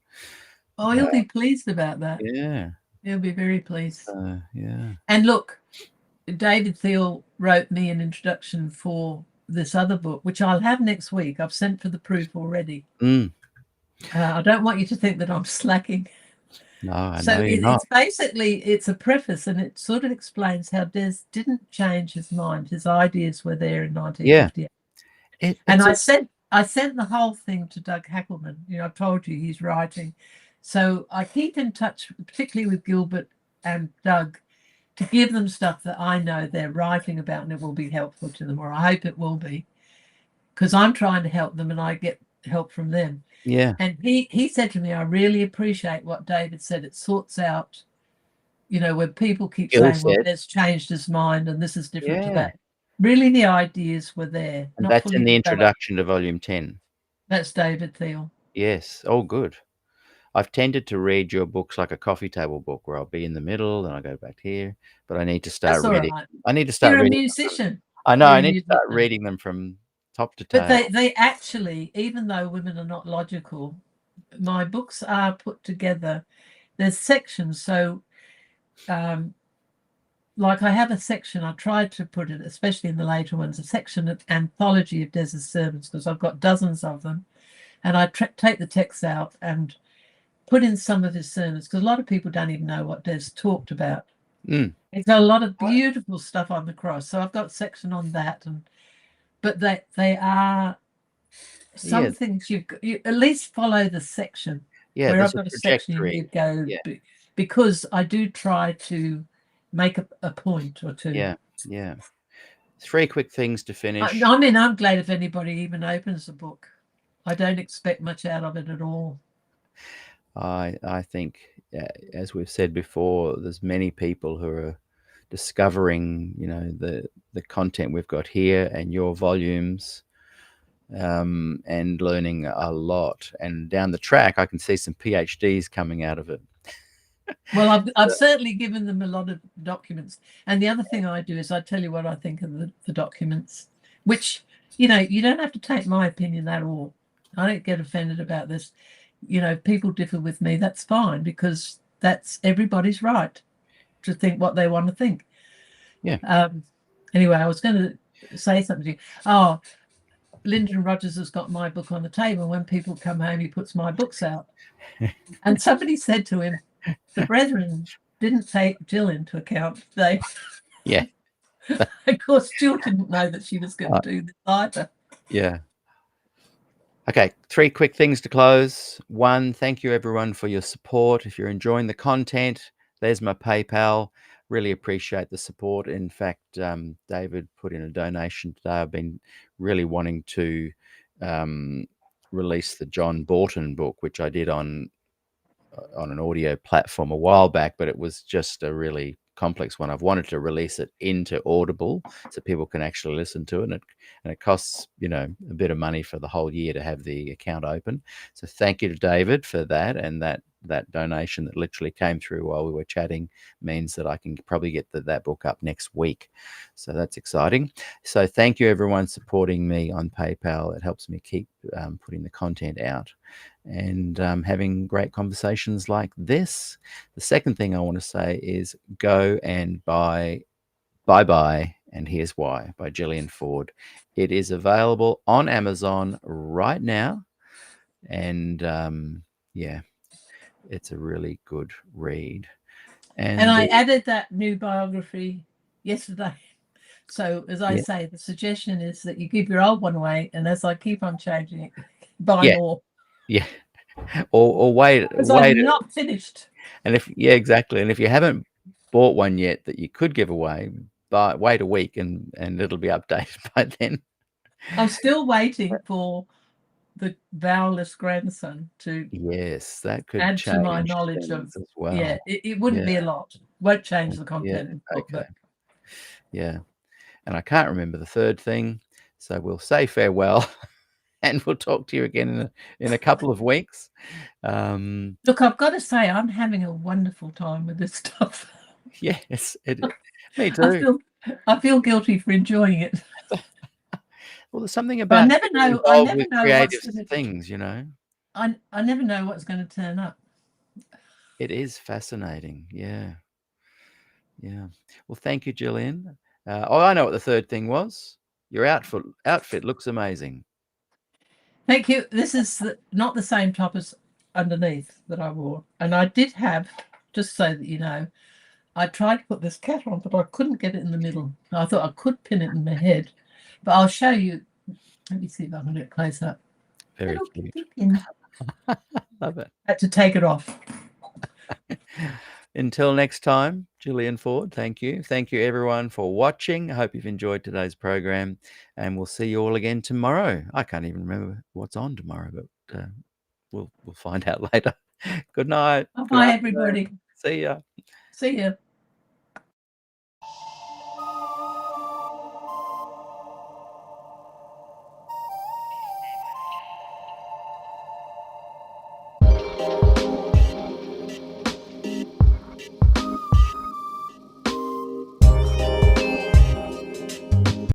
C: Oh, he'll be pleased about that.
B: Yeah.
C: He'll be very pleased.
B: Yeah.
C: And look, David Thiel wrote me an introduction for this other book, which I'll have next week. I've sent for the proof already. I don't want you to think that I'm slacking.
B: No, I
C: so
B: know you're not.
C: It's basically, it's a preface, and it sort of explains how Des didn't change his mind. His ideas were there in 1958.
B: Yeah.
C: And I sent the whole thing to Doug Hackelman. You know, I told you he's writing. So I keep in touch, particularly with Gilbert and Doug, to give them stuff that I know they're writing about and it will be helpful to them, or I hope it will be, because I'm trying to help them and I get help from them.
B: Yeah.
C: And he said to me, I really appreciate what David said. It sorts out, you know, when people keep saying, well, Des changed his mind and this is different to that. Really, the ideas were there.
B: And that's in the introduction to volume 10.
C: That's David Thiel.
B: Yes. Oh, good. I've tended to read your books like a coffee table book, where I'll be in the middle and I go back here. But I need to start reading.
C: Right.
B: I need to start
C: You're
B: reading.
C: a musician.
B: I know. I need to start reading them from top to tail.
C: But they actually, even though women are not logical, my books are put together. There's sections. So, like I have a section, I tried to put it, especially in the later ones, a section of anthology of Des's sermons, because I've got dozens of them. And I take the text out and put in some of his sermons, because a lot of people don't even know what Des talked about. He's got a lot of beautiful stuff on the cross. So I've got a section on that. But they are some things you at least follow the section.
B: Yeah,
C: where I've got a section you go, because I do try to make a point or two.
B: Yeah. 3 quick things to finish.
C: I mean, I'm glad if anybody even opens the book. I don't expect much out of it at all.
B: I think, as we've said before, there's many people who are discovering, you know, the content we've got here and your volumes, and learning a lot. And down the track, I can see some PhDs coming out of it.
C: Well, I've certainly given them a lot of documents. And the other thing I do is I tell you what I think of the documents, which, you know, you don't have to take my opinion at all. I don't get offended about this. You know, people differ with me. That's fine, because that's everybody's right to think what they want to think.
B: Yeah.
C: Anyway, I was going to say something to you. Oh, Lyndon Rogers has got my book on the table. When people come home, he puts my books out. And somebody said to him, the brethren didn't take Jill into account.
B: Yeah.
C: Of course, Jill didn't know that she was going to do this either.
B: Yeah. Okay, 3 quick things to close. 1, thank you everyone for your support. If you're enjoying the content, there's my PayPal. Really appreciate the support. In fact, David put in a donation today. I've been really wanting to release the John Borton book, which I did on an audio platform a while back, but it was just a really complex one. I've wanted to release it into Audible so people can actually listen to it, and it costs, you know, a bit of money for the whole year to have the account open. So thank you to David for that, and that donation that literally came through while we were chatting means that I can probably get that book up next week. So that's exciting. So thank you everyone supporting me on PayPal. It helps me keep putting the content out and having great conversations like this. The second thing I want to say is go and buy Bye Bye, and Here's Why by Gillian Ford. It is available on Amazon right now, and yeah, it's a really good read.
C: And I added that new biography yesterday. So as I
B: Yeah.
C: say, the suggestion is that you give your old one away, and as I keep on changing it, buy more.
B: Yeah. Or wait.
C: Because I'm not finished.
B: And exactly. And if you haven't bought one yet that you could give away, wait a week and it'll be updated by then.
C: I'm still waiting for the vowelless grandson to
B: that could
C: add
B: change
C: to my knowledge of
B: as well.
C: Yeah, it wouldn't be a lot. Won't change the content.
B: Okay. Yeah. And I can't remember the third thing, so we'll say farewell and we'll talk to you again in a couple of weeks.
C: Look, I've got to say, I'm having a wonderful time with this stuff.
B: Yes, me too.
C: I feel guilty for enjoying it.
B: Well, there's something about
C: I never know
B: creative things, you know.
C: I never know what's going to turn up.
B: It is fascinating. Yeah. Well, thank you, Gillian. I know what the third thing was. Your outfit looks amazing.
C: Thank you. This is not the same top as underneath that I wore. And I did have, just so that you know, I tried to put this cat on, but I couldn't get it in the middle. I thought I could pin it in my head. But I'll show you. Let me see if I can get it close up.
B: Very cute. Love it.
C: I had to take it off.
B: Until next time, Gillian Ford, thank you. Thank you, everyone, for watching. I hope you've enjoyed today's program, and we'll see you all again tomorrow. I can't even remember what's on tomorrow, but we'll find out later. Good night.
C: Bye, everybody.
B: See ya.
C: See ya.